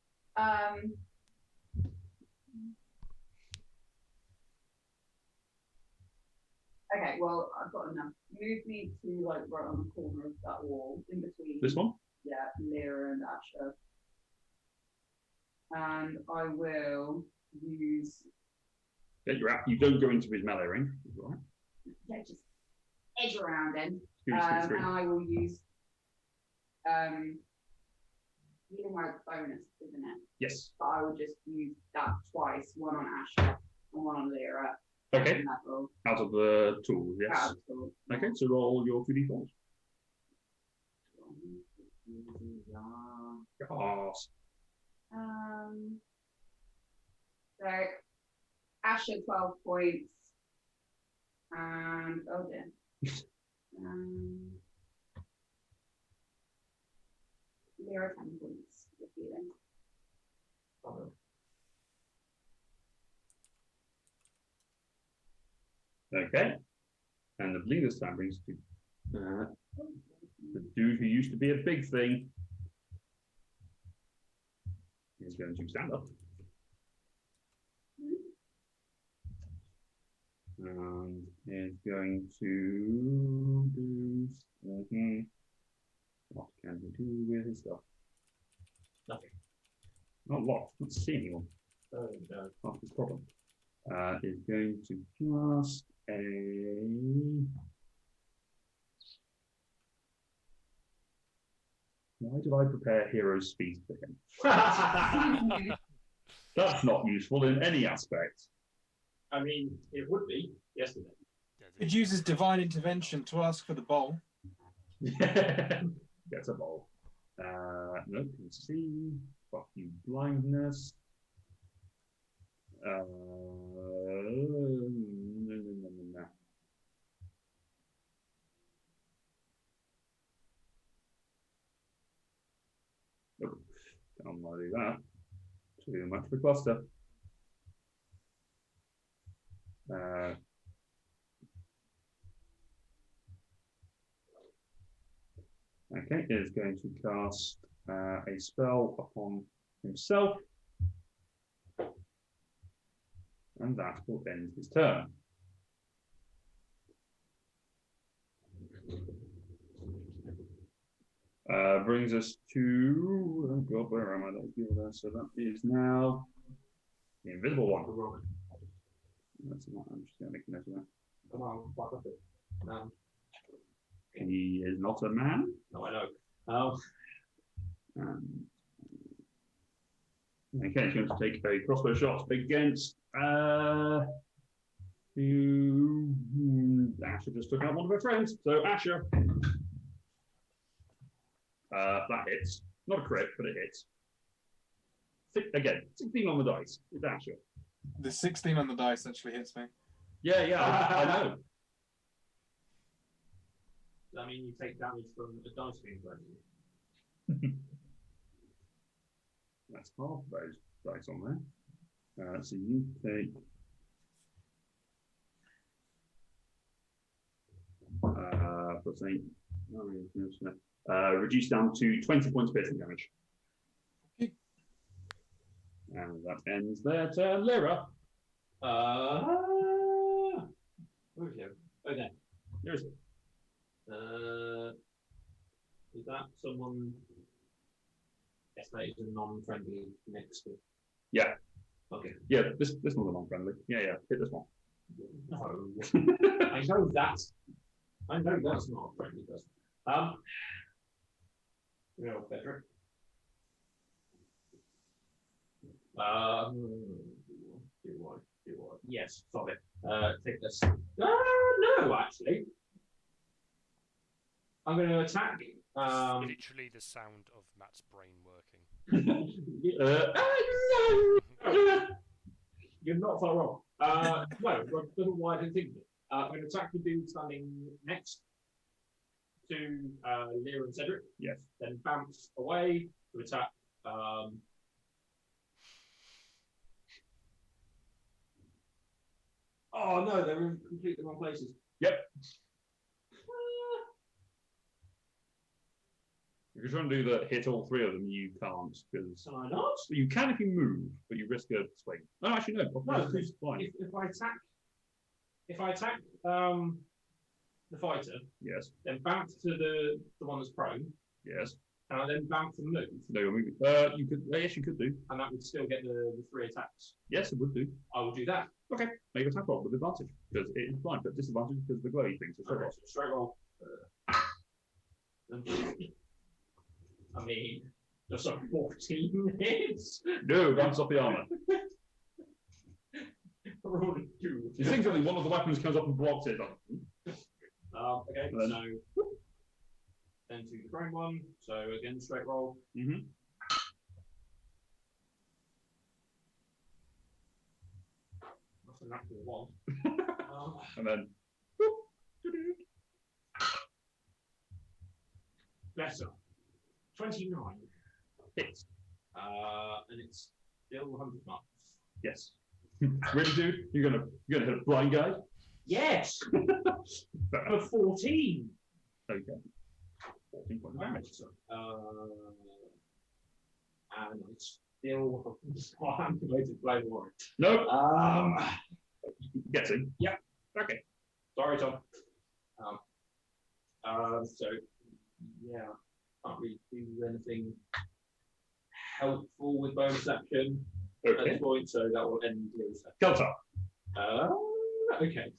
Okay, well, I've got enough. Move me to like right on the corner of that wall, in between. This one? Yeah, Lyra and Asher. And I will use. Yeah, you're out. You don't go into his melee range. It's all right. Yeah, just edge around him. Scoot, scoot, scoot. And I will use. Healing word bonus, isn't it? Yes. But I will just use that twice, one on Asher and one on Lyra. Okay. Level, Out of the tools, yes. out of tool. Okay, so roll your 2d4s. Yes. So Asher 12 points. And oh dear. Lyra 10 points of healing. Okay. And the bleed this time brings to the dude who used to be a big thing. He's going to stand up. And is going to do. What can he do with his stuff? Nothing. Not a lot. Not see anyone. Oh, no. That's his problem. Is going to cast a. Why did I prepare hero's speed for him? That's not useful in any aspect. I mean, it would be yesterday. It uses divine intervention to ask for the bowl. Gets a bowl. No, can see. Fuck you, blindness. No. Nope. Don't want to do that. Too much for cluster. Okay, is going to cast a spell upon himself, and that will end his turn. Brings us to, oh God, where am I? So that is now the invisible one. That's not, I'm just going to make a note of that. Come on, what was it? He is not a man. No, I know. Okay, he's going to take a crossbow shot against Asher just took out one of her friends. So Asher, that hits. Not a crit, but it hits. Again, 16 on the dice. It's Asher. The 16 on the dice actually hits me. Yeah, I know. I mean, you take damage from the dice being thrown. That's half those dice on there. So you take plus 8. Reduced down to 20 points of piercing damage. And that ends their turn. Lyra. Where is it? Oh, there. There is it. Is that someone? Yes, that is a non-friendly next to. Yeah. Okay. Yeah, this one's a non-friendly. Yeah, hit this one. I know that. I know that's not a friendly person. No, Pedro. Do I? Yes, stop it. Take this. No, actually. I'm going to attack. Literally the sound of Matt's brain working. No! You're not far wrong. No, I don't know why I didn't think of it. I'm going to attack the dude standing next to Lyra and Cedric. Yes. Then bounce away to attack. Oh no, they're in completely wrong places. Yep. If you're trying to do the hit all three of them, you can't because Can I not? you can if you move, but you risk a swing. No, actually no. No, It's fine. if I attack the fighter, Yes. then bounce to the one that's prone, Yes. and I then bounce and move, No, you're moving. You could. Yes, you could do. and that would still get the 3 attacks. Yes, it would do. I will do that. Okay. Make an attack roll with advantage because it is blind, but disadvantage because of the glowy thing. So straight roll. Straight roll. I mean, just a 14 hits. No, bounce off the armor. Roll a 2. Instinctively, one of the weapons comes up and blocks it. Okay, Then- so then to the prone one. So again, straight roll. Mm-hmm. That's a natural one. And then. Better. 29. Hits. And it's still 100 marks. Yes. Really, dude? You're gonna hit a blind guy? Yes! Fair enough. For 14. Okay. 14 points of damage. And it's still activated flame warrior. No. Guessing. Yeah. Okay. Sorry, Tom. So yeah, can't really do anything helpful with bonus action at Okay. this point, so that will end the session. Keltar. Okay.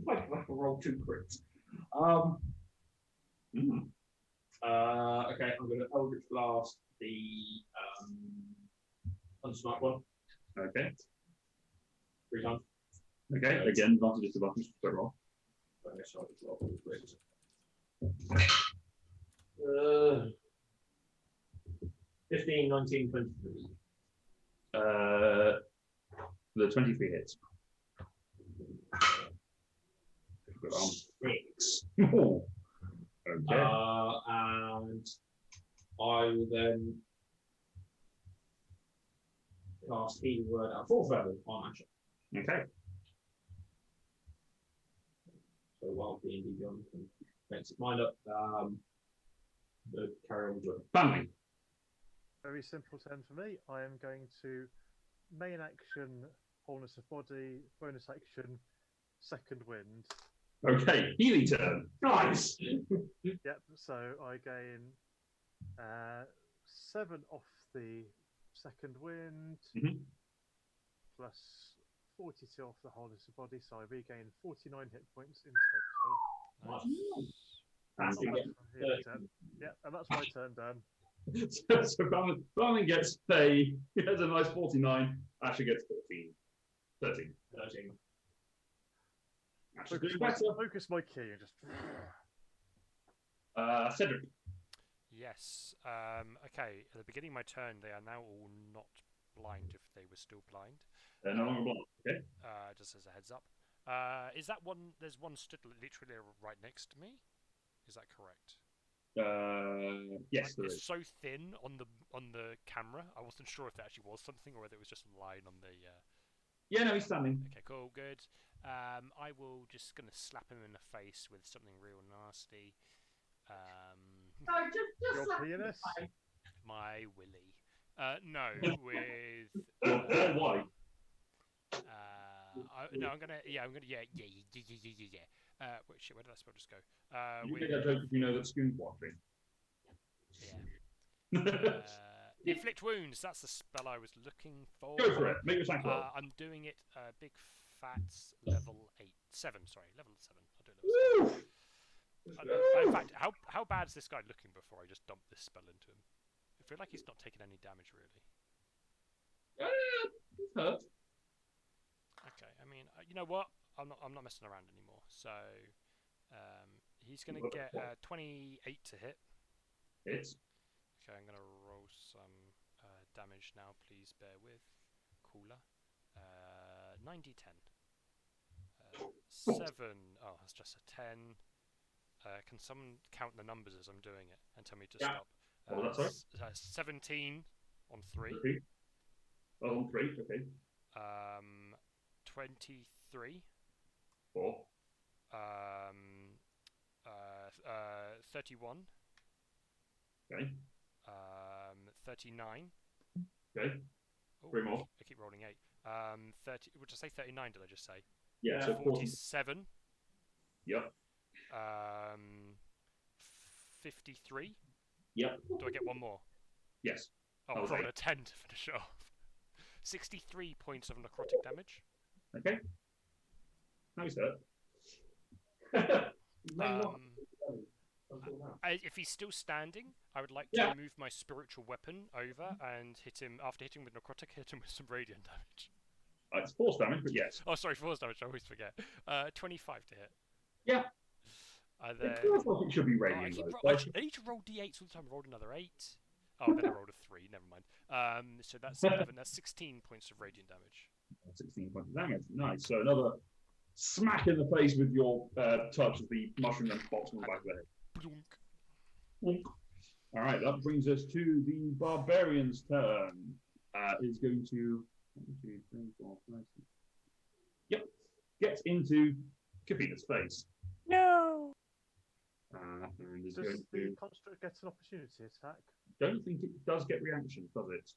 I can roll 2 crits. Okay, I'm going to Eldritch Blast the unsmart one Okay. 3 times. Okay. Again, advantage disadvantage. Straight roll. So I'll just roll for the crits. 15, 19, 23. The 23 hits. Good arm. 6. Oh. Okay. And I will then cast Healing Word at 4th level on action. Okay. So while D&D Beyond can makes its mind up, the carry on with it. Family. Very simple turn for me. I am going to main action, wholeness of body, bonus action, second wind. Okay. Healy turn. Nice. Yep, so I gain 7 off the second wind, Mhm. plus 42 off the wholeness of body, so I regain 49 hit points in total. And you get Healing turn. Yeah, and that's my turn done. so Barney gets a nice 49. Asher gets 14. 13. 13. Asher's Focus doing my, better. focus my key and just. Cedric. Yes. Okay. At the beginning of my turn, they are now all not blind if they were still blind. They're no longer blind. Okay. Just as a heads up. Is that one? There's one stood literally right next to me. Is that correct? Yes, there It's is. so thin on the camera. I wasn't sure if it actually was something or whether it was just a line on the. Yeah, no, he's standing. Okay, cool, good. I will just gonna slap him in the face with something real nasty. No, just Your slap penis? My willy. No, with. Why? No, I'm gonna. Yeah. Wait, shit, where did that spell just go? You make that joke if you know that Spoon's watching. Yeah. Inflict wounds. That's the spell I was looking for. Go for it. Make your attack roll. I'm doing it big Fats, level 7. Sorry, level 7. I'll do level 7. In fact, how bad is this guy looking before I just dump this spell into him? I feel like he's not taking any damage really. He's hurt. Okay, I mean, you know what? I'm not messing around anymore. So, he's gonna get 28 to hit. Hits. Okay, I'm gonna roll some damage now. Please bear with. Cooler. 9d10. 7. Oh, that's just a 10. Can someone count the numbers as I'm doing it and tell me to stop? What was that, sorry? 17 on 3. Okay. Oh, on 3, okay. 23. 4. 31. Okay. 39. Okay. Oh, 3 more. I keep rolling 8. 30. Would I say 39? Did I just say? Yeah. So 47. Yep. 53. Yep. Do I get one more? Yes. Oh, I rolled a 10 to finish it off. 63 points of necrotic damage. Okay. Now he's hurt. If he's still standing, I would like to move my spiritual weapon over and hit him. After hitting with necrotic, hit him with some radiant damage. It's force damage, but yes. Oh, sorry, force damage. I always forget. 25 to hit. Yeah. And then, it feels like it should be radiant. I need to roll d8s all the time. I rolled another 8. Oh, then I rolled a 3. Never mind. So that's 11. That's 16 points of radiant damage. 16 points of damage. Nice. So another smack in the face with your touch of the mushroom and box on the back of the head. Blunk. All right, that brings us to the barbarian's turn. Is going to 1, 2, 3, 4, 5, 6. Yep, gets into Kapina's face. No. And is Does going the to. construct get an opportunity attack? Don't think it does get reaction, does it?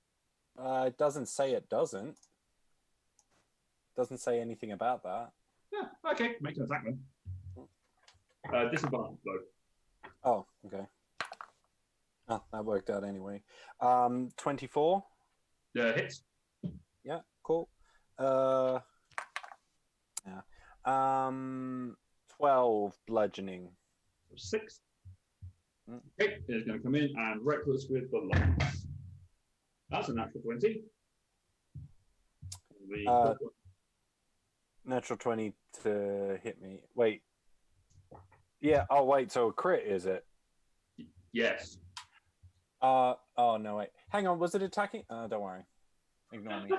It doesn't say it doesn't. Doesn't say anything about that. Yeah, okay, make an attack then. Disadvantage though. Oh, okay. Oh, that worked out anyway. 24. Hits. Yeah, cool. Yeah. 12 bludgeoning. 6. Okay, is going to come in and reckless with the lance. That's a natural 20. Natural 20 to hit me. Wait. Yeah. Oh, wait. So a crit, is it? Yes. Oh no, wait. Hang on. Was it attacking? Don't worry. Ignore me.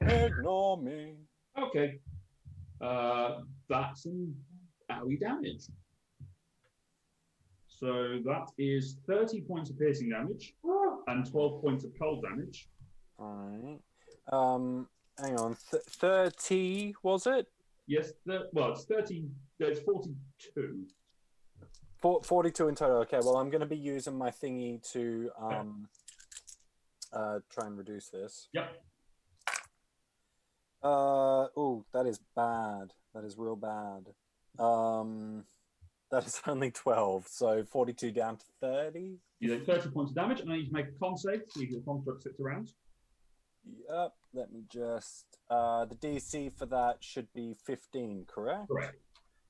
Ignore me. Okay. That's some AoE damage. So that is 30 points of piercing damage and 12 points of cold damage. All right. Hang on. 30 was it? Yes. Well, it's 30. It's 42. 42 in total. Okay. Well, I'm going to be using my thingy to try and reduce this. Yep. Oh, that is bad. That is real bad. That is only 12, so 42 down to 30. You take 30 points of damage, and then you can make a con save, so your construct sits around. Yep, let me just... the DC for that should be 15, correct? Correct.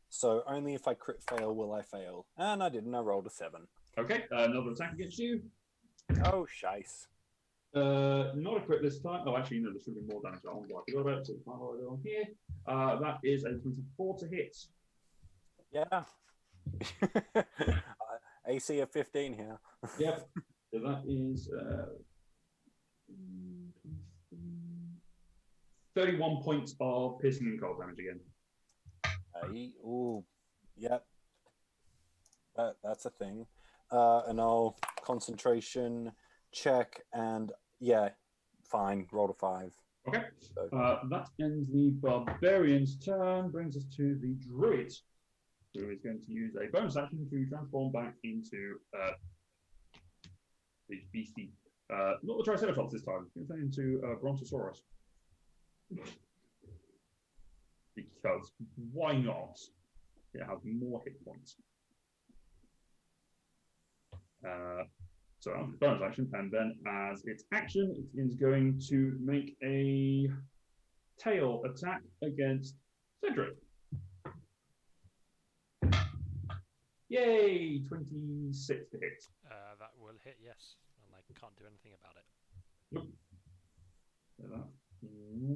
So only if I crit fail will I fail. And I didn't, I rolled a 7. Okay, another attack against you. Oh, shice. Not a crit this time. Oh, actually, no, there should be more damage on. I forgot about it, so it's not on here. That is a 24 to hit. Yeah. AC of 15 here. Yep. So that is 31 points of piercing and cold damage again. Ooh, yep. That's a thing. And I'll concentration check and yeah, fine. Roll a 5. Okay. So, that ends the barbarian's turn. Brings us to the druid, who is going to use a bonus action to transform back into the beastie. Not the Triceratops this time. It's going to turn into Brontosaurus. Because why not? It has more hit points. So that's the bonus action, and then as its action, it is going to make a tail attack against Cedric. Yay! 26 to hit. That will hit, yes. And I can't do anything about it. Nope. So that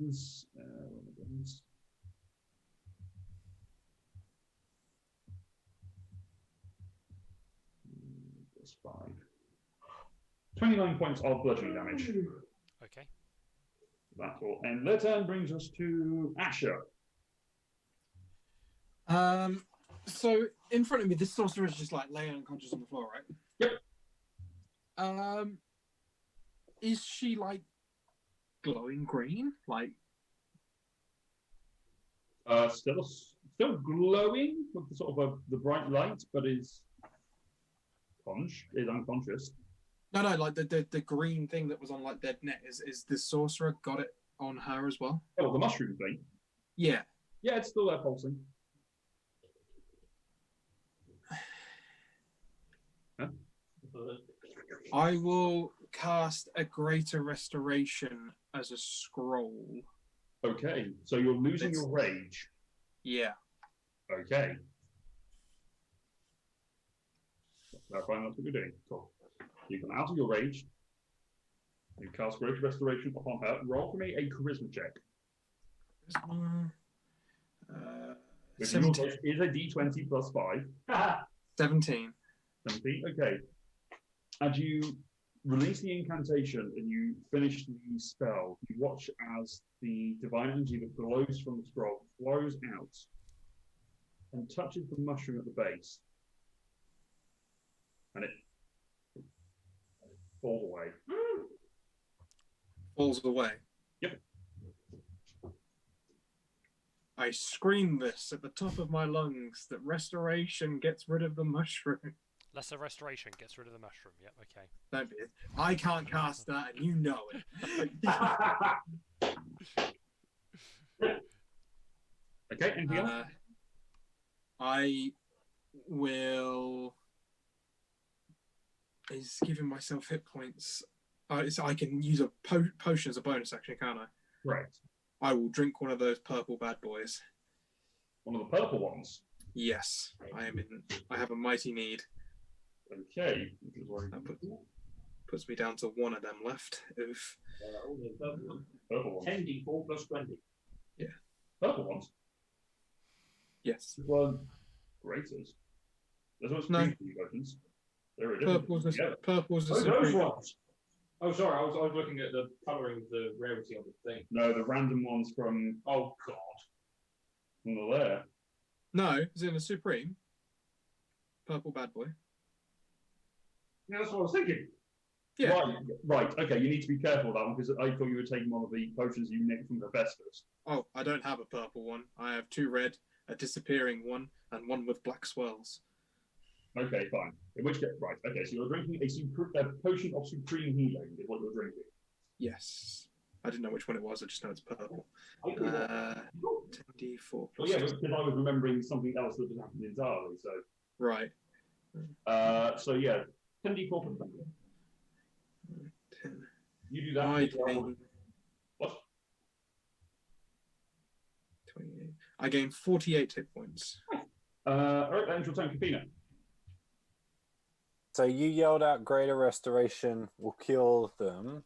is plus 5. 29 points of bludgeoning damage. Okay. That will end their turn, brings us to Asher. So in front of me, this sorcerer is just like laying unconscious on the floor, right? Yep. Is she like glowing green? Like, still glowing with the sort of the bright light, but is unconscious. no, like the green thing that was on like their neck. Is the sorcerer got it on her as well? Oh, the mushroom thing. Yeah. Yeah, it's still there pulsing. Huh? I will cast a greater restoration as a scroll. Okay, so you're losing your rage. Yeah. Okay. Clarifying that's what you're doing. Cool. You come out of your rage. You cast Greater Restoration upon her. Roll for me a charisma check. Which 17. is a d20 plus 5. 17. 17, okay. As you release the incantation and you finish the spell, you watch as the divine energy that glows from the scroll flows out and touches the mushroom at the base. And it falls away. Falls away. Yep. I scream this at the top of my lungs that restoration gets rid of the mushroom. Lesser restoration gets rid of the mushroom. Yep, okay. Don't be. I can't cast that, and you know it. Okay, anything else? I will. Is giving myself hit points. I can use a potion as a bonus action, can't I? Right. I will drink one of those purple bad boys. One of the purple ones. Yes, I have a mighty need. Okay. That puts me down to one of them left. Oof. Purple ones. 10d4 plus 20. Yeah. Purple ones? Yes. Well, greaters. There's what's No. potions. They're different. Purple's the Oh, those supreme. ones. Oh, sorry, I was looking at the colouring of the rarity of the thing. No, the random ones from Oh, God. the lair. No, is it a supreme? Purple bad boy. Yeah, that's what I was thinking. Yeah. Right. Okay, you need to be careful of that one because I thought you were taking one of the potions you nicked from Hephaestus. Oh, I don't have a purple one. I have 2 red, a disappearing one, and one with black swirls. Okay, fine. In which case, right. Okay, so you're drinking a potion of supreme healing is what you're drinking. Yes. I didn't know which one it was. I just know it's purple. I do that. 10d4 Well, plus yeah, 6. because I was remembering something else that had happened entirely. So, Right. so yeah, 10d4 plus 20. 10. You do that. I gain What? 28. I gain 48 hit points. All right, then your turn, Kapina. So you yelled out greater restoration will kill them.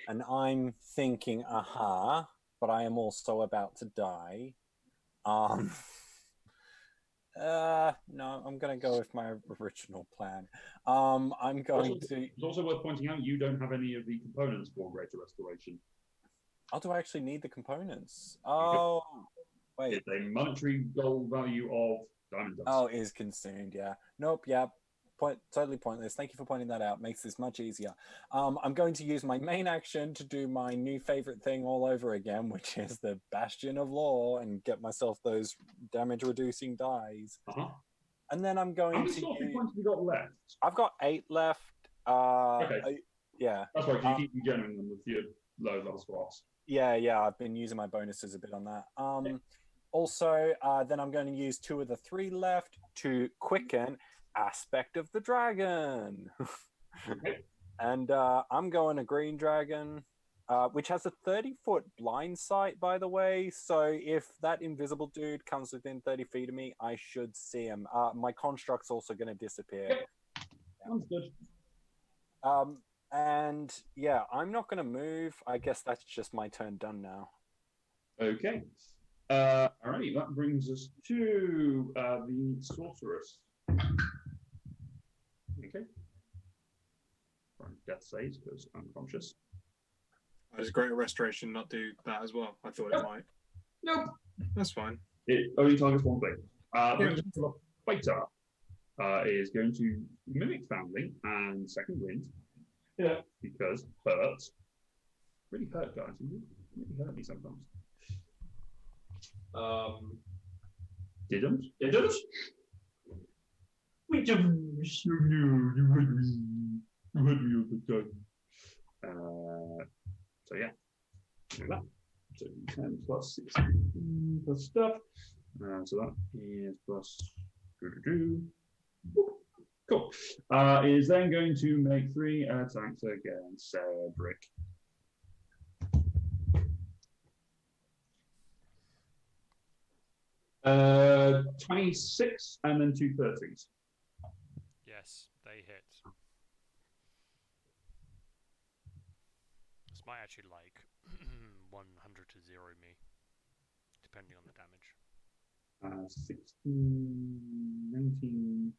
And I'm thinking, aha, but I am also about to die. No, I'm going to go with my original plan. I'm going to... It's also worth pointing out you don't have any of the components for greater restoration. Oh, do I actually need the components? Oh, wait. It's a monetary gold value of diamond dust. Oh, it is consumed, yeah. Nope, yeah. Totally pointless. Thank you for pointing that out. Makes this much easier. I'm going to use my main action to do my new favorite thing all over again, which is the Bastion of Law, and get myself those damage-reducing dies. And then I'm going How many to sorcery use... points have you got left? I've got 8 left. Okay. Yeah. That's right, you keep regenerating them with your low-level spots. Yeah, I've been using my bonuses a bit on that. Also, then I'm going to use 2 of the 3 left to quicken Aspect of the Dragon. Okay. And I'm going a green dragon. which has a 30-foot blind sight, by the way. So if that invisible dude comes within 30 feet of me, I should see him. My construct's also going to disappear. Sounds good. And yeah, I'm not going to move. I guess that's just my turn done now. Okay. Alrighty, that brings us to the sorceress. Okay. From death saves because unconscious. Does Greater Restoration not do that as well? I thought it might. Nope. That's fine. It only targets one thing. The fighter is going to mimic family and second wind. Yeah. Because hurt. Really hurt, guys. You really hurt me sometimes. Didn't? Didn't? We don't. You hurt me. You hurt me all the time. So yeah. Do that. So 10 plus 16 plus stuff. So that is plus. Cool. Is then going to make 3 attacks against Cedric. Uh, 26 and then 2 30s. Yes, they hit. This might actually like 100 to 0 me, depending on the damage. 16, 19.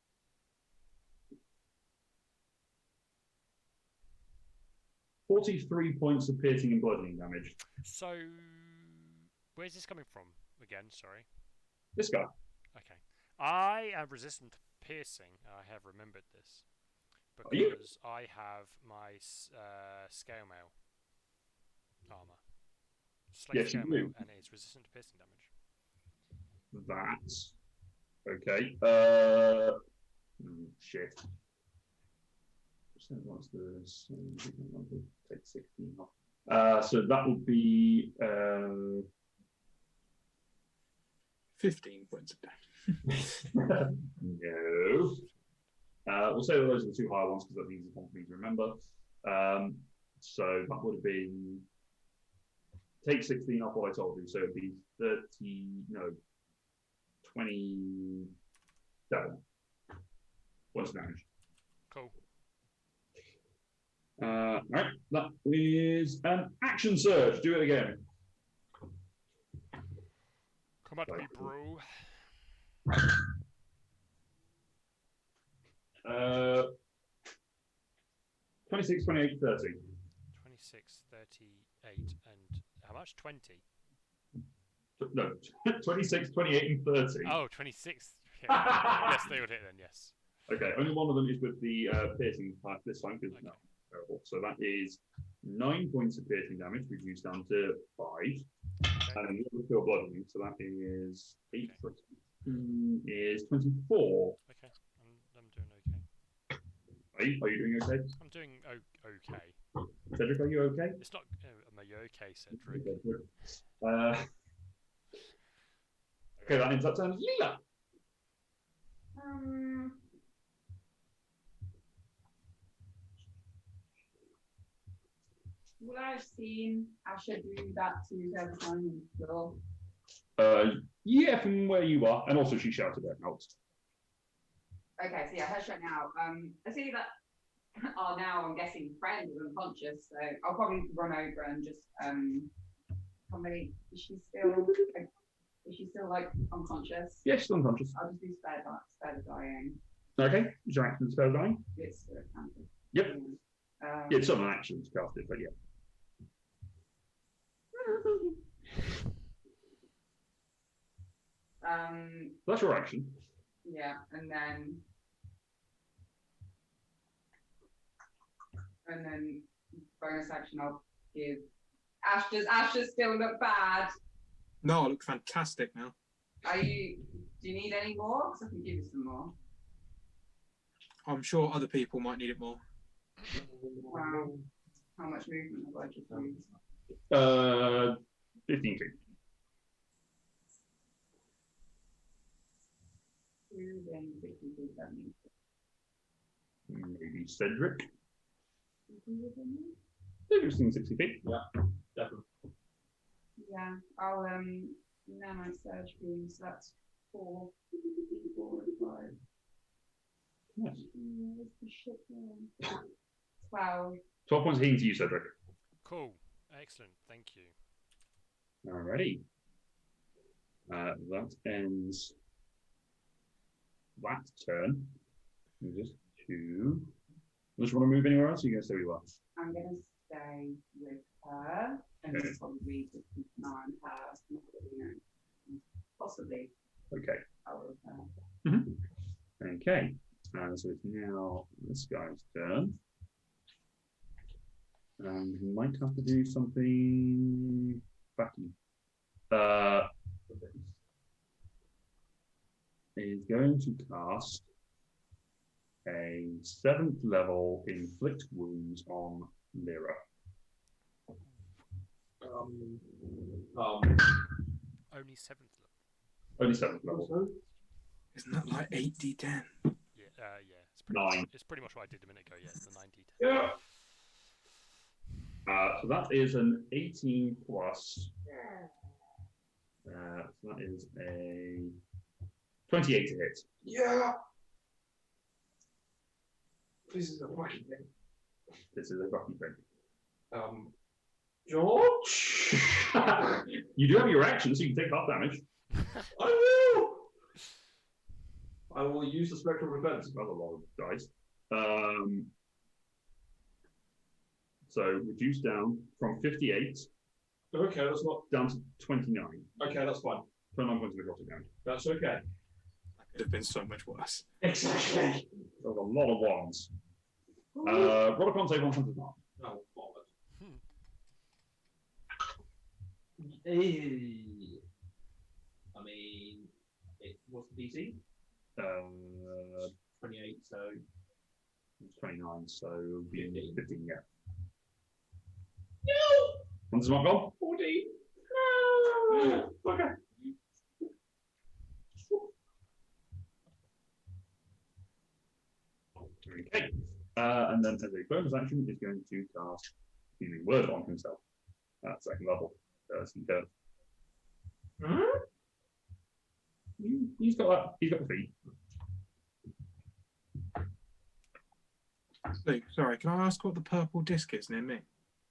43 points of piercing and bludgeoning damage. So, where's this coming from again? Sorry. This guy. Okay. I am resistant to piercing. I have remembered this. Are you? Because I have my scale mail armor. Slate Yes, scale you mail, do. and it's resistant to piercing damage. That. Okay. Shit. What's the take 16 off? So that would be 15 points of damage. no. We'll say those are the 2 higher ones because that means it's one for me to remember. So that would have been take 16 off what I told you, so it'd be 27 points of damage. Cool. Right, that is an action surge. Do it again. Come at me, bro. 26, 28, 30. 26, 38, and how much? 20? No, 26, 28, and 30. Oh, 26. Yeah. Yes, they would hit then, yes. Okay, only one of them is with the piercing type this time, because Okay. no, terrible. So that is 9 points of piercing damage, reduced down to 5. Okay. And then the other pure bludgeoning, so that is 8 Okay. is 24. Okay, I'm doing okay. Are you doing okay? I'm doing okay. Cedric, are you okay? It's not. Am you okay, Cedric? Okay, good. Okay, that ends up turn. Leela. Will I have seen Asher do that to Devon on the floor? Yeah, from where you are, and also she shouted it out. Okay, so yeah, her shut now. I see that are now, I'm guessing, friends and unconscious, so I'll probably run over and just somebody, is she still like unconscious? Yes, still unconscious. I'll just do spare the dying. Okay, is your action spell dying? It's counted. Yep. Yeah, it's not an action to cast it, but yeah. That's your action. Yeah, and then bonus action I'll give Ash. Does Ash just still look bad? No, I look fantastic now. Do you need any more? Because I can give you some more. I'm sure other people might need it more. Wow. How much movement have I just used? 15 feet. Then 50 feet, that means Maybe Cedric. They're just 60 feet. Definitely. Yeah, I'll nano surge beam, so that's 4, 4 and 5. Yes. Where's the shit going? 12. 12 points of healing to you, Cedric. Cool. Excellent. Thank you. Alrighty. That ends that turn. Just 2. Unless you want to move anywhere else, or you going to stay where you are? I'm going to stay with her and Okay. probably just keep an eye on her. Not really, you know, possibly Okay. power of her. Okay. So it's now this guy's turn. And he might have to do something wacky. Is going to cast a 7th level inflict wounds on Lyra. Only 7th level. Only 7th level. Isn't that like 8d10? Yeah. Yeah. It's pretty 9. Much, it's pretty much what I did a minute ago. Yeah, it's the 9d10. Yeah. So that is an 18 plus. So that is a 28 to hit. Yeah. This is a wacky thing. This is a rocky thing. George? You do have your action, so you can take half damage. I will! I will use the spectral defense. That's a lot of dice. So reduce down from 58 Okay, that's not. down to 29. Okay, that's fine. 29 points of necrotic damage. That's okay. That could have been so much worse. Exactly. There's a lot of ones. Roll a con save on Hunter's Mark. No, bothered. I mean, what's the DC? 28, so. It's 29, so it'll be 15. 15, yeah. No! Hunter's Mark gone? 14. No! Okay. Okay. And then as a bonus action, is going to cast Healing Word on himself at 2nd level. He's got that. He's got the feet. Luke, sorry, can I ask what the purple disc is near me?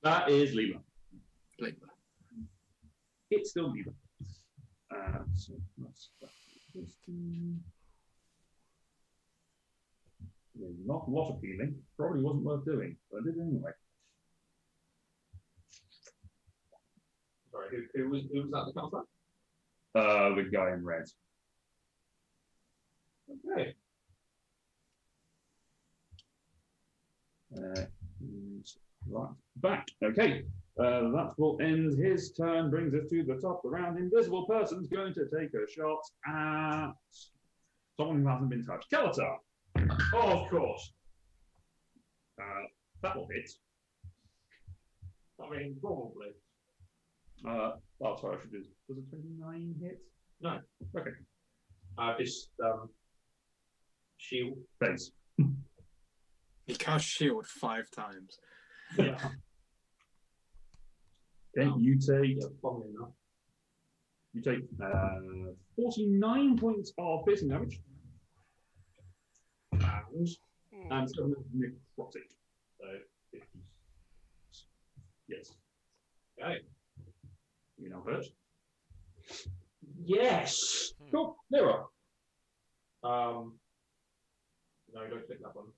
That is Lila. Lila. It's still Lila. So that's not a lot of healing. Probably wasn't worth doing, but I did it anyway. Sorry, who was that the counselor? The guy in red. Okay. He's right back. Okay. That will end his turn. Brings us to the top of the round. Invisible person's going to take a shot at someone who hasn't been touched. Kelatar. Oh, of course. That will hit. I mean, probably. Well, sorry, I should do. Was it 29 hit? No. Okay. It's shield. Thanks. He cast shield 5 times. Yeah. Okay, you take Yeah, probably enough. 49 points of piercing damage and 7 of necrotic. So 50. Yes. Okay. You now hurt. Yes. Cool. Lyra. No, don't click that one.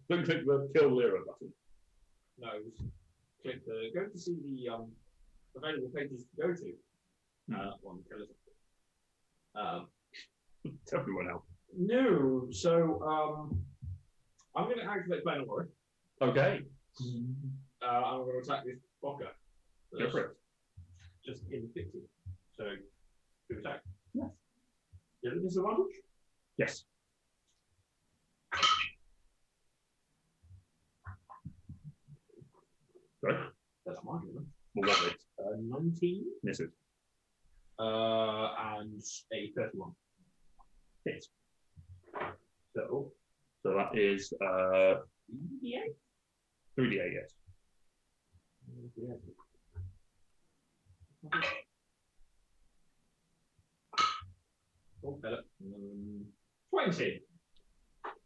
don't click the kill Lyra button. No, just click the go to see the available pages to go to. On Tell me what help. No, so I'm going to activate Bane Warrior. Okay. I'm going to attack this fucker. Go for it. Just in 50. So, do attack. Yes. Is it disadvantage? Yes. Sorry. That's my good. What was it? 19. Misses. And a 31. Hit. So, So that is 3d8? 3d8, yes. Oh, better. 20.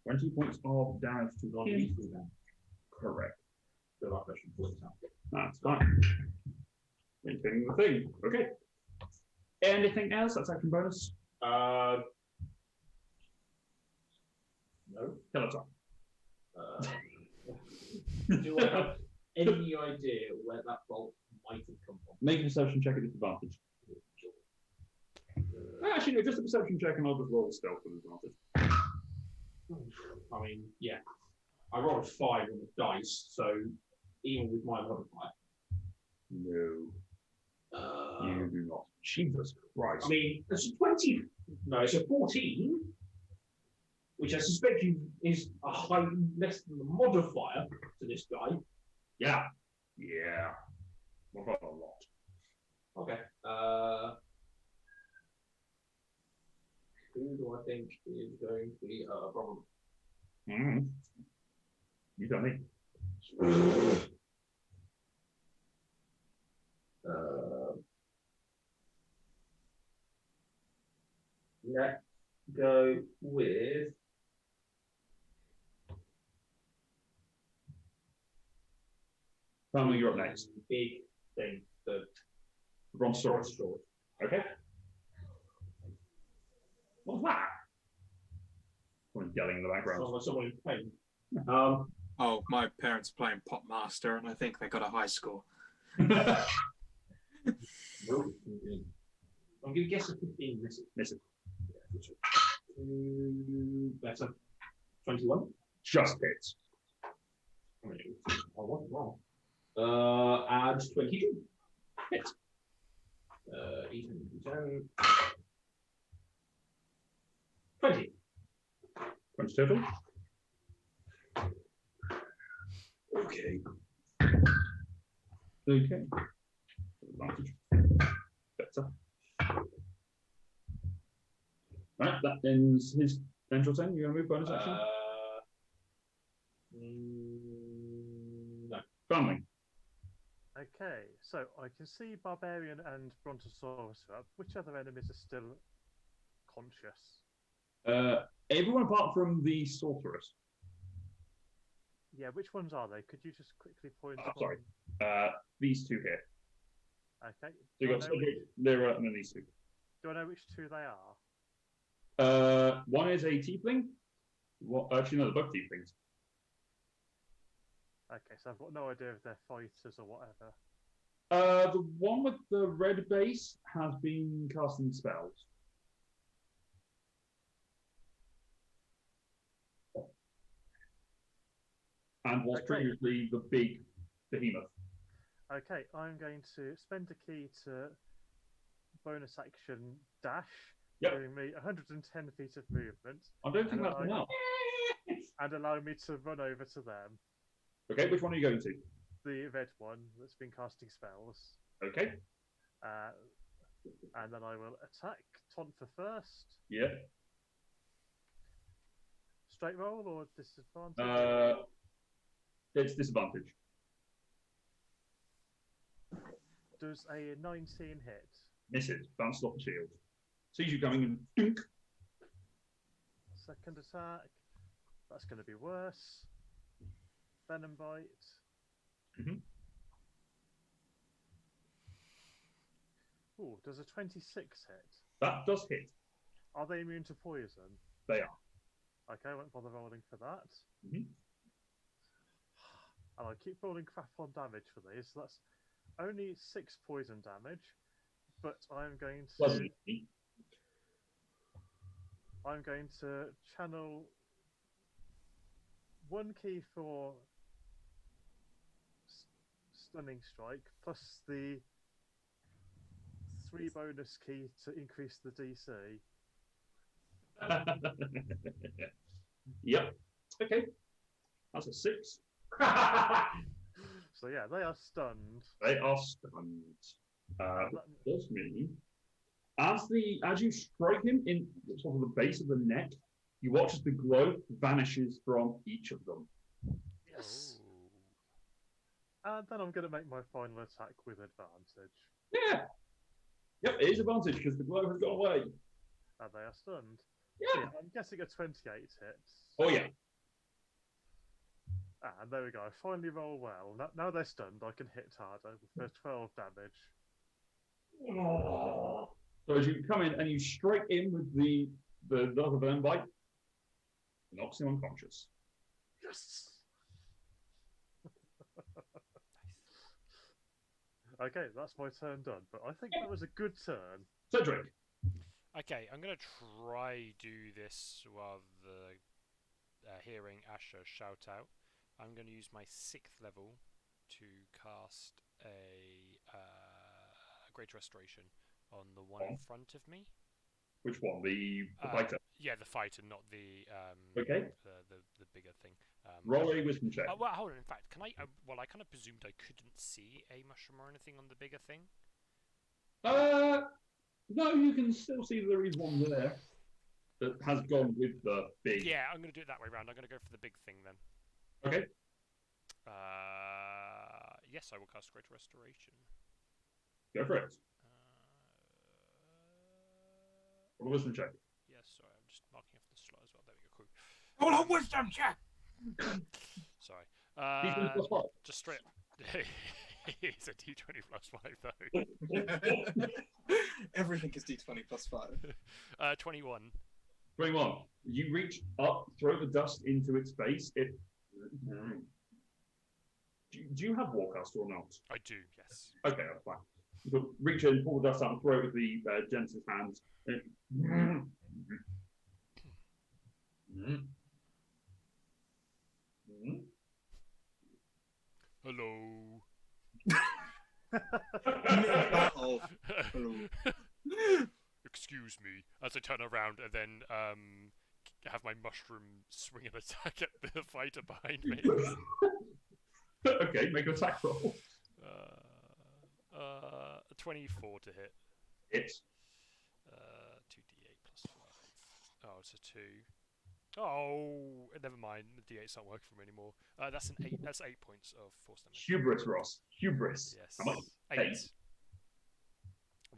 20 points of damage to him. Non-lethal then. Correct. Feel like I should point out. That's fine. Maintaining the thing. Okay. Anything else? That's action bonus. No. Kill attack. Do I have any idea where that bolt might have come from? Make a perception check at disadvantage. Actually, no, just a perception check and I'll just roll stealth with advantage. I mean, yeah. I rolled a 5 on the dice, so even with my modifier. No, you do not. Jesus Christ. I mean, it's a 20. No, it's a 14, which I suspect is a high less than the modifier to this guy. Yeah. Yeah. What about a lot? Okay. Who do I think is going to be a problem? Mm. You tell me. Let's go with Family, you're up next. big thing, the Brontosaurus. sword. Okay. What's that? Someone yelling in the background. Someone in pain. Oh, my parents are playing Pop Master, and I think they got a high score. I'm going to guess a 15 misses. Misses. Better. 21. Just hits. I wasn't wrong. Add 22. Hit. 10. 20. 20 total. Okay. Okay. Advantage. Better. Right, that ends his central turn. You're going to move bonus action? No. Family. Okay, so I can see Barbarian and Brontosaurus are up. Which other enemies are still conscious? Everyone apart from the sorceress. Yeah, which ones are they? Could you just quickly point Oh, sorry. on- These two here. Okay. So you got Lyra and then these two. Do I know which two they are? One is a tiefling. Well, actually, no, they're both tieflings. Okay, so I've got no idea if they're fighters or whatever. The one with the red base has been casting spells. And was Okay. previously the big behemoth. Okay, I'm going to spend a key to bonus action dash, Yep. giving me 110 feet of movement, I don't think And that's I- enough. and allowing me to run over to them. Okay, which one are you going to? The red one that's been casting spells. Okay. And then I will attack taunt for first. Yeah. Straight roll or disadvantage? It's disadvantage. Does a 19 hit? Misses. Bounced off the shield. Sees you coming and dunk. Second attack. That's going to be worse. Venom bite. Mhm. Ooh, does a 26 hit? That does hit. Are they immune to poison? They are. Okay, I won't bother rolling for that. Mhm. And I keep rolling crap on damage for these. So that's only 6 poison damage. But I'm going to channel 1 key for stunning strike plus the 3 bonus key to increase the DC. Yep. Okay. That's a 6. So yeah, they are stunned. They are stunned. That does mean as you strike him in sort of the base of the neck, you watch as the glow vanishes from each of them. Yes. And then I'm going to make my final attack with advantage. Yeah. Yep, it is advantage because the glow has gone away. And they are stunned. Yeah. Yeah, I'm guessing a 28 hits. Oh yeah. And there we go. I finally roll well. Now they're stunned, I can hit harder with 12 damage. Oh. So as you come in and you strike in with the other venom bite, knocks him unconscious. Yes! Okay, that's my turn done. But I think that was a good turn. Cedric. Okay, I'm going to try do this while hearing Asher shout out. I'm going to use my 6th level to cast a Great Restoration on the one in front of me. Which one? The fighter? Yeah, the fighter, not the Okay. the bigger thing. Roll a wisdom check. Well, hold on. In fact, can I? Well, I kind of presumed I couldn't see a mushroom or anything on the bigger thing. No, you can still see there is one there that has gone with the big. Yeah, I'm going to do it that way round. I'm going to go for the big thing then. Okay. Yes, I will cast Great Restoration. Go for it. Roll a wisdom check. Yes, sorry, I'm just marking off the slot as well. There we go. Cool. Roll a wisdom check. Sorry. D20 plus 5. Just straight. It's a D20 plus 5 though. Everything is D20 plus 5. 21. 21. You reach up, throw the dust into its face. It. Do you have Warcast or not? I do, yes. Okay, that's fine. So reach in, pull the dust out, and throw it with the Genesis hands. Hello. Mid-battle. Hello. Excuse me, as I turn around and then have my mushroom swing and attack at the fighter behind me. Okay, make an attack roll. 24 to hit. Hit. 2d8 plus 5. Oh, it's a 2. Oh, never mind. The d8's not working for me anymore. That's an 8. That's 8 points of force damage. Hubris, Ross. Hubris. Yes. How much? 8. 8. I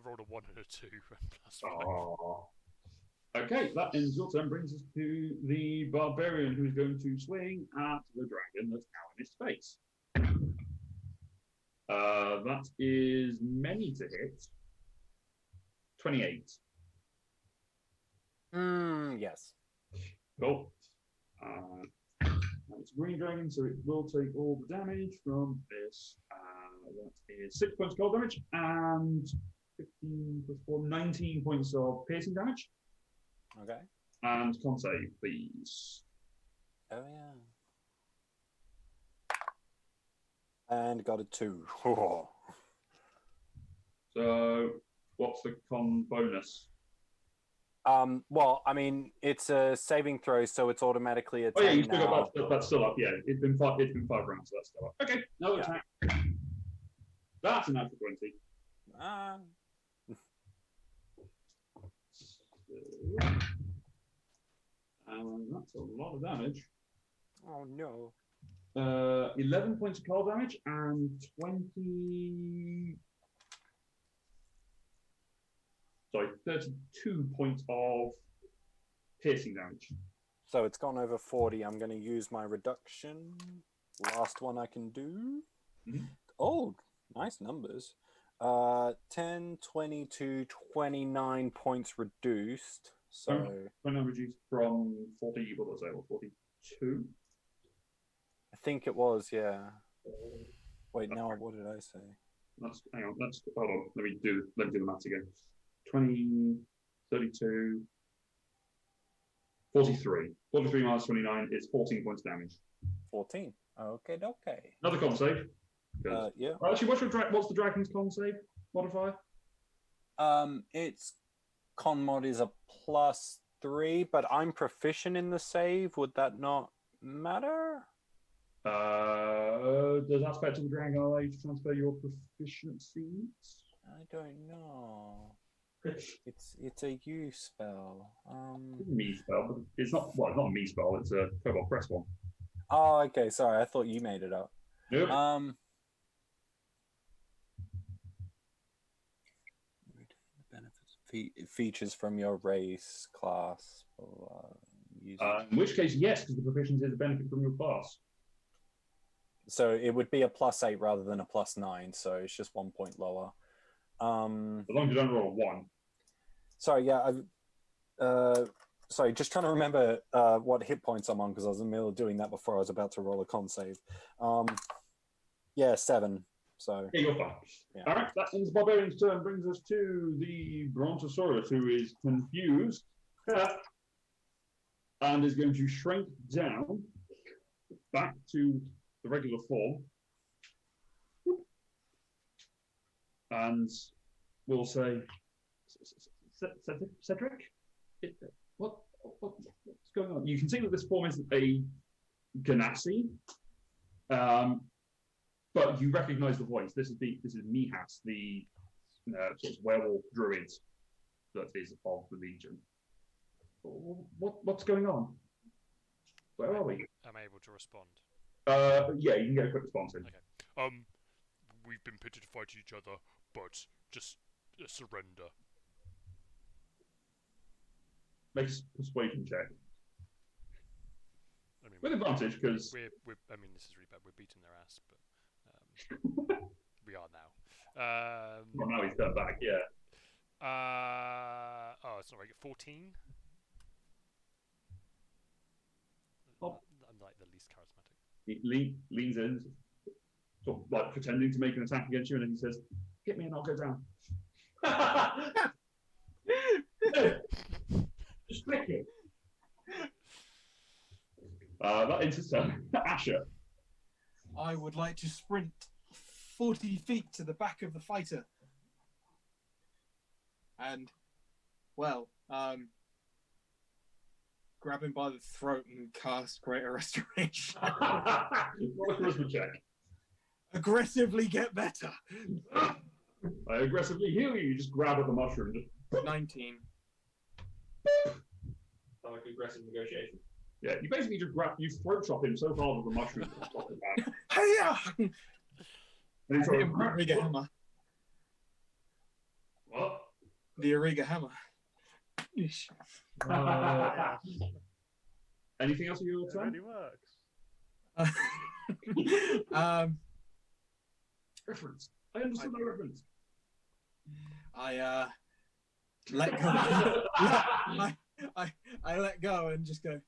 rolled a 1 and a 2 plus 5. Oh. Okay, that ends your turn. Brings us to the barbarian who's going to swing at the dragon that's now in his face. That is many to hit. 28. Yes. Cool. It's a green dragon, so it will take all the damage from this. That is 6 points of cold damage and 15 plus 4, 19 points of piercing damage. Okay. And con save, please. Oh, yeah. And got a 2. Oh. So, what's the con bonus? Well, I mean, it's a saving throw, so it's automatically a 10 Oh yeah, you still now. got that's still up. Yeah, it's been 5 rounds, so that's still up. Okay, no attack. That's a natural 20. And that's a lot of damage. Oh no. 11 points of cold damage and 20. Sorry, 32 points of piercing damage. So it's gone over 40. I'm going to use my reduction. Last one I can do. Mhm. Oh, nice numbers. 10, 22, 29 points reduced. So When I reduced from 40, what was I say, or 42? I think it was, yeah. Wait, now what did I say? Hang on, hold on. Let me do the maths again. 20, 32, 43. 43 minus 29 is 14 points damage. 14. Okay. Another con save. Yeah. Actually, what's the dragon's con save modifier? Its con mod is a +3, but I'm proficient in the save. Would that not matter? Does aspect of the dragon allow you to transfer your proficiencies? I don't know. It's a U spell. It's a me spell, but it's not. Well, it's not a me spell. It's a Cobalt Press one. Oh, okay. Sorry, I thought you made it up. Nope. Features from your race, class. In which case, yes, because the proficiency is a benefit from your class. So it would be a +8 rather than a +9, so it's just 1 point lower. As long as you don't roll a 1. Sorry, yeah. Sorry, just trying to remember what hit points I'm on because I was in the middle of doing that before I was about to roll a con save. Yeah, 7. So Yeah, you're fine. Yeah. All right, that ends the barbarian's turn. Brings us to the Brontosaurus, who is confused and is going to shrink down back to the regular form, and we'll say, Cedric, what's going on? You can see that this form is a Ganassi. But you recognise the voice. This is Mihas, the sort of werewolf druid that is of the Legion. What's going on? Where are we? Am I able to respond? Yeah, you can get a quick response in. Okay. We've been pitted to fight each other, but just surrender. Make a persuasion check. I mean, With advantage, because I mean, this is really bad. We're beating their ass, but we are now. Well, now he's turned back. Yeah. Oh, it's not very good. 14. Oh. I'm like the least charismatic. He leans in, sort of like pretending to make an attack against you, and then he says, "Hit me, and I'll go down." Just click it. That ends his turn. Asher. I would like to sprint 40 feet to the back of the fighter. And, well, grab him by the throat and cast Greater Restoration. Roll a charisma check. Aggressively get better. I aggressively heal you. You just grab at the mushroom. Just 19. Sound like aggressive negotiation. yeah, you basically just you throat chop him so hard with the mushroom. Hiya! And he's The like, Ariga hammer. what? The Ariga hammer. Yeesh. Anything else in your It turn? really works. Reference. I understood that reference. I let go. I let go and just go.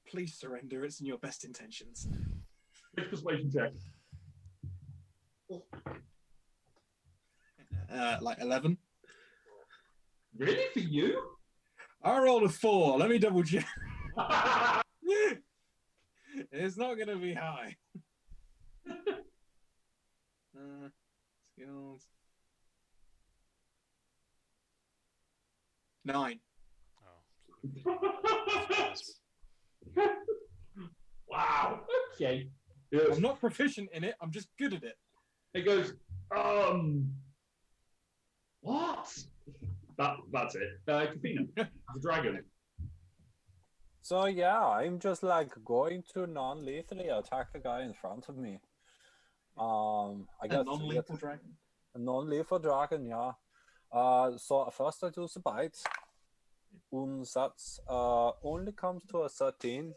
Please surrender. It's in your best intentions. Which persuasion check? Like 11. Really? For you? I rolled a 4. Let me double check. It's not going to be high. Skills. 9. Wow. Okay. I'm not proficient in it. I'm just good at it. It goes, what? That's it. Kafina, the dragon. So yeah, I'm just like going to non-lethally attack the guy in front of me. I A guess non-lethal dragon. a non-lethal dragon, yeah. So first I do the bite. That only comes to a 13.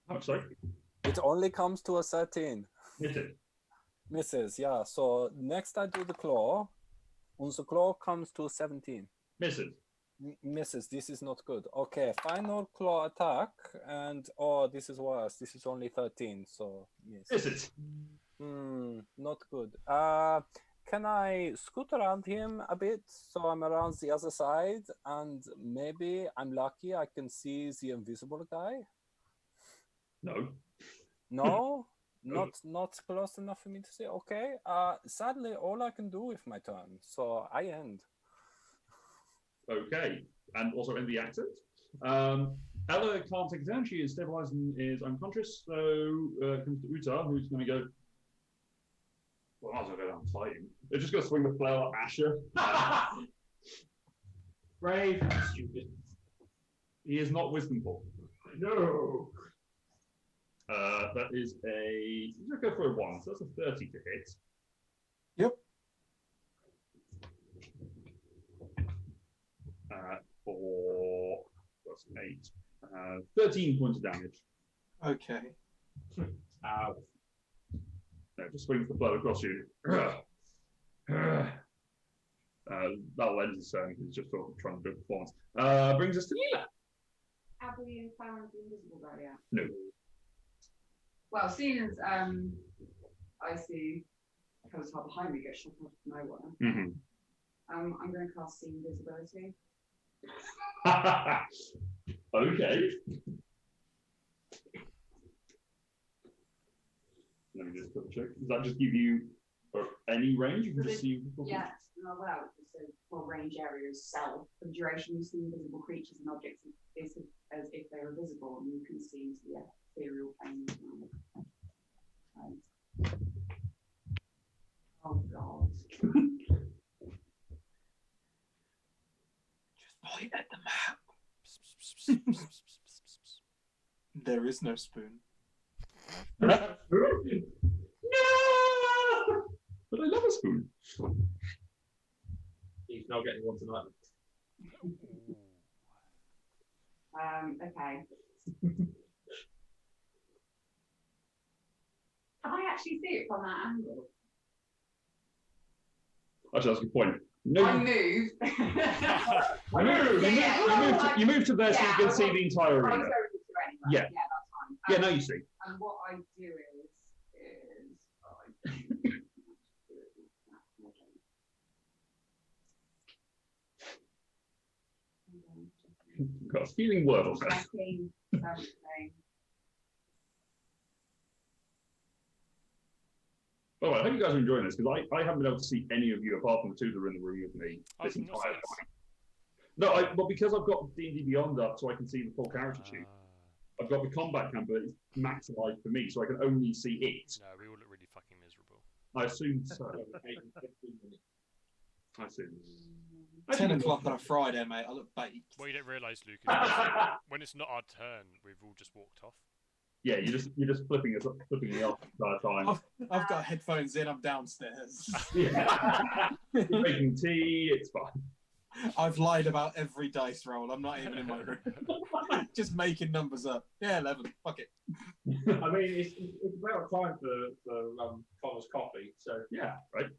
I'm sorry. It only comes to a 13. Hit it. Misses, yeah. So next I do the claw. And the claw comes to 17. Misses. Misses. This is not good. Okay, final claw attack. And this is worse. This is only 13. So yes. Misses. Not good. Can I scoot around him a bit so I'm around the other side and maybe I'm lucky I can see the invisible guy? No. No? Not close enough for me to see? Okay. Sadly, all I can do with my turn, so I end. Okay. And also in the accent. Ella can't take it down. She is stabilized and is unconscious. So it comes to Uta, who's going to go. Well, I don't go down fighting. They're just going to swing the flail at Asher. Brave, stupid. He is not wisdomful. No. That is a. Let's go for a 1. So that's a 30 to hit. Yep. For plus 8. 13 points of damage. Okay. No, just swings the blow across you. That'll end his turn. He's just sort of trying to do a performance. Brings us to Leela. Have we found the invisible guy yet? No. Well, seeing as I see Kotar behind me get shot out of nowhere, Mm-hmm. I'm going to cast See Invisibility. Okay. Let me just double check. Does that just give you any range? You can just see. Yeah, no, well, it just says full range areas self. For the duration, you see invisible creatures and objects as if they were visible, and you can see into the ethereal plane. Oh God. Just point at the map. There is no spoon. No! But I love a spoon. He's not getting one tonight. Okay. Can I actually see it from that angle? Actually, that's a good point. No, I moved. I moved. You moved to there so you can see the entire I was arena. going to anyway. Yeah. Yeah, that's fine. Yeah, now you see. And what I do is Got a feeling word on that. 19, 17. Oh, I hope you guys are enjoying this because I haven't been able to see any of you apart from the two that are in the room with me this can you not entire see us? time. No, well, because I've got D&D Beyond up so I can see the full character sheet. I've got the combat cam, but it's maximized for me, so I can only see it. No, we all look really fucking miserable. I assume so. I assume. 10 o'clock on a Friday, mate. I look baked. What you don't realise, Luke, is when it's not our turn, we've all just walked off. Yeah, you're just flipping me off the entire time. I've got headphones in. I'm downstairs. Yeah. You're making tea. It's fine. I've lied about every dice roll. I'm not even in my room. Just making numbers up. Yeah, 11. Fuck it. I mean, it's about time for Connor's coffee, so Yeah, right.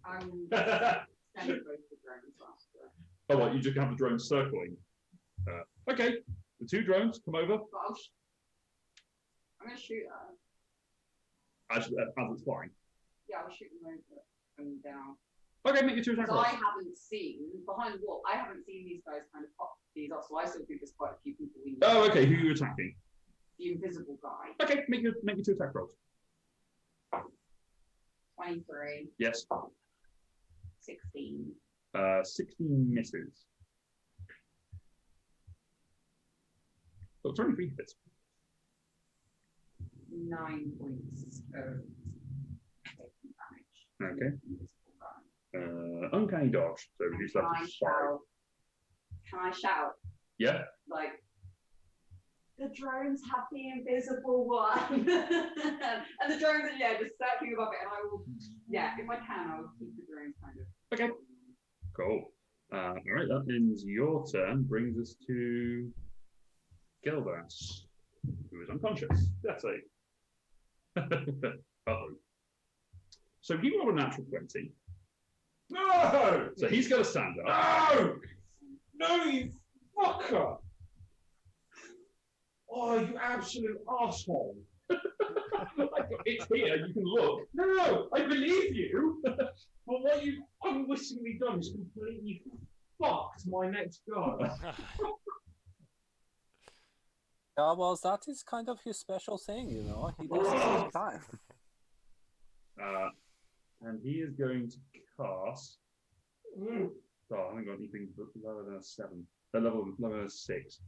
I'm sending both the drones after. Oh, what? You just have the drones circling. Okay, the two drones come over But I'm going to shoot at as it's flying. Yeah, I'll shoot them over and down. Okay, make your two attack Because rolls. I haven't seen, behind the wall, I haven't seen these guys kind of pop these off, so I still think there's quite a few people we know. Oh, okay. Who are you attacking? The invisible guy. Okay, make your two attack rolls. 23, Yes. 16. 16 misses. Oh, 23 hits. 9 points of taking damage. Okay. Invisible guy. Uncanny dodge. So reduce that Can I to 5. shout? Can I shout? Yeah. Like, the drones have the invisible one. And the drones are, just circling above it. And I will, if I can, I will keep the drones kind of. Okay. Cool. All right, that ends your turn. Brings us to Geldas, who is unconscious. That's a. Uh-oh. So you roll a natural 20. No! So he's going to stand up. No! No, you fucker! Oh, you absolute asshole! It's here. You can look. No, I believe you. But what you've unwittingly done is completely fucked my next go. Yeah, well, that is kind of his special thing, you know. He does it all the time. And he is going to cast. Oh, I haven't got anything lower than a 7. Level lower than a 6.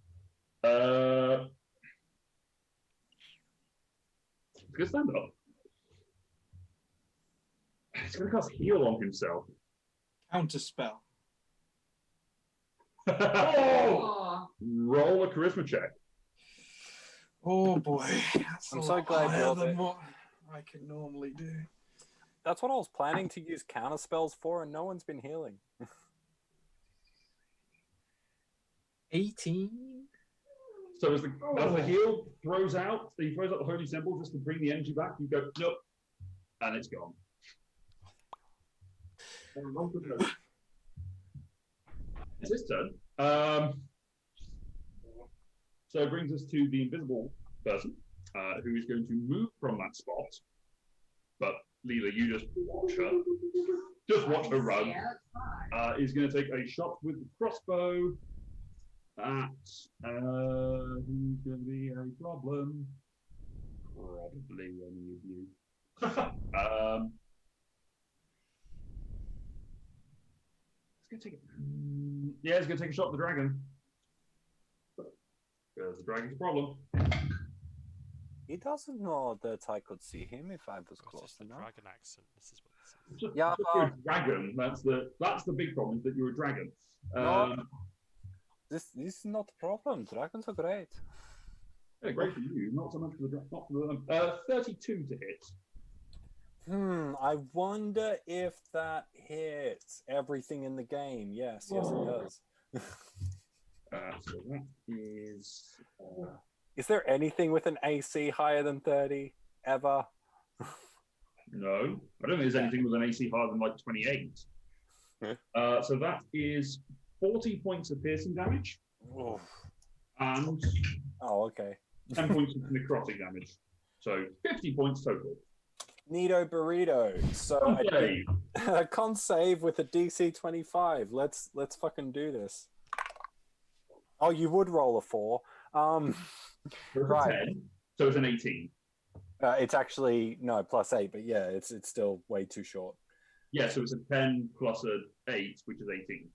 He's going to stand up. He's going to cast heal on himself. Counter spell. Oh! Roll a charisma check. Oh boy, that's I'm a so lot glad higher you're than there. what I can normally do. That's what I was planning to use counter spells for, and no one's been healing. 18. So as the heal throws out the holy symbol just to bring the energy back, you go, nope, and it's gone. It's his turn. So it brings us to the invisible person, who is going to move from that spot. But Leela, you just watch her. Just watch her run. Yeah, that's fine. Is going to take a shot with the crossbow at who's going to be a problem? Probably any of you. It's going to take yeah, it's going to take a shot at the dragon. Because the dragon's a problem. He doesn't know that I could see him if I was It's close just the enough. dragon accent. This is what this is. Yeah, You're a dragon. That's the big problem, is that you're a dragon. No. This is not a problem. Dragons are great. Yeah, great for you. Not so much for the not for the 32 to hit. I wonder if that hits everything in the game. Yes, it does. So that is. Is there anything with an AC higher than 30 ever? No, I don't think there's anything with an AC higher than like 28. So that is 40 points of piercing damage Oof. and Oh, okay. 10 points of necrotic damage. So 50 points total. Neato burrito. So Okay. I can't save with a DC 25. Let's fucking do this. Oh, you would roll a 4. Right. 10, so it's an 18. It's actually no +8, but yeah, it's still way too short. Yeah, so it's a 10 plus an 8, which is 18.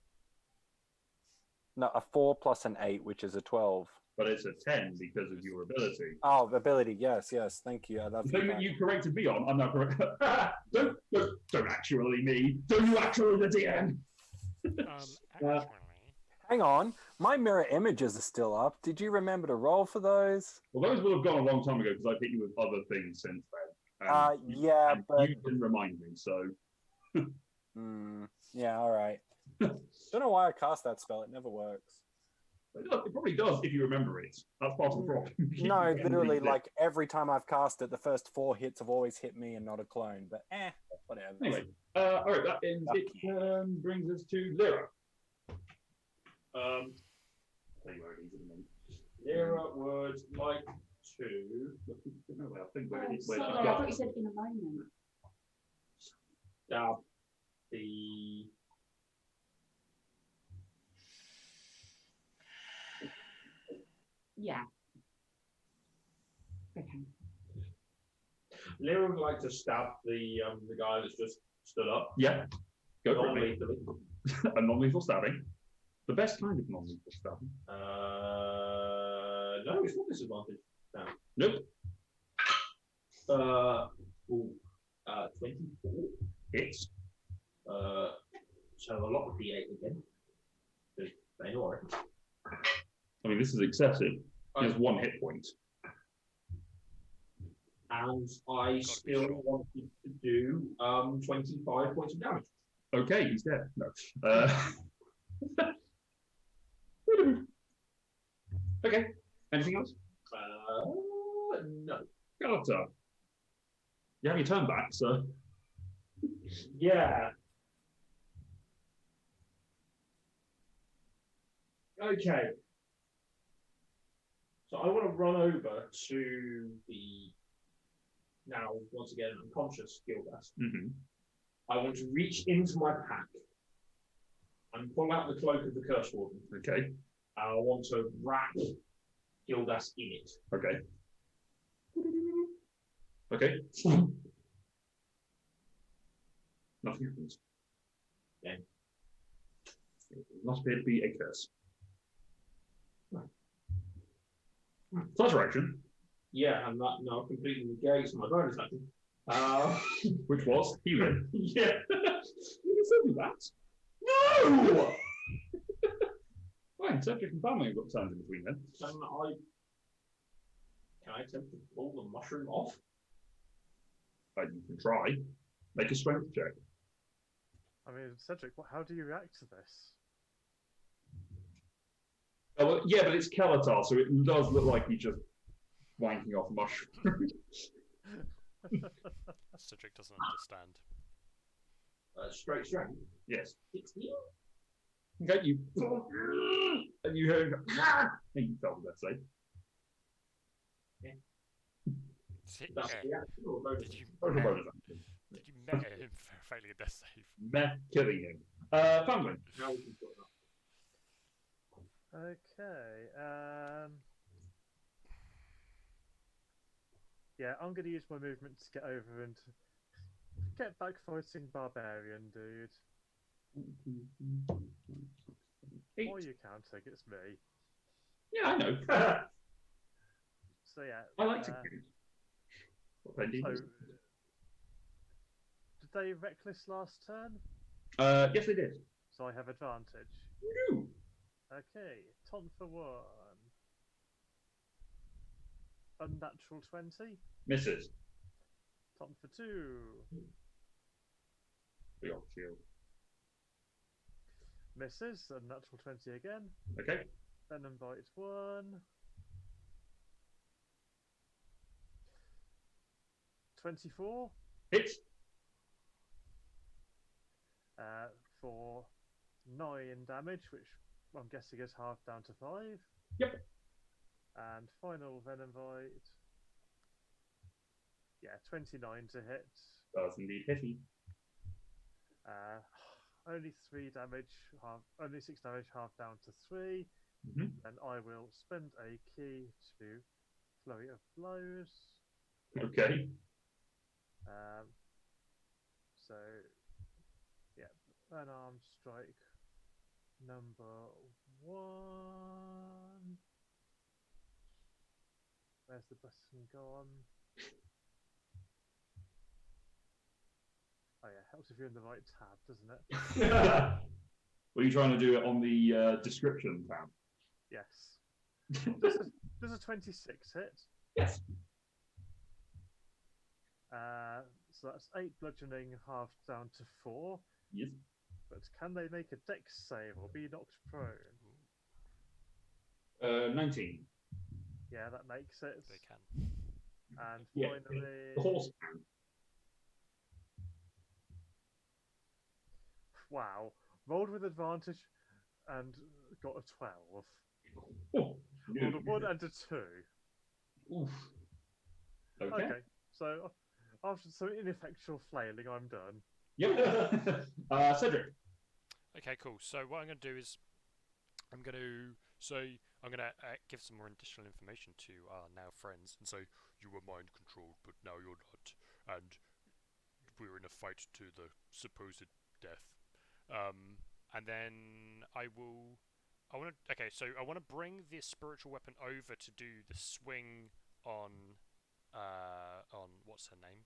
No, a 4 plus an 8, which is a 12. But it's a 10 because of your ability. Oh, ability. Yes, thank you. I love The thing that you corrected me on, I'm not correct. don't actually me. Don't you actually the DM? Actually, Hang on, my mirror images are still up. Did you remember to roll for those? Well, those will have gone a long time ago because I've hit you with other things since then. Yeah, and but you didn't remind me, so. yeah, all right. Don't know why I cast that spell. It never works. It probably does if you remember it. That's part of the problem. No, literally, like every time I've cast it, the first 4 hits have always hit me and not a clone. But whatever. Anyway, all right, that ends. It brings us to Lyra. Tell you where it is in a minute. Lyra would like to. I think where it is. Where Sorry, she's I got thought you said in a moment. stab the. Yeah. Okay. Lyra would like to stab the guy that's just stood up. Yeah, go for it. Non-lethally. A non-lethal stabbing. The best kind of non-lethal stabbing. No, it's not disadvantage. No. Nope. 24 Hits. So a lot of D8 again. Because they know it. I mean, this is excessive. He has 1 hit point. And I still wanted to do 25 points of damage. Okay, he's dead. No. Okay. Anything else? No. Galata. You have your turn back, so. Yeah. Okay. So I want to run over to the now once again unconscious Gildas. Mm-hmm. I want to reach into my pack and pull out the cloak of the Curse Warden. Okay. I want to wrap Gildas in it. Okay. Okay. Nothing happens. Yeah. It must appear to be a curse. First action, Yeah, and that now completely negates my bonus action. which was healing. Yeah. You can still do that. No! Fine, Cedric and family have got turns in between then. Can I attempt to pull the mushroom off? You can try. Make a strength check. I mean, Cedric, how do you react to this? Oh, well, yeah, but it's Kelatar, so it does look like he's just wanking off mushrooms. Cedric doesn't understand. Straight strength. Yes. 16? Okay, you and you heard and you felt the best save. That's Okay. the action or bonus? Did you Bonus meta, bonus action. did you meta him for failing a death save? Meh, killing him. Family. Now we can put that. Okay. Yeah, I'm going to use my movement to get over and get back fighting barbarian, dude. Or you counting, it's me. Yeah, I know. So yeah. I like to count. What they did. So, was- did they reckless last turn? Yes, they did. So I have advantage. Woo! Okay, ton for 1. Unnatural 20. Misses. Ton for 2. We got shield. Misses. Unnatural 20 again. Okay. Venom bite 1. 24. Hits. For 9 damage, which I'm guessing is half down to 5. Yep. And final venom bite. Yeah, 29 to hit. Does indeed hit him. Only 3 damage, only 6 damage, half down to 3. Mhm. And I will spend a key to Flurry of Blows. Okay. So, yeah, unarmed strike number 1. Where's the button gone? Oh yeah, helps if you're in the right tab, doesn't it? Were you trying to do it on the description tab? Yes. Does a 26 hit? Yes. So that's 8 bludgeoning, half down to 4. Yes. But can they make a dex save or be knocked prone? 19. Yeah, that makes it. They can. And Yeah, finally, the horse can. wow, rolled with advantage and got a 12. Oh, Rolled a 1 and a 2. Oof. Okay. Okay, so after some ineffectual flailing, I'm done. Yep. Cedric. Okay, cool. So what I'm going to do is I'm going to give some more additional information to our now friends and say you were mind controlled, but now you're not, and we're in a fight to the supposed death. And then I want to bring this spiritual weapon over to do the swing on what's her name?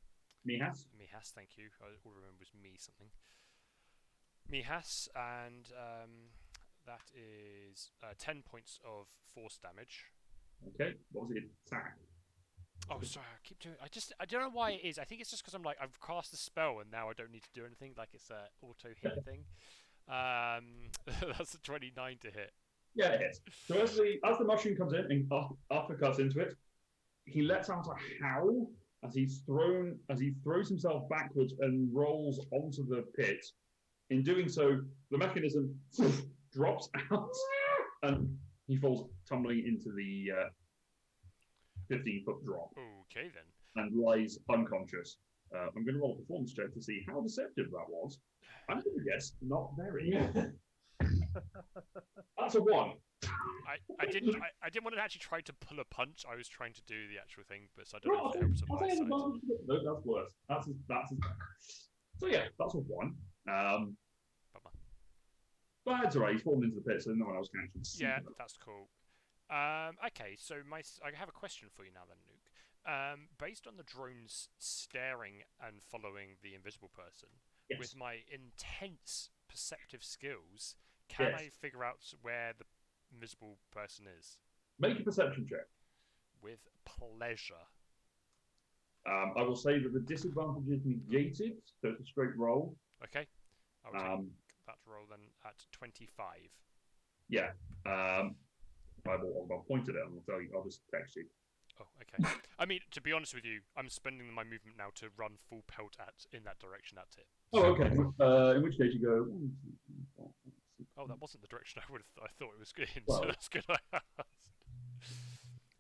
Mihas. Mihas, thank you. I all remember was me something. Mihas, and that is 10 points of force damage. Okay. What was the attack? Oh, sorry, I keep doing. I don't know why it is. I think it's just because I've cast a spell and now I don't need to do anything. Like it's a auto hit thing. That's a 29 to hit. Yeah, it hits. So as the mushroom comes in and uppercuts into it, he lets out a howl as he throws himself backwards and rolls onto the pit. In doing so, the mechanism drops out and he falls tumbling into the 15-foot drop Okay then. and lies unconscious. I'm going to roll a performance check to see how deceptive that was. I'm going to guess not very. That's a 1. I didn't want to actually try to pull a punch. I was trying to do the actual thing, but so I don't know if it helps on my side. No, that's worse. That's so yeah, that's a 1. Bummer. But it's alright. He's fallen into the pit, so no one else can actually see Yeah, him. that's cool. Okay, so I have a question for you now then, Luke. Based on the drones staring and following the invisible person, Yes. with my intense perceptive skills, can Yes. I figure out where the invisible person is? Make a perception check. with pleasure. I will say that the disadvantage is negated, so it's a straight roll. Okay. I will take that roll then at 25. Yeah. I'll point at it and I'll tell you. I'll just text you. Oh, okay. I mean, to be honest with you, I'm spending my movement now to run full pelt in that direction at it. Oh, okay. In which case you go. 1, 2, 3, 4, 5, 6, Oh, that wasn't the direction I thought it was in, Well. so that's good.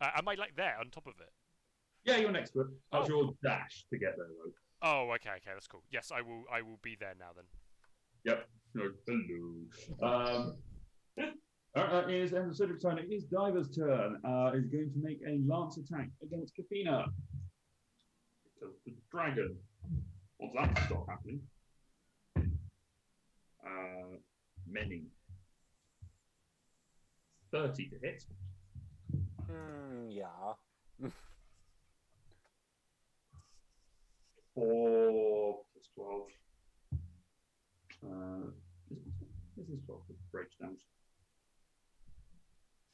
Am I like there on top of it? Yeah, you're next to it. That's your dash to get there, though. Oh, okay, that's cool. Yes, I will be there now then. Yep. No, hello. It is Cedric's turn. It is Diver's turn. Is going to make a lance attack against Kafina. Because the dragon wants that to stop happening. Many. 30 to hit. Yeah. 4 plus 12. This is 12 for rage damage.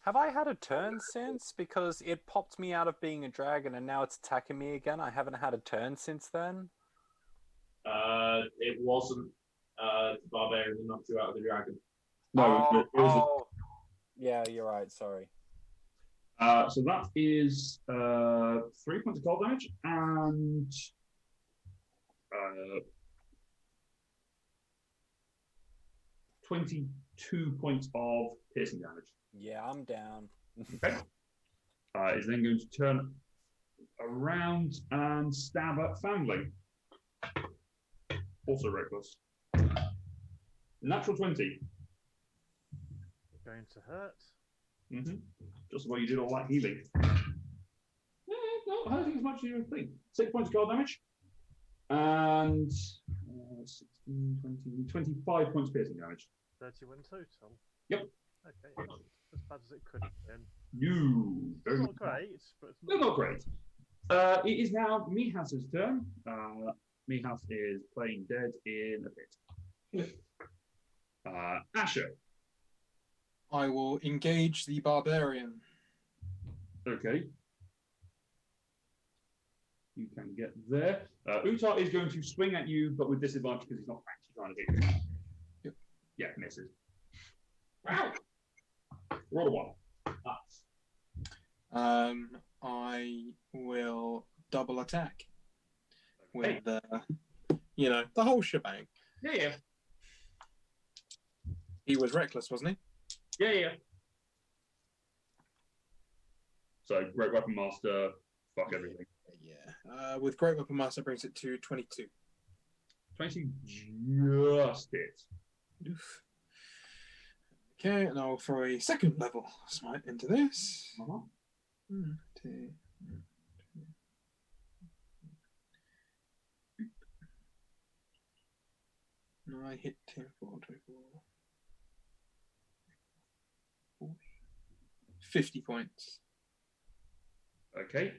Have I had a turn since? Because it popped me out of being a dragon and now it's attacking me again. I haven't had a turn since then. It wasn't the barbarian that knocked you out of the dragon. No, it was Yeah, you're right. Sorry. so that is 3 points of cold damage and 22 points of piercing damage. Yeah, I'm down. Okay. Is then going to turn around and stab at Foundling. Also reckless. Natural 20. Going to hurt. Mm-hmm. Just the way you did all that healing. No, I don't think as much as you would think. 6 points of cold damage. And 16, 20, 25 points piercing damage. 31 total. Yep. Okay, not as bad as it could have been. You. Not great, but it's No, not great. It is now Mihas's turn. Mihas is playing dead in a pit. Asher. I will engage the barbarian. Okay. You can get there. Utar is going to swing at you, but with disadvantage because he's not actually trying to hit you. Yep. Yeah, misses. Wow. Roll a 1. I will double attack with the whole shebang. Yeah. He was reckless, wasn't he? Yeah. So, Great Weapon Master, fuck everything. Yeah. With Great Weapon Master brings it to 22. 20 just hit. Oof. Okay, and I'll throw a second level smite into this. No, I hit 10, 4, 24, 40, 50 points. Okay.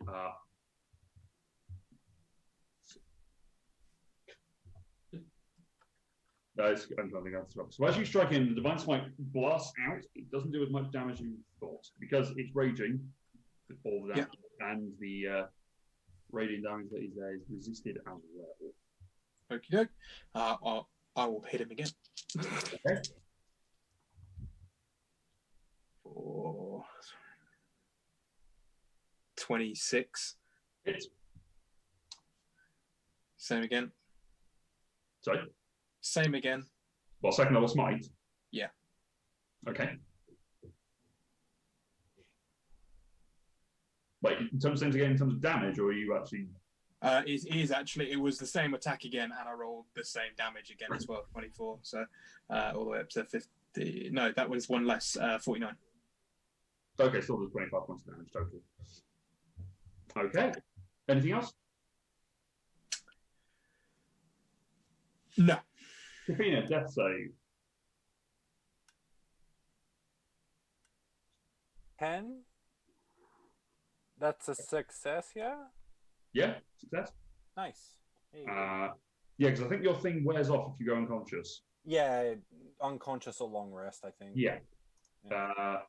I'm trying to think of. So as you strike him, the Divine Smite blasts out. It doesn't do as much damage as you thought because it's raging. All the damage and the radiant damage that is there is resisted as well. Okie doke. I will hit him again. Okay. For 26. Hits. Same again. Sorry. Same again. Well, second level smite. Yeah. Okay. Wait, in terms of damage, or are you actually? It was the same attack again, and I rolled the same damage again as well, 24. So all the way up to 50. No, that was one less, 49. Okay, still there's 25 points of damage total. Okay. Anything else? No. Kafina, death save. 10? That's a success, yeah? Yeah, success. Nice. Yeah, because I think your thing wears off if you go unconscious. Yeah, unconscious or long rest, I think. Yeah. Or,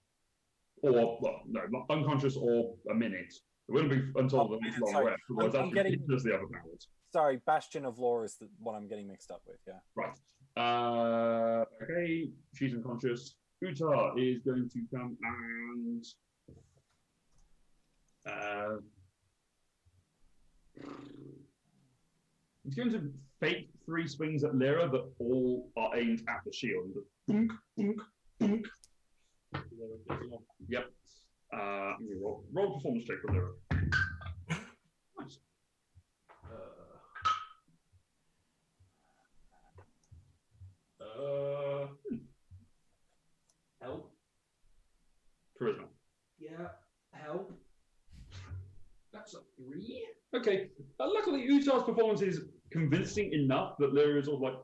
well, no, not unconscious or a minute. wouldn't be until the next long sorry. rest, otherwise I'm that's getting- ridiculously overpowered. Sorry, Bastion of Lore is what I'm getting mixed up with. Yeah. Right. Okay, she's unconscious. Utar is going to come and he's going to fake 3 swings at Lyra, but all are aimed at the shield. Boonk, boonk, boonk. Yep. Roll performance check for Lyra. Nice. Help. Charisma. Yeah. Help. That's a 3. Okay. Luckily, Utar's performance is convincing enough that Lyra is all like,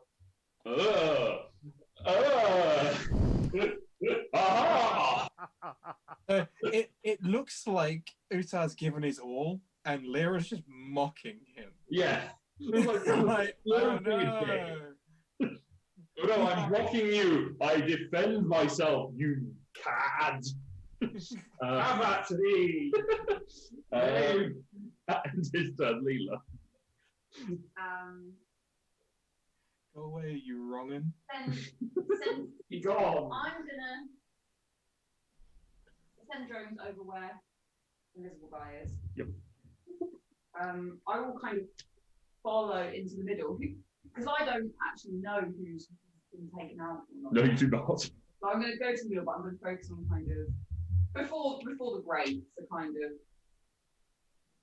aha! It looks like Utar's given his all, and Lyra's just mocking him. Yeah. Like, Lyra's oh being a no. dick. Oh no, I'm blocking you. I defend myself, you cad. Have at me. And his turn, Leela. Go away, you wrongin'. Send, Be gone. I'm gonna send drones over where the invisible guy is. Yep. I will kind of follow into the middle because I don't actually know who's been taken out or not. No, you do not. So I'm going to go to the middle, but I'm going to focus on kind of before the grates, so kind of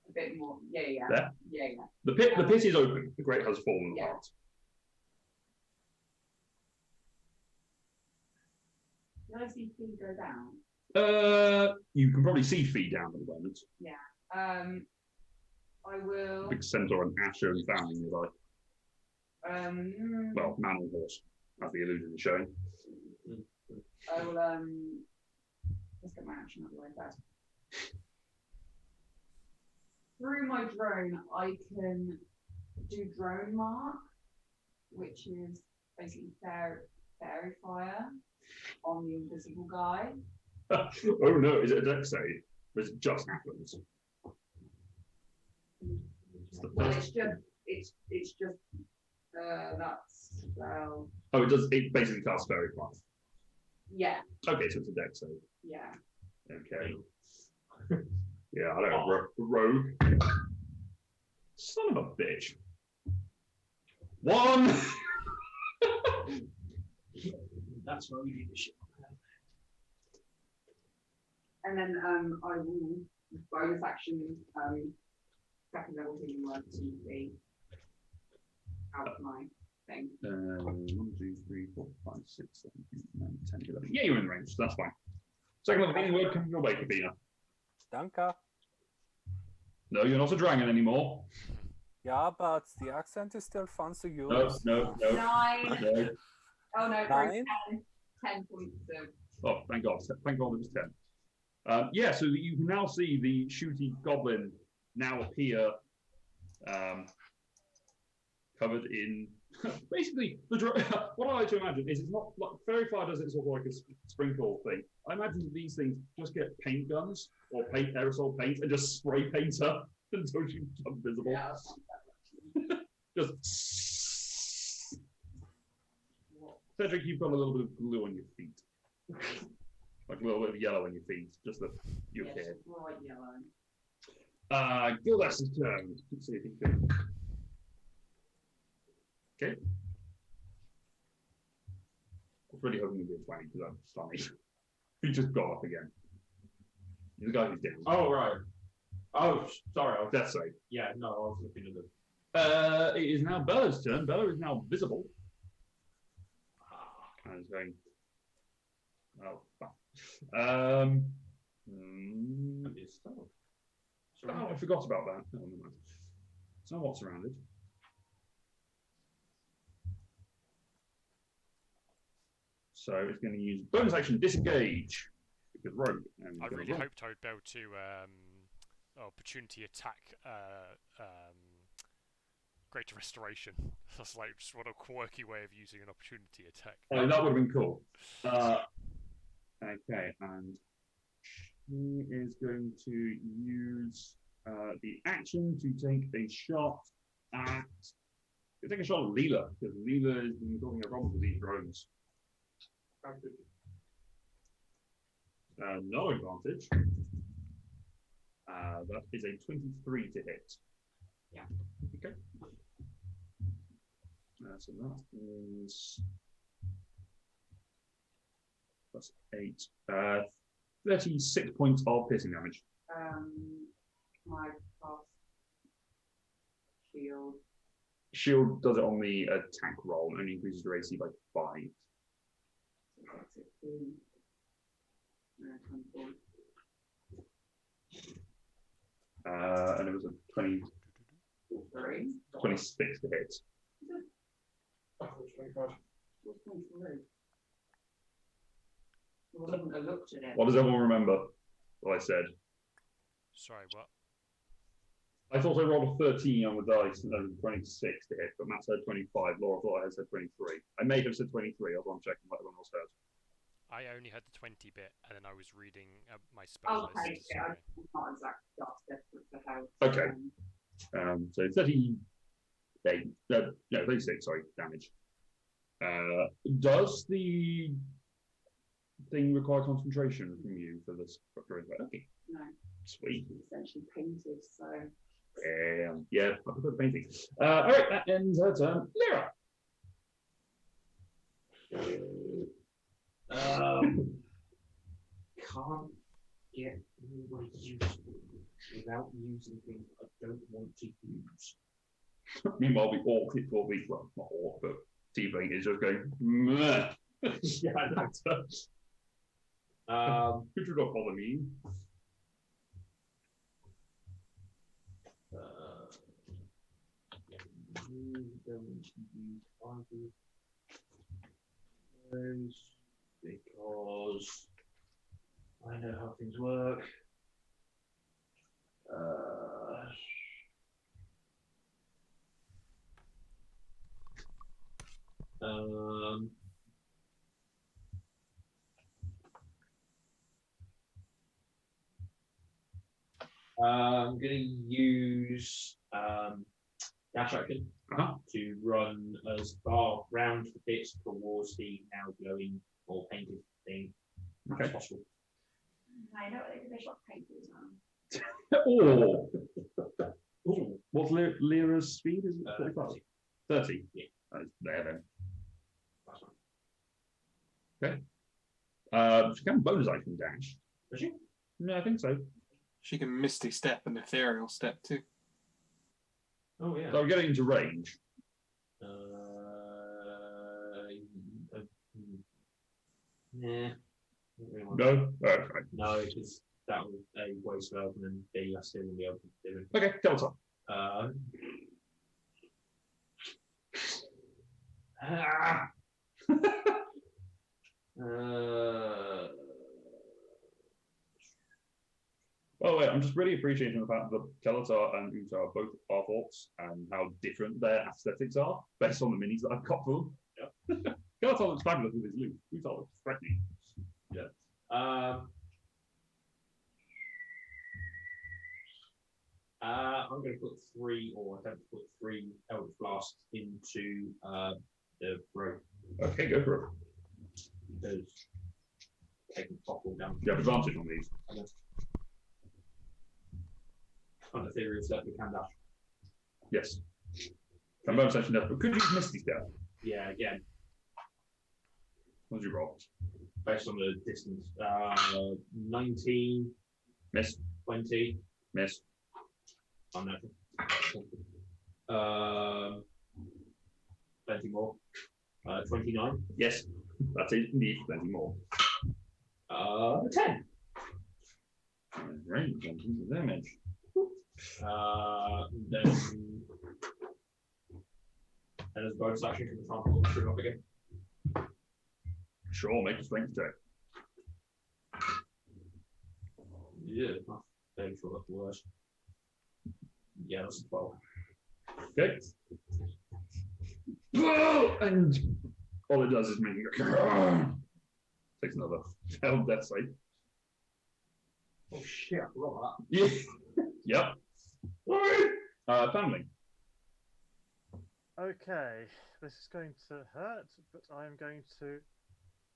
a bit more. Yeah. There? Yeah. The pit is open. The grate has fallen Yeah. apart. Did I see feed go down? You can probably see feed down at the moment. I will. Big centaur and Asher and Founding is like, well, man on horse, as the illusion is showing. I will. Let's get my action out of the way first. Through my drone, I can do drone mark, which is basically fairy fire on the invisible guy. Oh no, is it a dex save? Or is it just happens? Well, it's just that's well. Oh, it does. It basically casts fairy fire. Yeah. Okay, so it's a dex save. Yeah. Okay. Yeah, I don't know. Rogue. Son of a bitch. 1. That's where we need the shit. And then I will bonus action second level healing word to be out of my thing. 1, 2, 3, 4, 5, 6, 7, 8, 9, 10, 11. Yeah, you're in range. That's fine. Second level healing word coming your way, Kabina. Danke. No, you're not a dragon anymore. Yeah, but the accent is still fun to use. No. 9. No. Oh no, 9. 10 points of. Oh, thank God. Thank God it was 10. Yeah, so you can now see the shooty goblin now appear covered in basically what I like to imagine is it's not like fairy fire does it sort of like a sprinkle thing. I imagine that these things just get paint guns or paint aerosol paint and just spray paint her until she becomes visible. Yeah. Just Cedric, you've got a little bit of glue on your feet. Like a little bit of yellow on your feet, just that you Yes, care. bright yellow. Gildas' turn. Let's see if he can. Okay. I was really hoping he'd be a 20 because I'm funny. He just got up again. The guy who's down. Oh, right. Oh, sorry. Death save. Yeah, no, I was looking at them. It is now Bella's turn. Bella is now visible. And is going. Oh, fuck. Oh, I forgot about that. Oh, never mind. It's not what's surrounded. So it's going to use bonus action disengage because rogue. And I gonna really roll. hoped I would be able to opportunity attack Greater Restoration. That's like just what a quirky way of using an opportunity attack. Oh, that would have been cool. Okay, and she is going to use the action to take a shot at. You take a shot at Leela, because Leela has been causing a problem with these drones. No advantage. That is a 23 to hit. Yeah. Okay. So that is plus 8. 36 points of piercing damage. My pass shield. Shield does it on the attack roll and only increases your AC by 5. So that's 16. 24. And it was a 20, 26 to hit. What's 23? Well, I wouldn't have looked at it. What does everyone remember? What I said. Sorry, what? I thought I rolled a 13 on the dice and then 26 to hit, but Matt said 25. Laura thought I had said 23. I may have said 23. I was on checking what everyone else heard. I only heard the 20 bit, and then I was reading my spell Okay, list. yeah, Sorry. I'm not exactly that's desperate for how. Okay. So 38, no, 36, sorry, damage. Does the thing require concentration from you for this? Okay, No, sweet. it's essentially painted, so. Yeah, I prefer painting. All right, that ends her turn. Lyra. Can't get anywhere useful without using things I don't want to use. Meanwhile, the orc, well, not orc, but T-Bane is just going, meh. Yeah, I know. Could you not follow me? Going to use those because I know how things work. I'm going to use dash action to run as far round the bit towards the now glowing or painted thing as possible. I know what they shot papers on. Oh, what's Lyra's speed? Is it 35? 30. Yeah. That's there then. That's fine. Okay. She can bonus action dash. Does she? No, I think so. She can Misty Step and Ethereal Step too. Oh yeah. So I'm getting into range. Nah. No? Right. No, because that was A, waste of and then B, I still won't be able to do it. Okay, tell us on. By the way, I'm just really appreciating the fact that Kelatar and Uta are both half orcs and how different their aesthetics are based on the minis that I've got for them. Yeah. Kelatar looks fabulous with his loot. Uta looks threatening. Yeah. I'm going to put 3, or attempt to put 3 Eldritch Blasts into the rope. Okay, go for it. Because taking topple down. You have advantage on these. On the theory of step, we can dash. Yes. Can bonus action death, but could use Misty Step. Yeah, again, What did you roll? based on the distance. 19, Miss. 20, Miss. unnatural. 20 more. 29. Yes. That is indeed plenty more. 10. Range and into damage. Then and as a bonus action, can try and pull the string up again. Sure, make a strength check. Yeah, I'm fairly sure that's worse. Yeah, that's a 12. Okay. And all it does is make it go. Takes another failed death save. Oh shit, I forgot Yeah. Yep. Family. Okay, this is going to hurt, but I am going to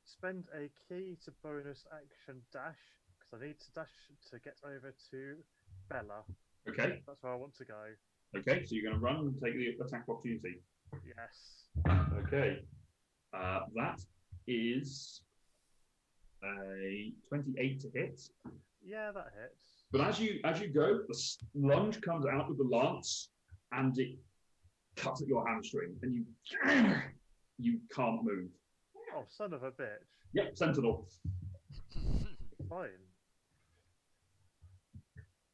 spend a key to bonus action dash because I need to dash to get over to Bella. Okay. That's where I want to go. Okay, so you're going to run and take the attack opportunity. Yes. Okay. That is a 28 to hit. Yeah, that hits. But as you go, the lunge comes out with the lance, and it cuts at your hamstring, and you can't move. Oh, son of a bitch. Yep, sentinel. Fine.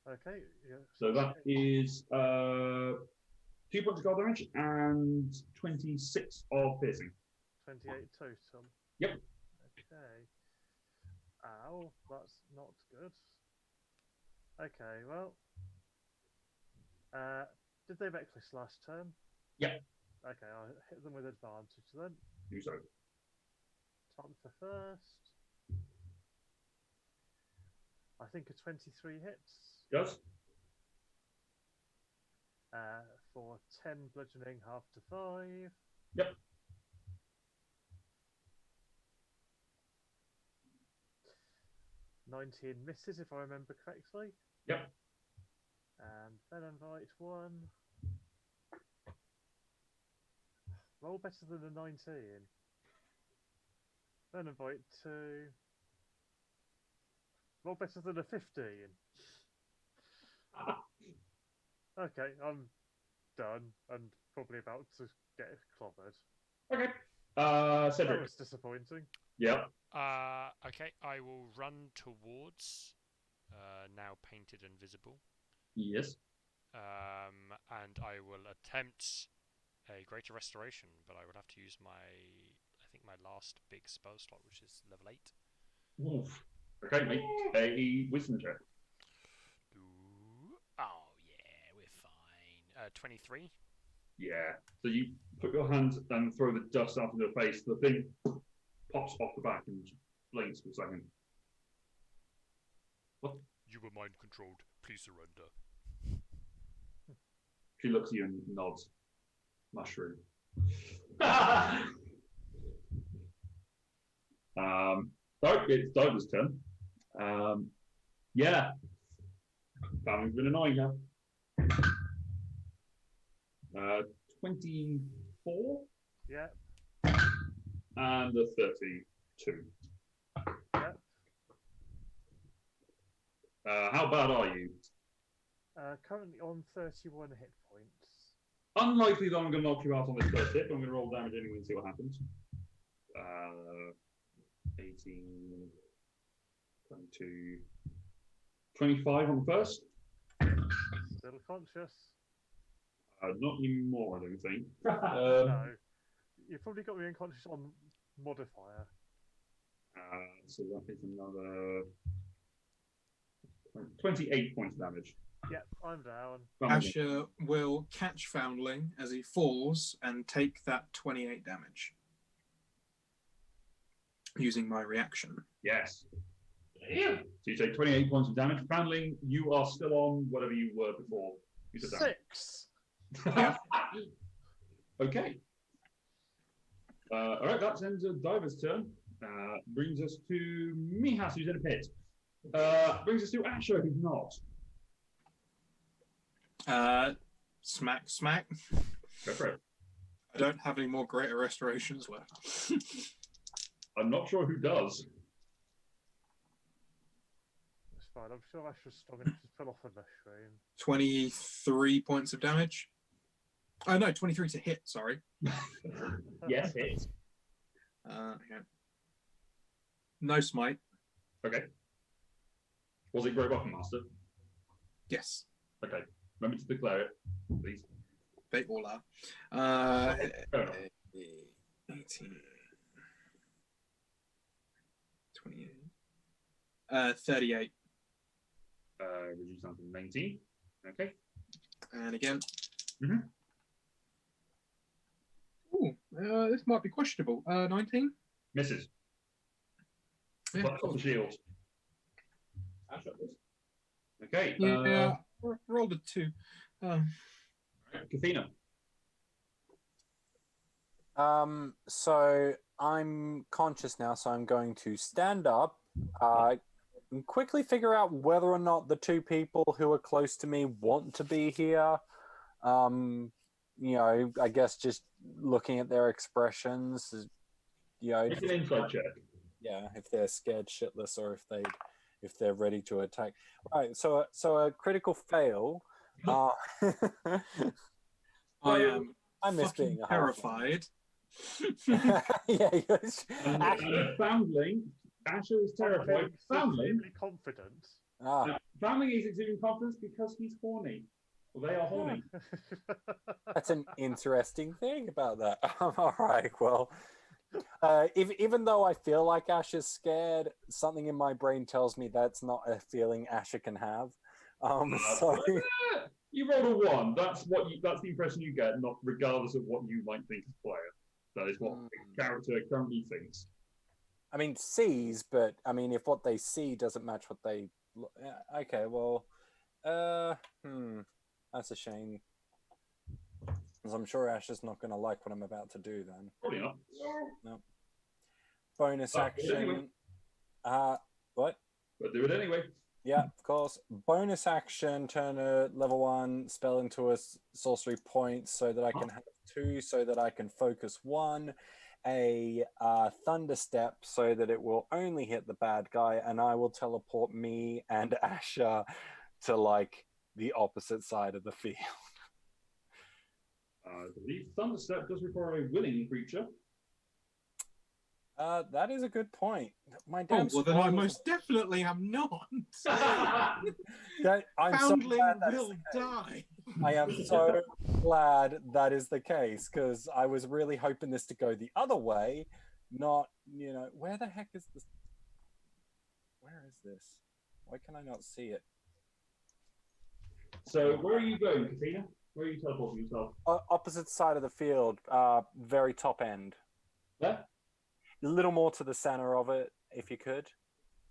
Okay. Yeah. So that is 2 points of cold damage and 26 of piercing. 28 total. Yep. Okay. Ow, that's not good. Okay, well. Did they reckless last turn? Yep. Okay, I'll hit them with advantage then. Do so. Top for first. I think a 23 hits. Yes. For 10 bludgeoning, half to 5. Yep. "19 misses if I remember correctly. Yep. And then invite 1. Roll better than a 19. Then invite 2. Roll better than a 15. Okay, I'm done and probably about to get clobbered. Okay. That Cedric. was disappointing. Yep. Okay, I will run towards now painted and visible. Yes. And I will attempt a greater restoration, but I would have to use my last big spell slot, which is level 8. Oof. Okay, make a wisdom check. Oh yeah, we're fine. 23. Yeah. So you put your hand and throw the dust out of your face. The thing pops off the back and blinks for a second. What? You were mind controlled. Please surrender. She looks at you and nods. Mushroom. So it's Diver's turn. Yeah. Family's been annoying her. 24 Yeah. and a 32. Yeah. How bad are you? Currently on 31 hit points. Unlikely that I'm going to knock you out on this first hit, but I'm going to roll damage anyway and see what happens. 18, 22, 25 on the first. Still conscious. Not anymore, I don't think. No. You've probably got me unconscious on modifier. So that is another 28 points of damage. Yep, I'm down. Asher will catch Foundling as he falls and take that 28 damage. Using my reaction. Yes. Yeah. So you take 28 points of damage. Foundling, you are still on whatever you were before. You took damage. 6. Okay. All right, that ends Diver's turn. Brings us to Mihas, who's in a pit. Brings us to Asher, who's not. Smack, smack. Go for it. I don't have any more greater restorations left. I'm not sure who does. It's fine. I'm sure Asher's strong enough to pull off a mushroom. 23 points of damage. Oh no, 23 to hit, sorry. Yes, hit. Okay. No smite. Okay. Was it Great Weapon Master? Yes. Okay. Remember to declare it, please. They all are. Fair enough. 18. 28. 38. Reduce down to 19. Okay. And again. Mhm. Ooh, this might be questionable. 19. Misses. Yeah, Flaps off the shield. Okay. yeah, Rolled a 2. Kathina. So I'm conscious now, so I'm going to stand up, and quickly figure out whether or not the two people who are close to me want to be here. I guess just looking at their expressions, It's an inside check. Yeah, if they're scared shitless or if they're ready to attack. Right, so a critical fail. I am I miss fucking being a terrified. Yeah, And Foundling, Asher is terrified. Foundling, Extremely confident. Foundling is exuding confidence because he's horny. Well, they are horny. That's an interesting thing about that. All right, well, even though I feel like Asher's scared, something in my brain tells me that's not a feeling Asher can have. So You rolled a 1. That's the impression you get, not regardless of what you might think as player. That is what the character currently thinks. I mean, sees, but I mean, if what they see doesn't match what they... Okay, well... That's a shame. Because I'm sure Ash is not going to like what I'm about to do then. Probably not. No. Bonus action... Anyway. What? But do it anyway. Yeah, of course. Bonus action, turn a level 1 spell into a sorcery point so that I can have 2, so that I can focus 1. A thunder step so that it will only hit the bad guy, and I will teleport me and Asher to like the opposite side of the field. I believe thunder step does require a willing creature. That is a good point. My Oh, damn well, then I most definitely am not. I'm so Foundling glad that's will the case. die. I am so glad that is the case, because I was really hoping this to go the other way, not, where the heck is this? Where is this? Why can I not see it? So, where are you going, Katina? Where are you teleporting yourself? Opposite side of the field, very top end. There? A little more to the center of it, if you could.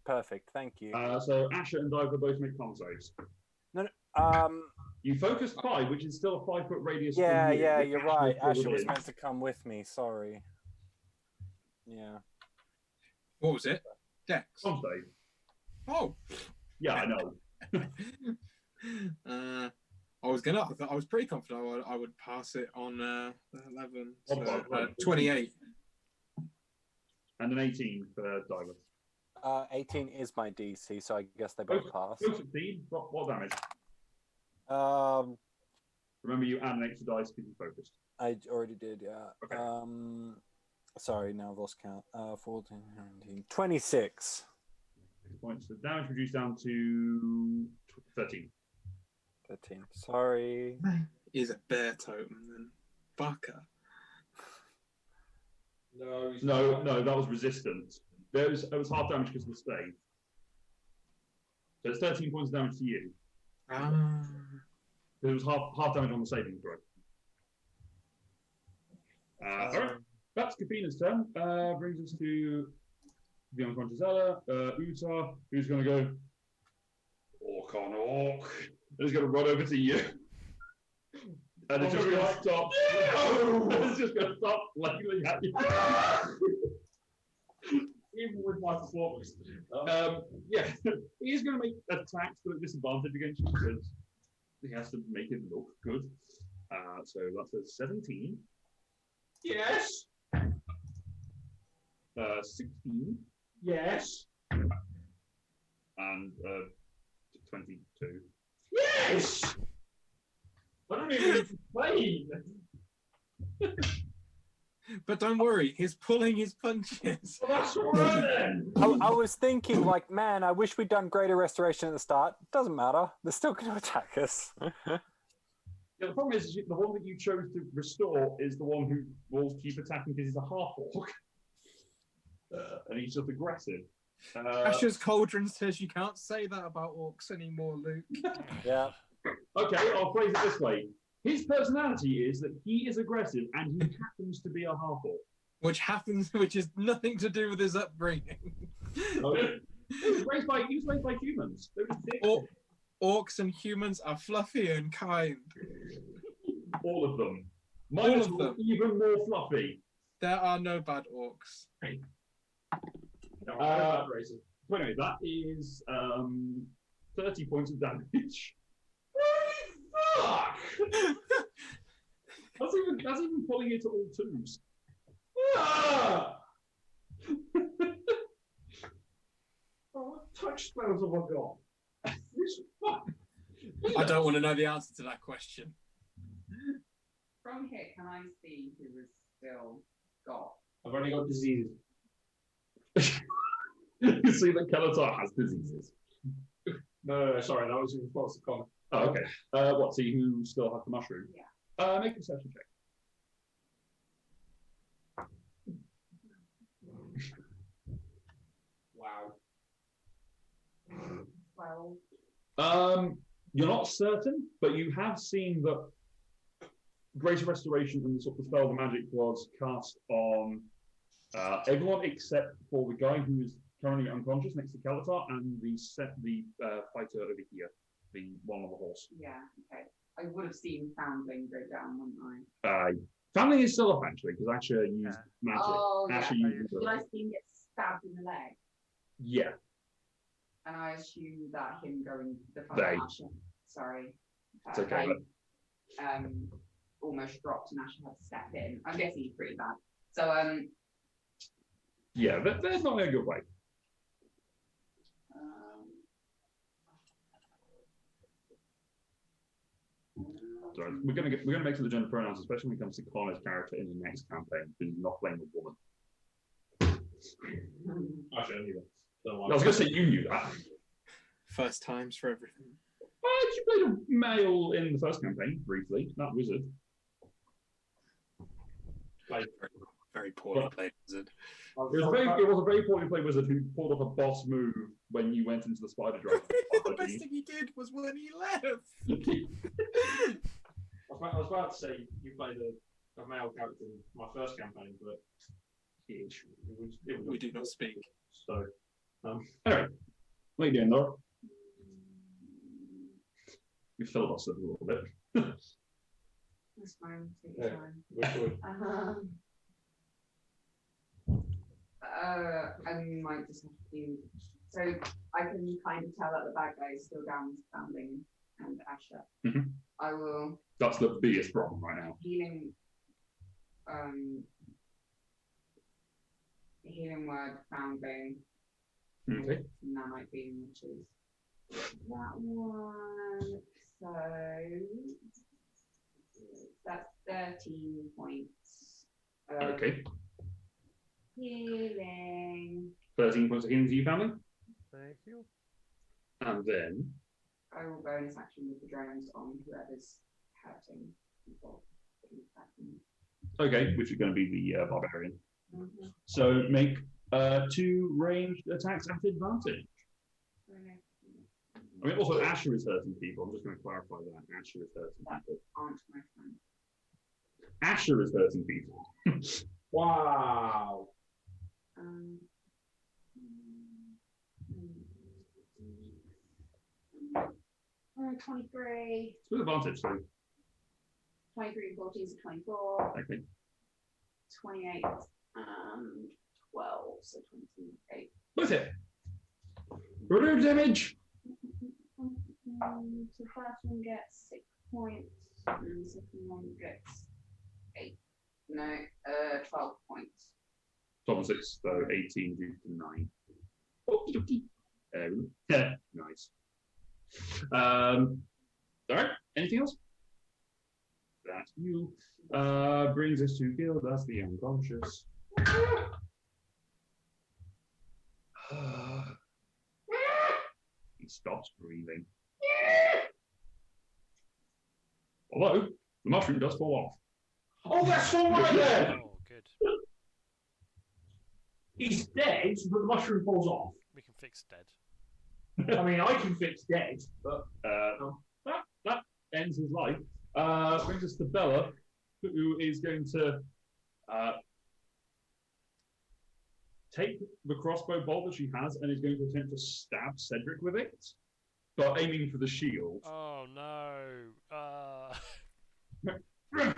Perfect, thank you. So, Asher and Diver both make con saves. No, You focused 5, which is still a 5-foot radius. yeah, from you. yeah, you're right. Asher was within. meant to come with me. Sorry. Yeah. What was it? Dex. Con save. Oh. Yeah, I know. I was pretty confident I would pass it on 11. So, Well, 28. And an 18 for Diver. 18 is my DC, so I guess they both pass. Both succeed. What damage? Um, Remember, you add an extra dice because you focused. I already did, yeah. Okay. Sorry, now I've lost count. 14, 19, 26. 6 points. The damage reduced down to 13. 13. Sorry. Is a bear totem then. Fucker. No, that was resistant. It was half damage because of the stave. So it's 13 points of damage to you. It was half damage on the saving throw. Alright, that's Kafina's turn. Brings us to the unconscious Ella. Uta, who's going to go orc on orc. And is going to run over to you. And it's just going to stop. It's just going to stop flailing at you. Even with my performance. Yeah, he's going to make attacks but at disadvantage against you because he has to make it look good. So that's a 17. Yes. 16. Yes. And 22. Yes. I don't even need to play. But don't worry, he's pulling his punches. Well, that's all right then. I was thinking, like, man, I wish we'd done greater restoration at the start. Doesn't matter. They're still going to attack us. Yeah, the problem is the one that you chose to restore is the one who will keep attacking because he's a half-orc. And he's just aggressive. Asher's Cauldron says you can't say that about orcs anymore, Luke. Yeah. Okay, I'll phrase it this way. His personality is that he is aggressive and he happens to be a half-orc. Which is nothing to do with his upbringing. He was raised by humans. Orcs and humans are fluffy and kind. All of them. All Minus of them. even more fluffy. There are no bad orcs. So anyway, that is 30 points of damage. Fuck! That's even pulling it to all twos. Ah! What touch spells have I got? This fuck. I don't want to know the answer to that question. From here, can I see who is still got? I've only got diseases. You see that Kelatar has diseases. No, sorry, that was in response to Connor. Oh, okay. What? See who still has the mushroom? Yeah. Make a perception check. Wow. Well, You're not certain, but you have seen that Greater Restoration and the sort of spell of magic was cast on everyone except for the guy who is currently unconscious next to Kelatar and the fighter over here, the one on the horse. yeah, okay. I would have seen Foundling go down, wouldn't I? Family is still up actually because Asher used magic. Oh, yeah. Asher used Did I see him get stabbed in the leg? yeah. And I assume that him going the They. Asher. Sorry. It's okay. They, almost dropped and Asher had to step in. I'm guessing he's pretty bad. So Yeah, there's not in a good way. So we're gonna make to the gender pronouns, especially when it comes to Connor's character in the next campaign, who's not playing a woman. Actually, I knew that. I was gonna say you knew that. First times for everything. You played a male in the first campaign briefly, that wizard. Very, very poorly played wizard. It was a very poorly played wizard who pulled off a boss move when you went into the spider dragon. The best thing he did was when he left. I was about to say you played a male character in my first campaign, but We do not speak. So, Anyway, what are you doing, Laura? You filibustered a little bit. that's fine. Take Yeah. your time. I might just have to. So I can kind of tell that the bad guy is still down with Foundling and Asher. Mhm. I will That's the biggest problem right now. healing word Foundling. Okay. Nanite beam, which is that one. So that's 13 points. Okay. Healing. 13 points of healing to you, family. Thank you. And then I will bonus action with the drones on whoever's hurting people. okay, which is going to be the barbarian. Mhm. So make 2 ranged attacks at advantage. I mean, also Asher is hurting people. I'm just going to clarify that Asher is hurting people. Aren't my friend. Asher is hurting people. wow. 23. It's with advantage, so 23 and 14 is 24. okay. 28 and 12, so 28. What's it? Remove damage. So the first one gets 6 points, and the second one gets 8. No, 12 points. 12 and 6, so 18 due to 9. Okie dokie. Yeah, nice. Alright, anything else? That's you. Brings us to Gil, that's the unconscious. He stops breathing. Although, the mushroom does fall off. Oh, that's all right there. Oh, good. He's dead, but the mushroom falls off. We can fix dead. I mean, I can fix dead, but That ends his life. Brings us to Bella, who is going to take the crossbow bolt that she has and is going to attempt to stab Cedric with it. but aiming for the shield. Oh no. And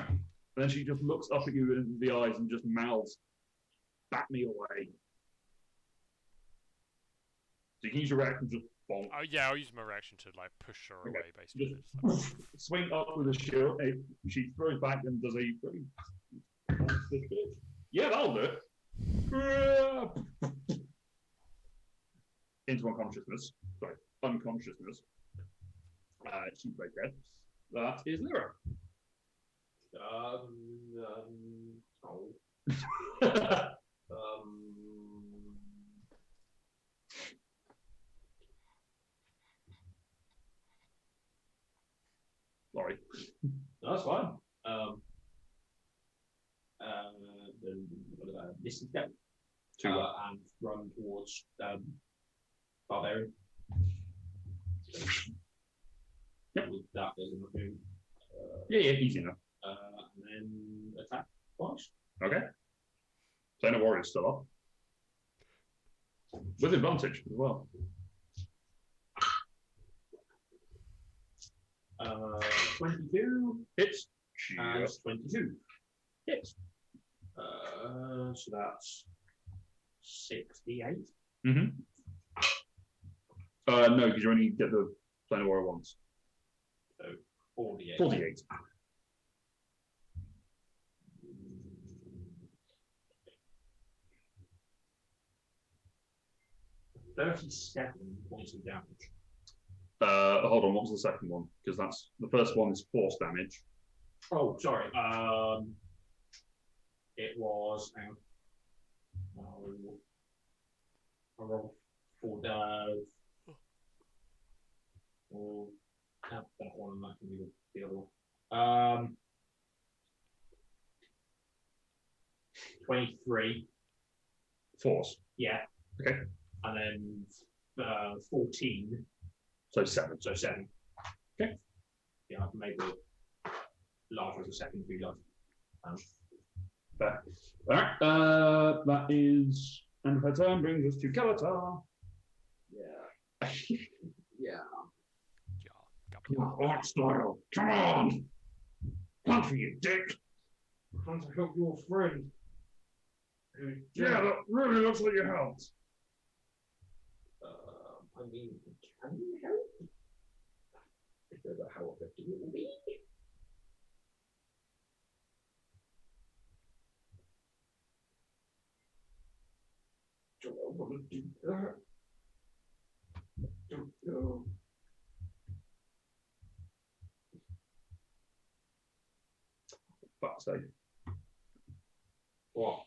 then she just looks up at you in the eyes and just mouths, "Bat me away." So you can use your reaction, just bonk. Oh yeah, I'll use my reaction to like push her Okay. away, basically. Just swing up with a shield. She throws back and does a. Yeah, that'll do it. Into unconsciousness. Sorry, unconsciousness. She's very dead. That is Lyra. Oh. Sorry. No, that's fine. Then listen step and run towards Barbarian. Yep. With that, there's enough room. Yeah, easy enough. And then attack twice. Okay. Planar Warrior's still up. With advantage as well. 22 hits. And 22 hits. So that's 68. Mm-hmm. No, because you only get the Planar Warrior once. So 48. 48. $37 points of damage. Hold on, what was the second one? Because that's the first one is force damage. Oh, sorry. It was. I rolled for that one, and that can be the other one. 23. Force. Yeah. Okay. And then 14. So 7. So 7. Okay. Yeah, I can make the larger as a second if you like. Fair. All right. That is end of her turn. Brings us to Kalatar. Yeah. Yeah. Come on, art style. Come on. Hunt for you, dick. Trying to help your friend. Yeah, that really looks like you helped. I mean, can you help? I don't know how effective it will be. Do I want to do that? I don't know. Fuck's sake. What?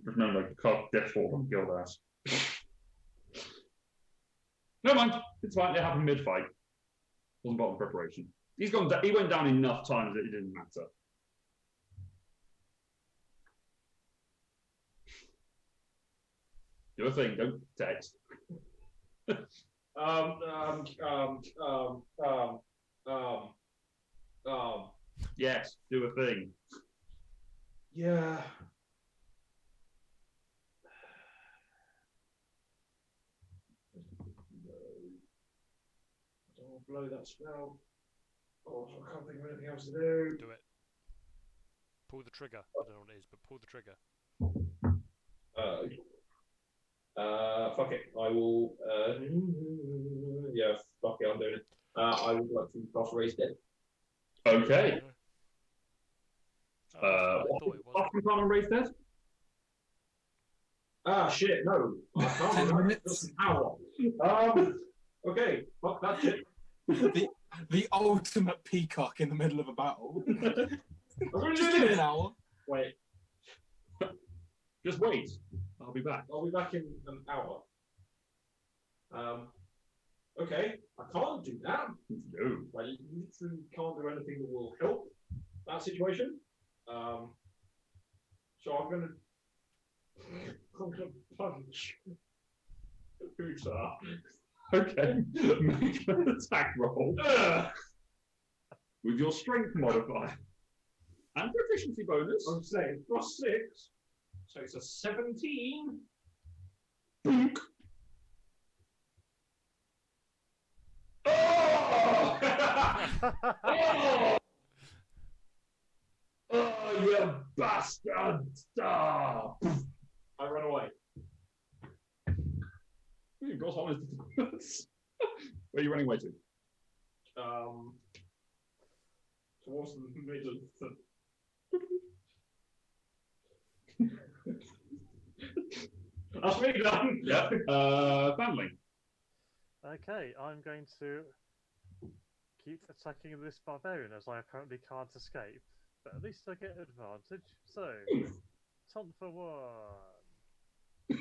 Just remember, card Death Fall on Guild Ass. Never mind. It's fine. It happened mid-fight. Wasn't part of the preparation. He went down enough times that it didn't matter. Do a thing. Don't text. Yes. Do a thing. Yeah. Don't blow that spell. Oh, I can't think of anything else to do. Do it. Pull the trigger. I don't know what it is, but pull the trigger. Fuck it. I will. Yeah, fuck it. I'm doing it. I would like to cross raise dead. Okay. I thought it was. Often can't raise dead? Ah, shit, no. I can't 10 do that. minutes. Just an hour. Okay, fuck that shit. The ultimate peacock in the middle of a battle. I'm gonna Just do give it this. an hour. Wait, Just wait. I'll be back. I'll be back in an hour. Okay, I can't do that. No. I literally can't do anything that will help that situation. So I'm gonna punch Uta. Okay. Make an attack roll. With your strength modifier. And proficiency bonus. I'm saying plus 6, so it's a 17. Boink. Oh! Oh! Oh, you bastard! Ah! I run away. You've got honest. Where are you running away to? Towards the middle. That's me done. Yeah. Family. Okay, I'm going to keep attacking this barbarian as I apparently can't escape, but at least I get advantage. So, taunt for 1.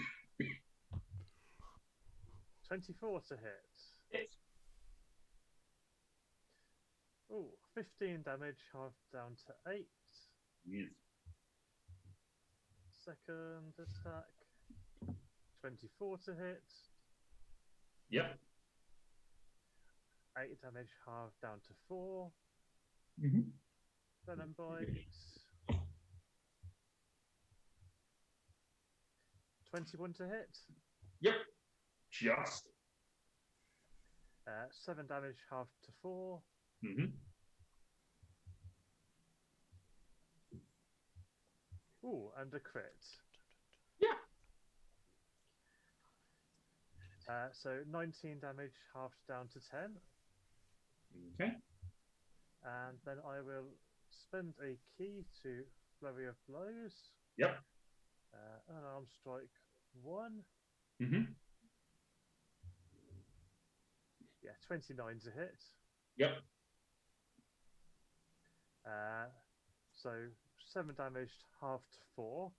24 to hit. Yes. Ooh, 15 damage, half down to 8. Yes. Second attack, 24 to hit. Yep. 8 damage, half down to 4. Mm-hmm. Venom bite. 21 to hit. Yep. Just. 7 damage, half to 4. Mm-hmm. Ooh, and a crit. Yeah. So 19 damage, half down to 10. Okay. And then I will spend a key to Flurry of Blows. Yep. Unarmed strike 1. Mm-hmm. Yeah, 29 to hit. Yep. So 7 damage, half to 4.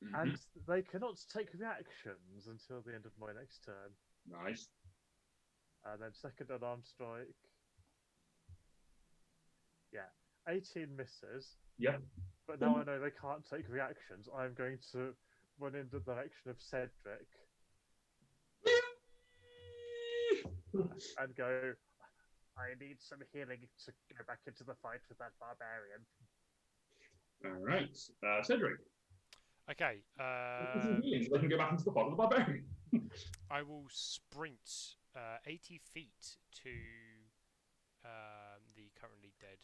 Mm-hmm. And they cannot take reactions until the end of my next turn. Nice. And then second unarmed strike. Yeah, 18 misses. Yep. But now I know they can't take reactions. I'm going to run in the direction of Cedric and go, I need some healing to go back into the fight with that barbarian. All right. Cedric. Okay. Healing so they can go back into the fight of the barbarian. I will sprint 80 feet to the currently dead.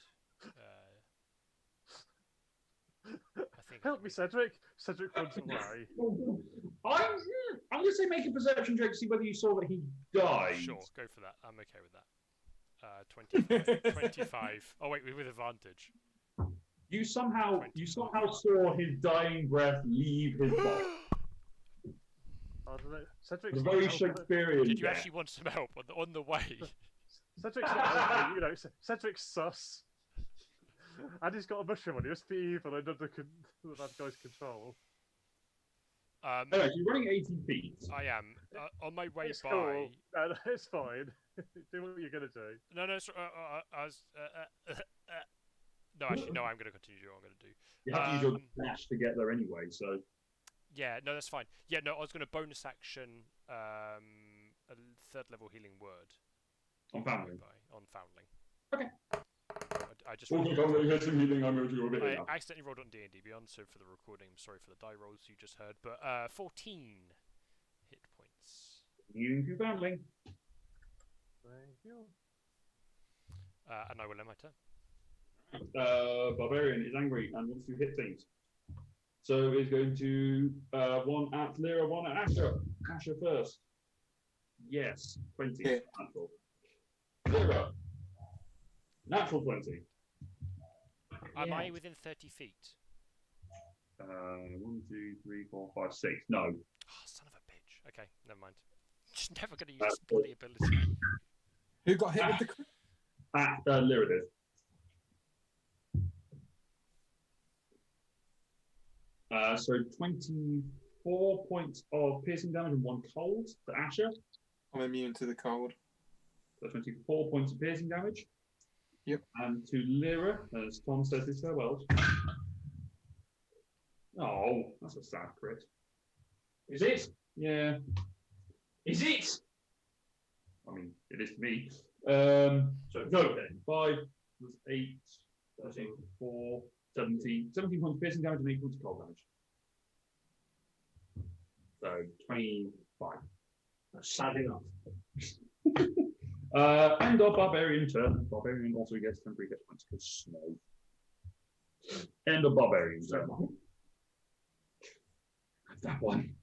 I think. Help me, Cedric! Cedric runs away. I'm going to say make a perception check to see whether you saw that he died. Sure, go for that. I'm okay with that. 25. 25. Oh wait, with advantage. You somehow saw his dying breath leave his body. I don't know. Cedric's It's not very helping. Shakespearean. Did you death. actually want some help on the way? Cedric's not helping, you know. Cedric's sus. And he's got a mushroom on. He must be evil and under that guy's control. Anyway, you're running 80 feet. I am on my way It's by. cool. It's fine. Do what you're gonna do. No, I was. No, actually, no. I'm going to continue doing what I'm going to do. You have to use your dash to get there anyway, so. Yeah, no, that's fine. Yeah, no, I was going to bonus action a third level healing word. On Foundling. On Foundling. Okay. I just. Also, Foundling has some healing. I'm going to do a bit I now. accidentally rolled on D&D Beyond, so for the recording, I'm sorry for the die rolls you just heard, but 14 hit points. Healing to Foundling. Thank you. And I will end my turn. Barbarian is angry and wants to hit things. So he's going to one at Lyra, one at Asher. Asher first. Yes, 20. Yeah. Natural. Lyra. Natural 20. Am I within 30 feet? 1, 2, 3, 4, 5, 6. No. Oh, son of a bitch. Okay, never mind. Just never going to use this bloody ability. Who got hit with the crit? Lyra did. So 24 points of piercing damage and 1 cold to Asher. I'm immune to the cold. So 24 points of piercing damage. Yep. And to Lyra, as Tom says his farewells. Oh, that's a sad crit. Is it? Yeah. Is it? I mean, it is to me. So go then. 5 plus 8, 13, 4, 17. 17 points of piercing damage and 8 points of cold damage. So 25. That's sad enough. End of barbarian turn. Barbarian also gets temporary hit points because snow. End of barbarian turn. Not that one.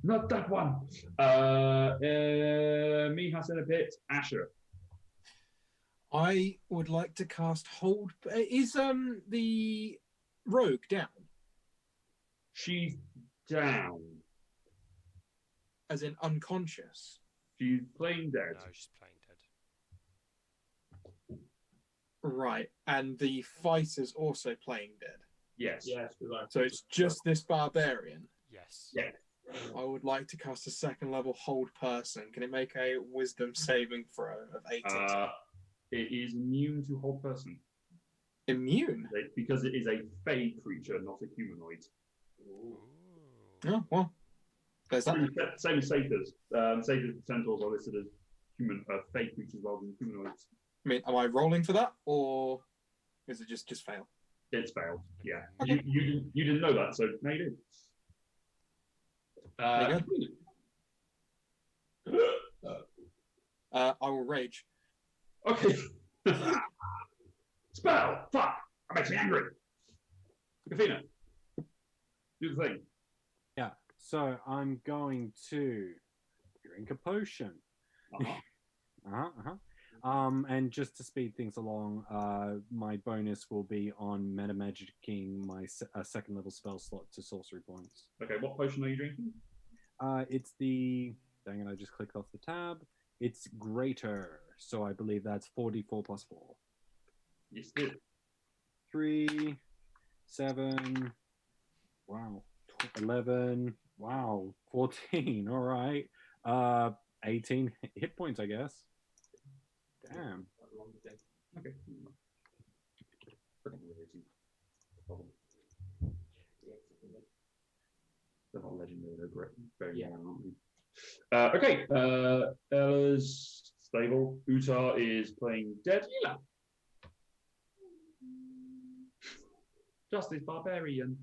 Not that one. Me has in a bit. Asher. I would like to cast hold. Is the rogue down? She's down. As in unconscious? She's plain dead. No, she's plain dead. Right, and the fighter's also playing dead. Yes. Yes, we like. So it's just this barbarian. Yes. Yeah. I would like to cast a second level hold person. Can it make a wisdom saving throw of 18? It is immune to hold person. Immune? Because it is a fey creature, not a humanoid. Ooh. Oh, well. There's that. Same as satyrs. Satyrs and centaurs are listed as fey creatures rather than humanoids. I mean, am I rolling for that, or is it just fail? It's failed. Yeah. Okay. You didn't know that, so now you do. There you I will rage. Okay. Spell! Fuck! That makes me angry. Athena, do the thing. Yeah, so I'm going to drink a potion. And just to speed things along, my bonus will be on metamagicking my second level spell slot to sorcery points. Okay, what potion are you drinking? It's the... Dang it, I just clicked off the tab. It's greater, so I believe that's 44 plus 4. Yes, it is. 3, 7, wow, 11, wow, 14, all right. 18 hit points, I guess. Damn. Okay. They're not legendary, they're great. Very rare, aren't they? Okay, Ella's stable. Utar is playing dead healer. Justice Barbarian.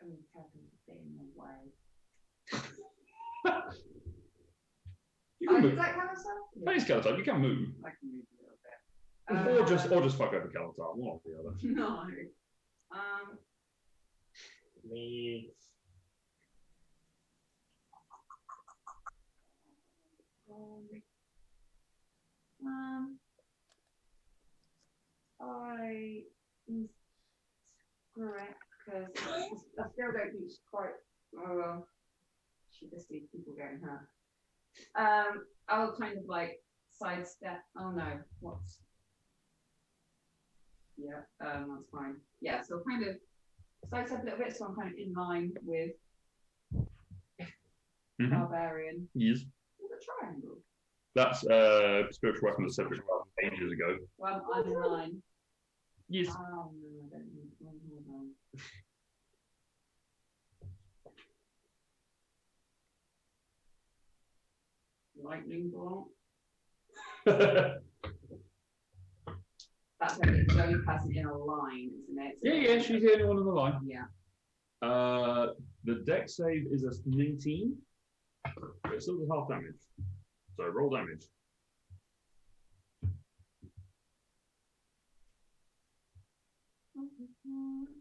I'm tapping the thing away. You can move. Does that count as stuff? That is Calatar. You can move. I can move a little bit. Or just fuck over Calatar, one or the other. No. Me. I screw it because I still don't think she's quite. Oh well, she just sees people getting hurt. I'll kind of like sidestep. Oh no, what's? Yeah, that's fine. Yeah, so kind of sidestep a little bit, so I'm kind of in line with Barbarian. Yes. With a triangle. That's spiritual weapon that Cedric found ages ago. Well, I'm in line. Yes. Oh no, I don't need one. Hold on. Lightning bolt. That's only passing in a line, isn't it? Yeah, she's the only one on the line. Yeah. The dex save is a 19, but it still does half damage. So roll damage.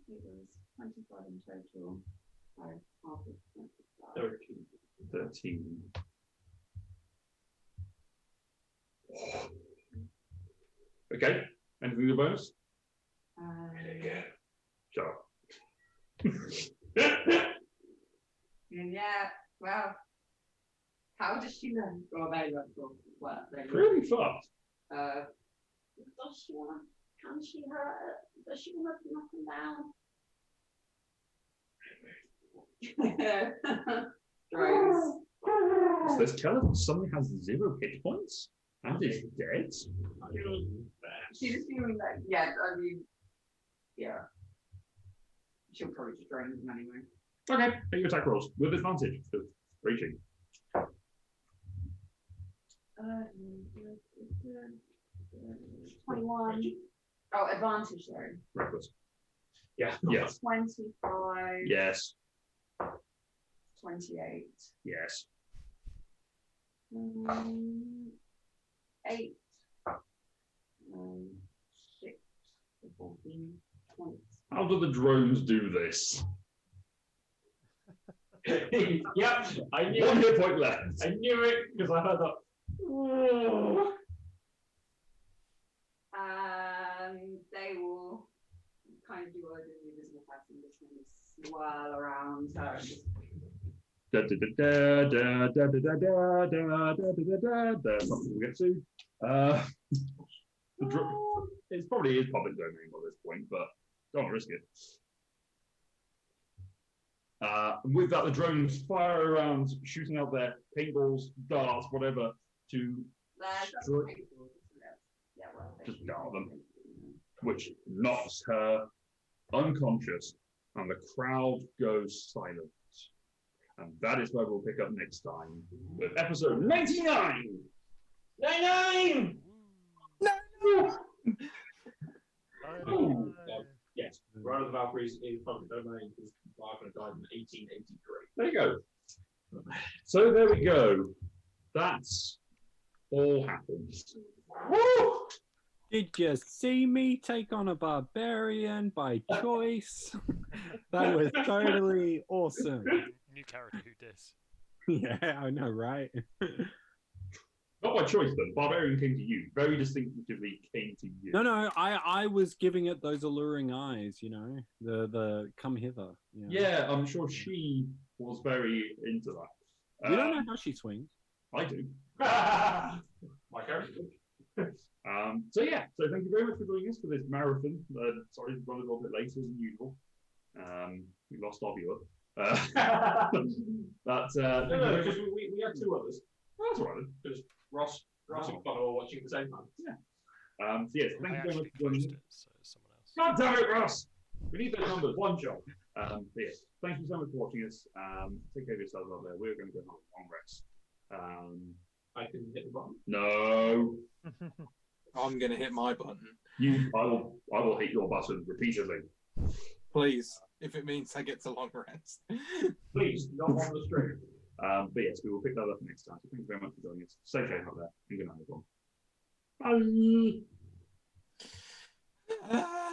It was 25 in total. So half of 25. 13. Okay. Anything with the bonus? Shut up. Yeah, well, how does she know? Oh, they look good. Well, Really fucked. Does she want? Can she hurt? Does she want to knock them down? Drones. So this Skeleton suddenly has 0 hit points and is dead. She's assuming that, yeah, I mean, yeah. She'll probably just drone them anyway. Okay, make your attack rolls with advantage. Because reaching. 21. Oh, advantage though. Reckless. Yeah. Yes. 25. Yes. 28. Yes. 8. 6. 14 points. How do the drones do this? Yep, I knew One it. hit point left. I knew it because I heard that. Oh. They will kind of do what the invisible person, just kind of swirl around her and just Da da da da da da da da da da da da da. Something we'll get to. It probably is public domain by this point, but don't risk it. With that, the drones fire around, shooting out their paintballs, darts, whatever, to just dart them, which knocks her unconscious, and the crowd goes silent. And that is where we'll pick up next time with episode 99! 99! Ooh. Yes, Ride of the Valkyries in public domain because Wagner died in 1883. There you go. So there we go. That's all happened. Woo! Did you see me take on a barbarian by choice? That was totally awesome. New character who dis. Yeah, I know, right? Not by choice, though. Barbarian came to you. Very distinctively came to you. No, I was giving it those alluring eyes, you know, the come hither. You know? Yeah, I'm sure she was very into that. You don't know how she swings. I do. My character. So yeah, so thank you very much for joining us for this marathon. Sorry to run a little bit later than usual. We lost our viewer. But No, just we had two others. that's all right. Because Ross and Connor were watching at the same time. Yeah. So yes, I thank you very much actually for joining closed us. it, so someone else. God damn it, Ross! We need those numbers. One job. But yes, thank you so much for watching us. Take care of yourselves out there. We're going to go home on rest. I can hit the button. No, I'm going to hit my button. I will hit your button repeatedly. Please, if it means I get to long rest. Please, not on the stream. But yes, we will pick that up next time. So thank you very much for joining us. Stay safe out there. And good night, everyone. Bye.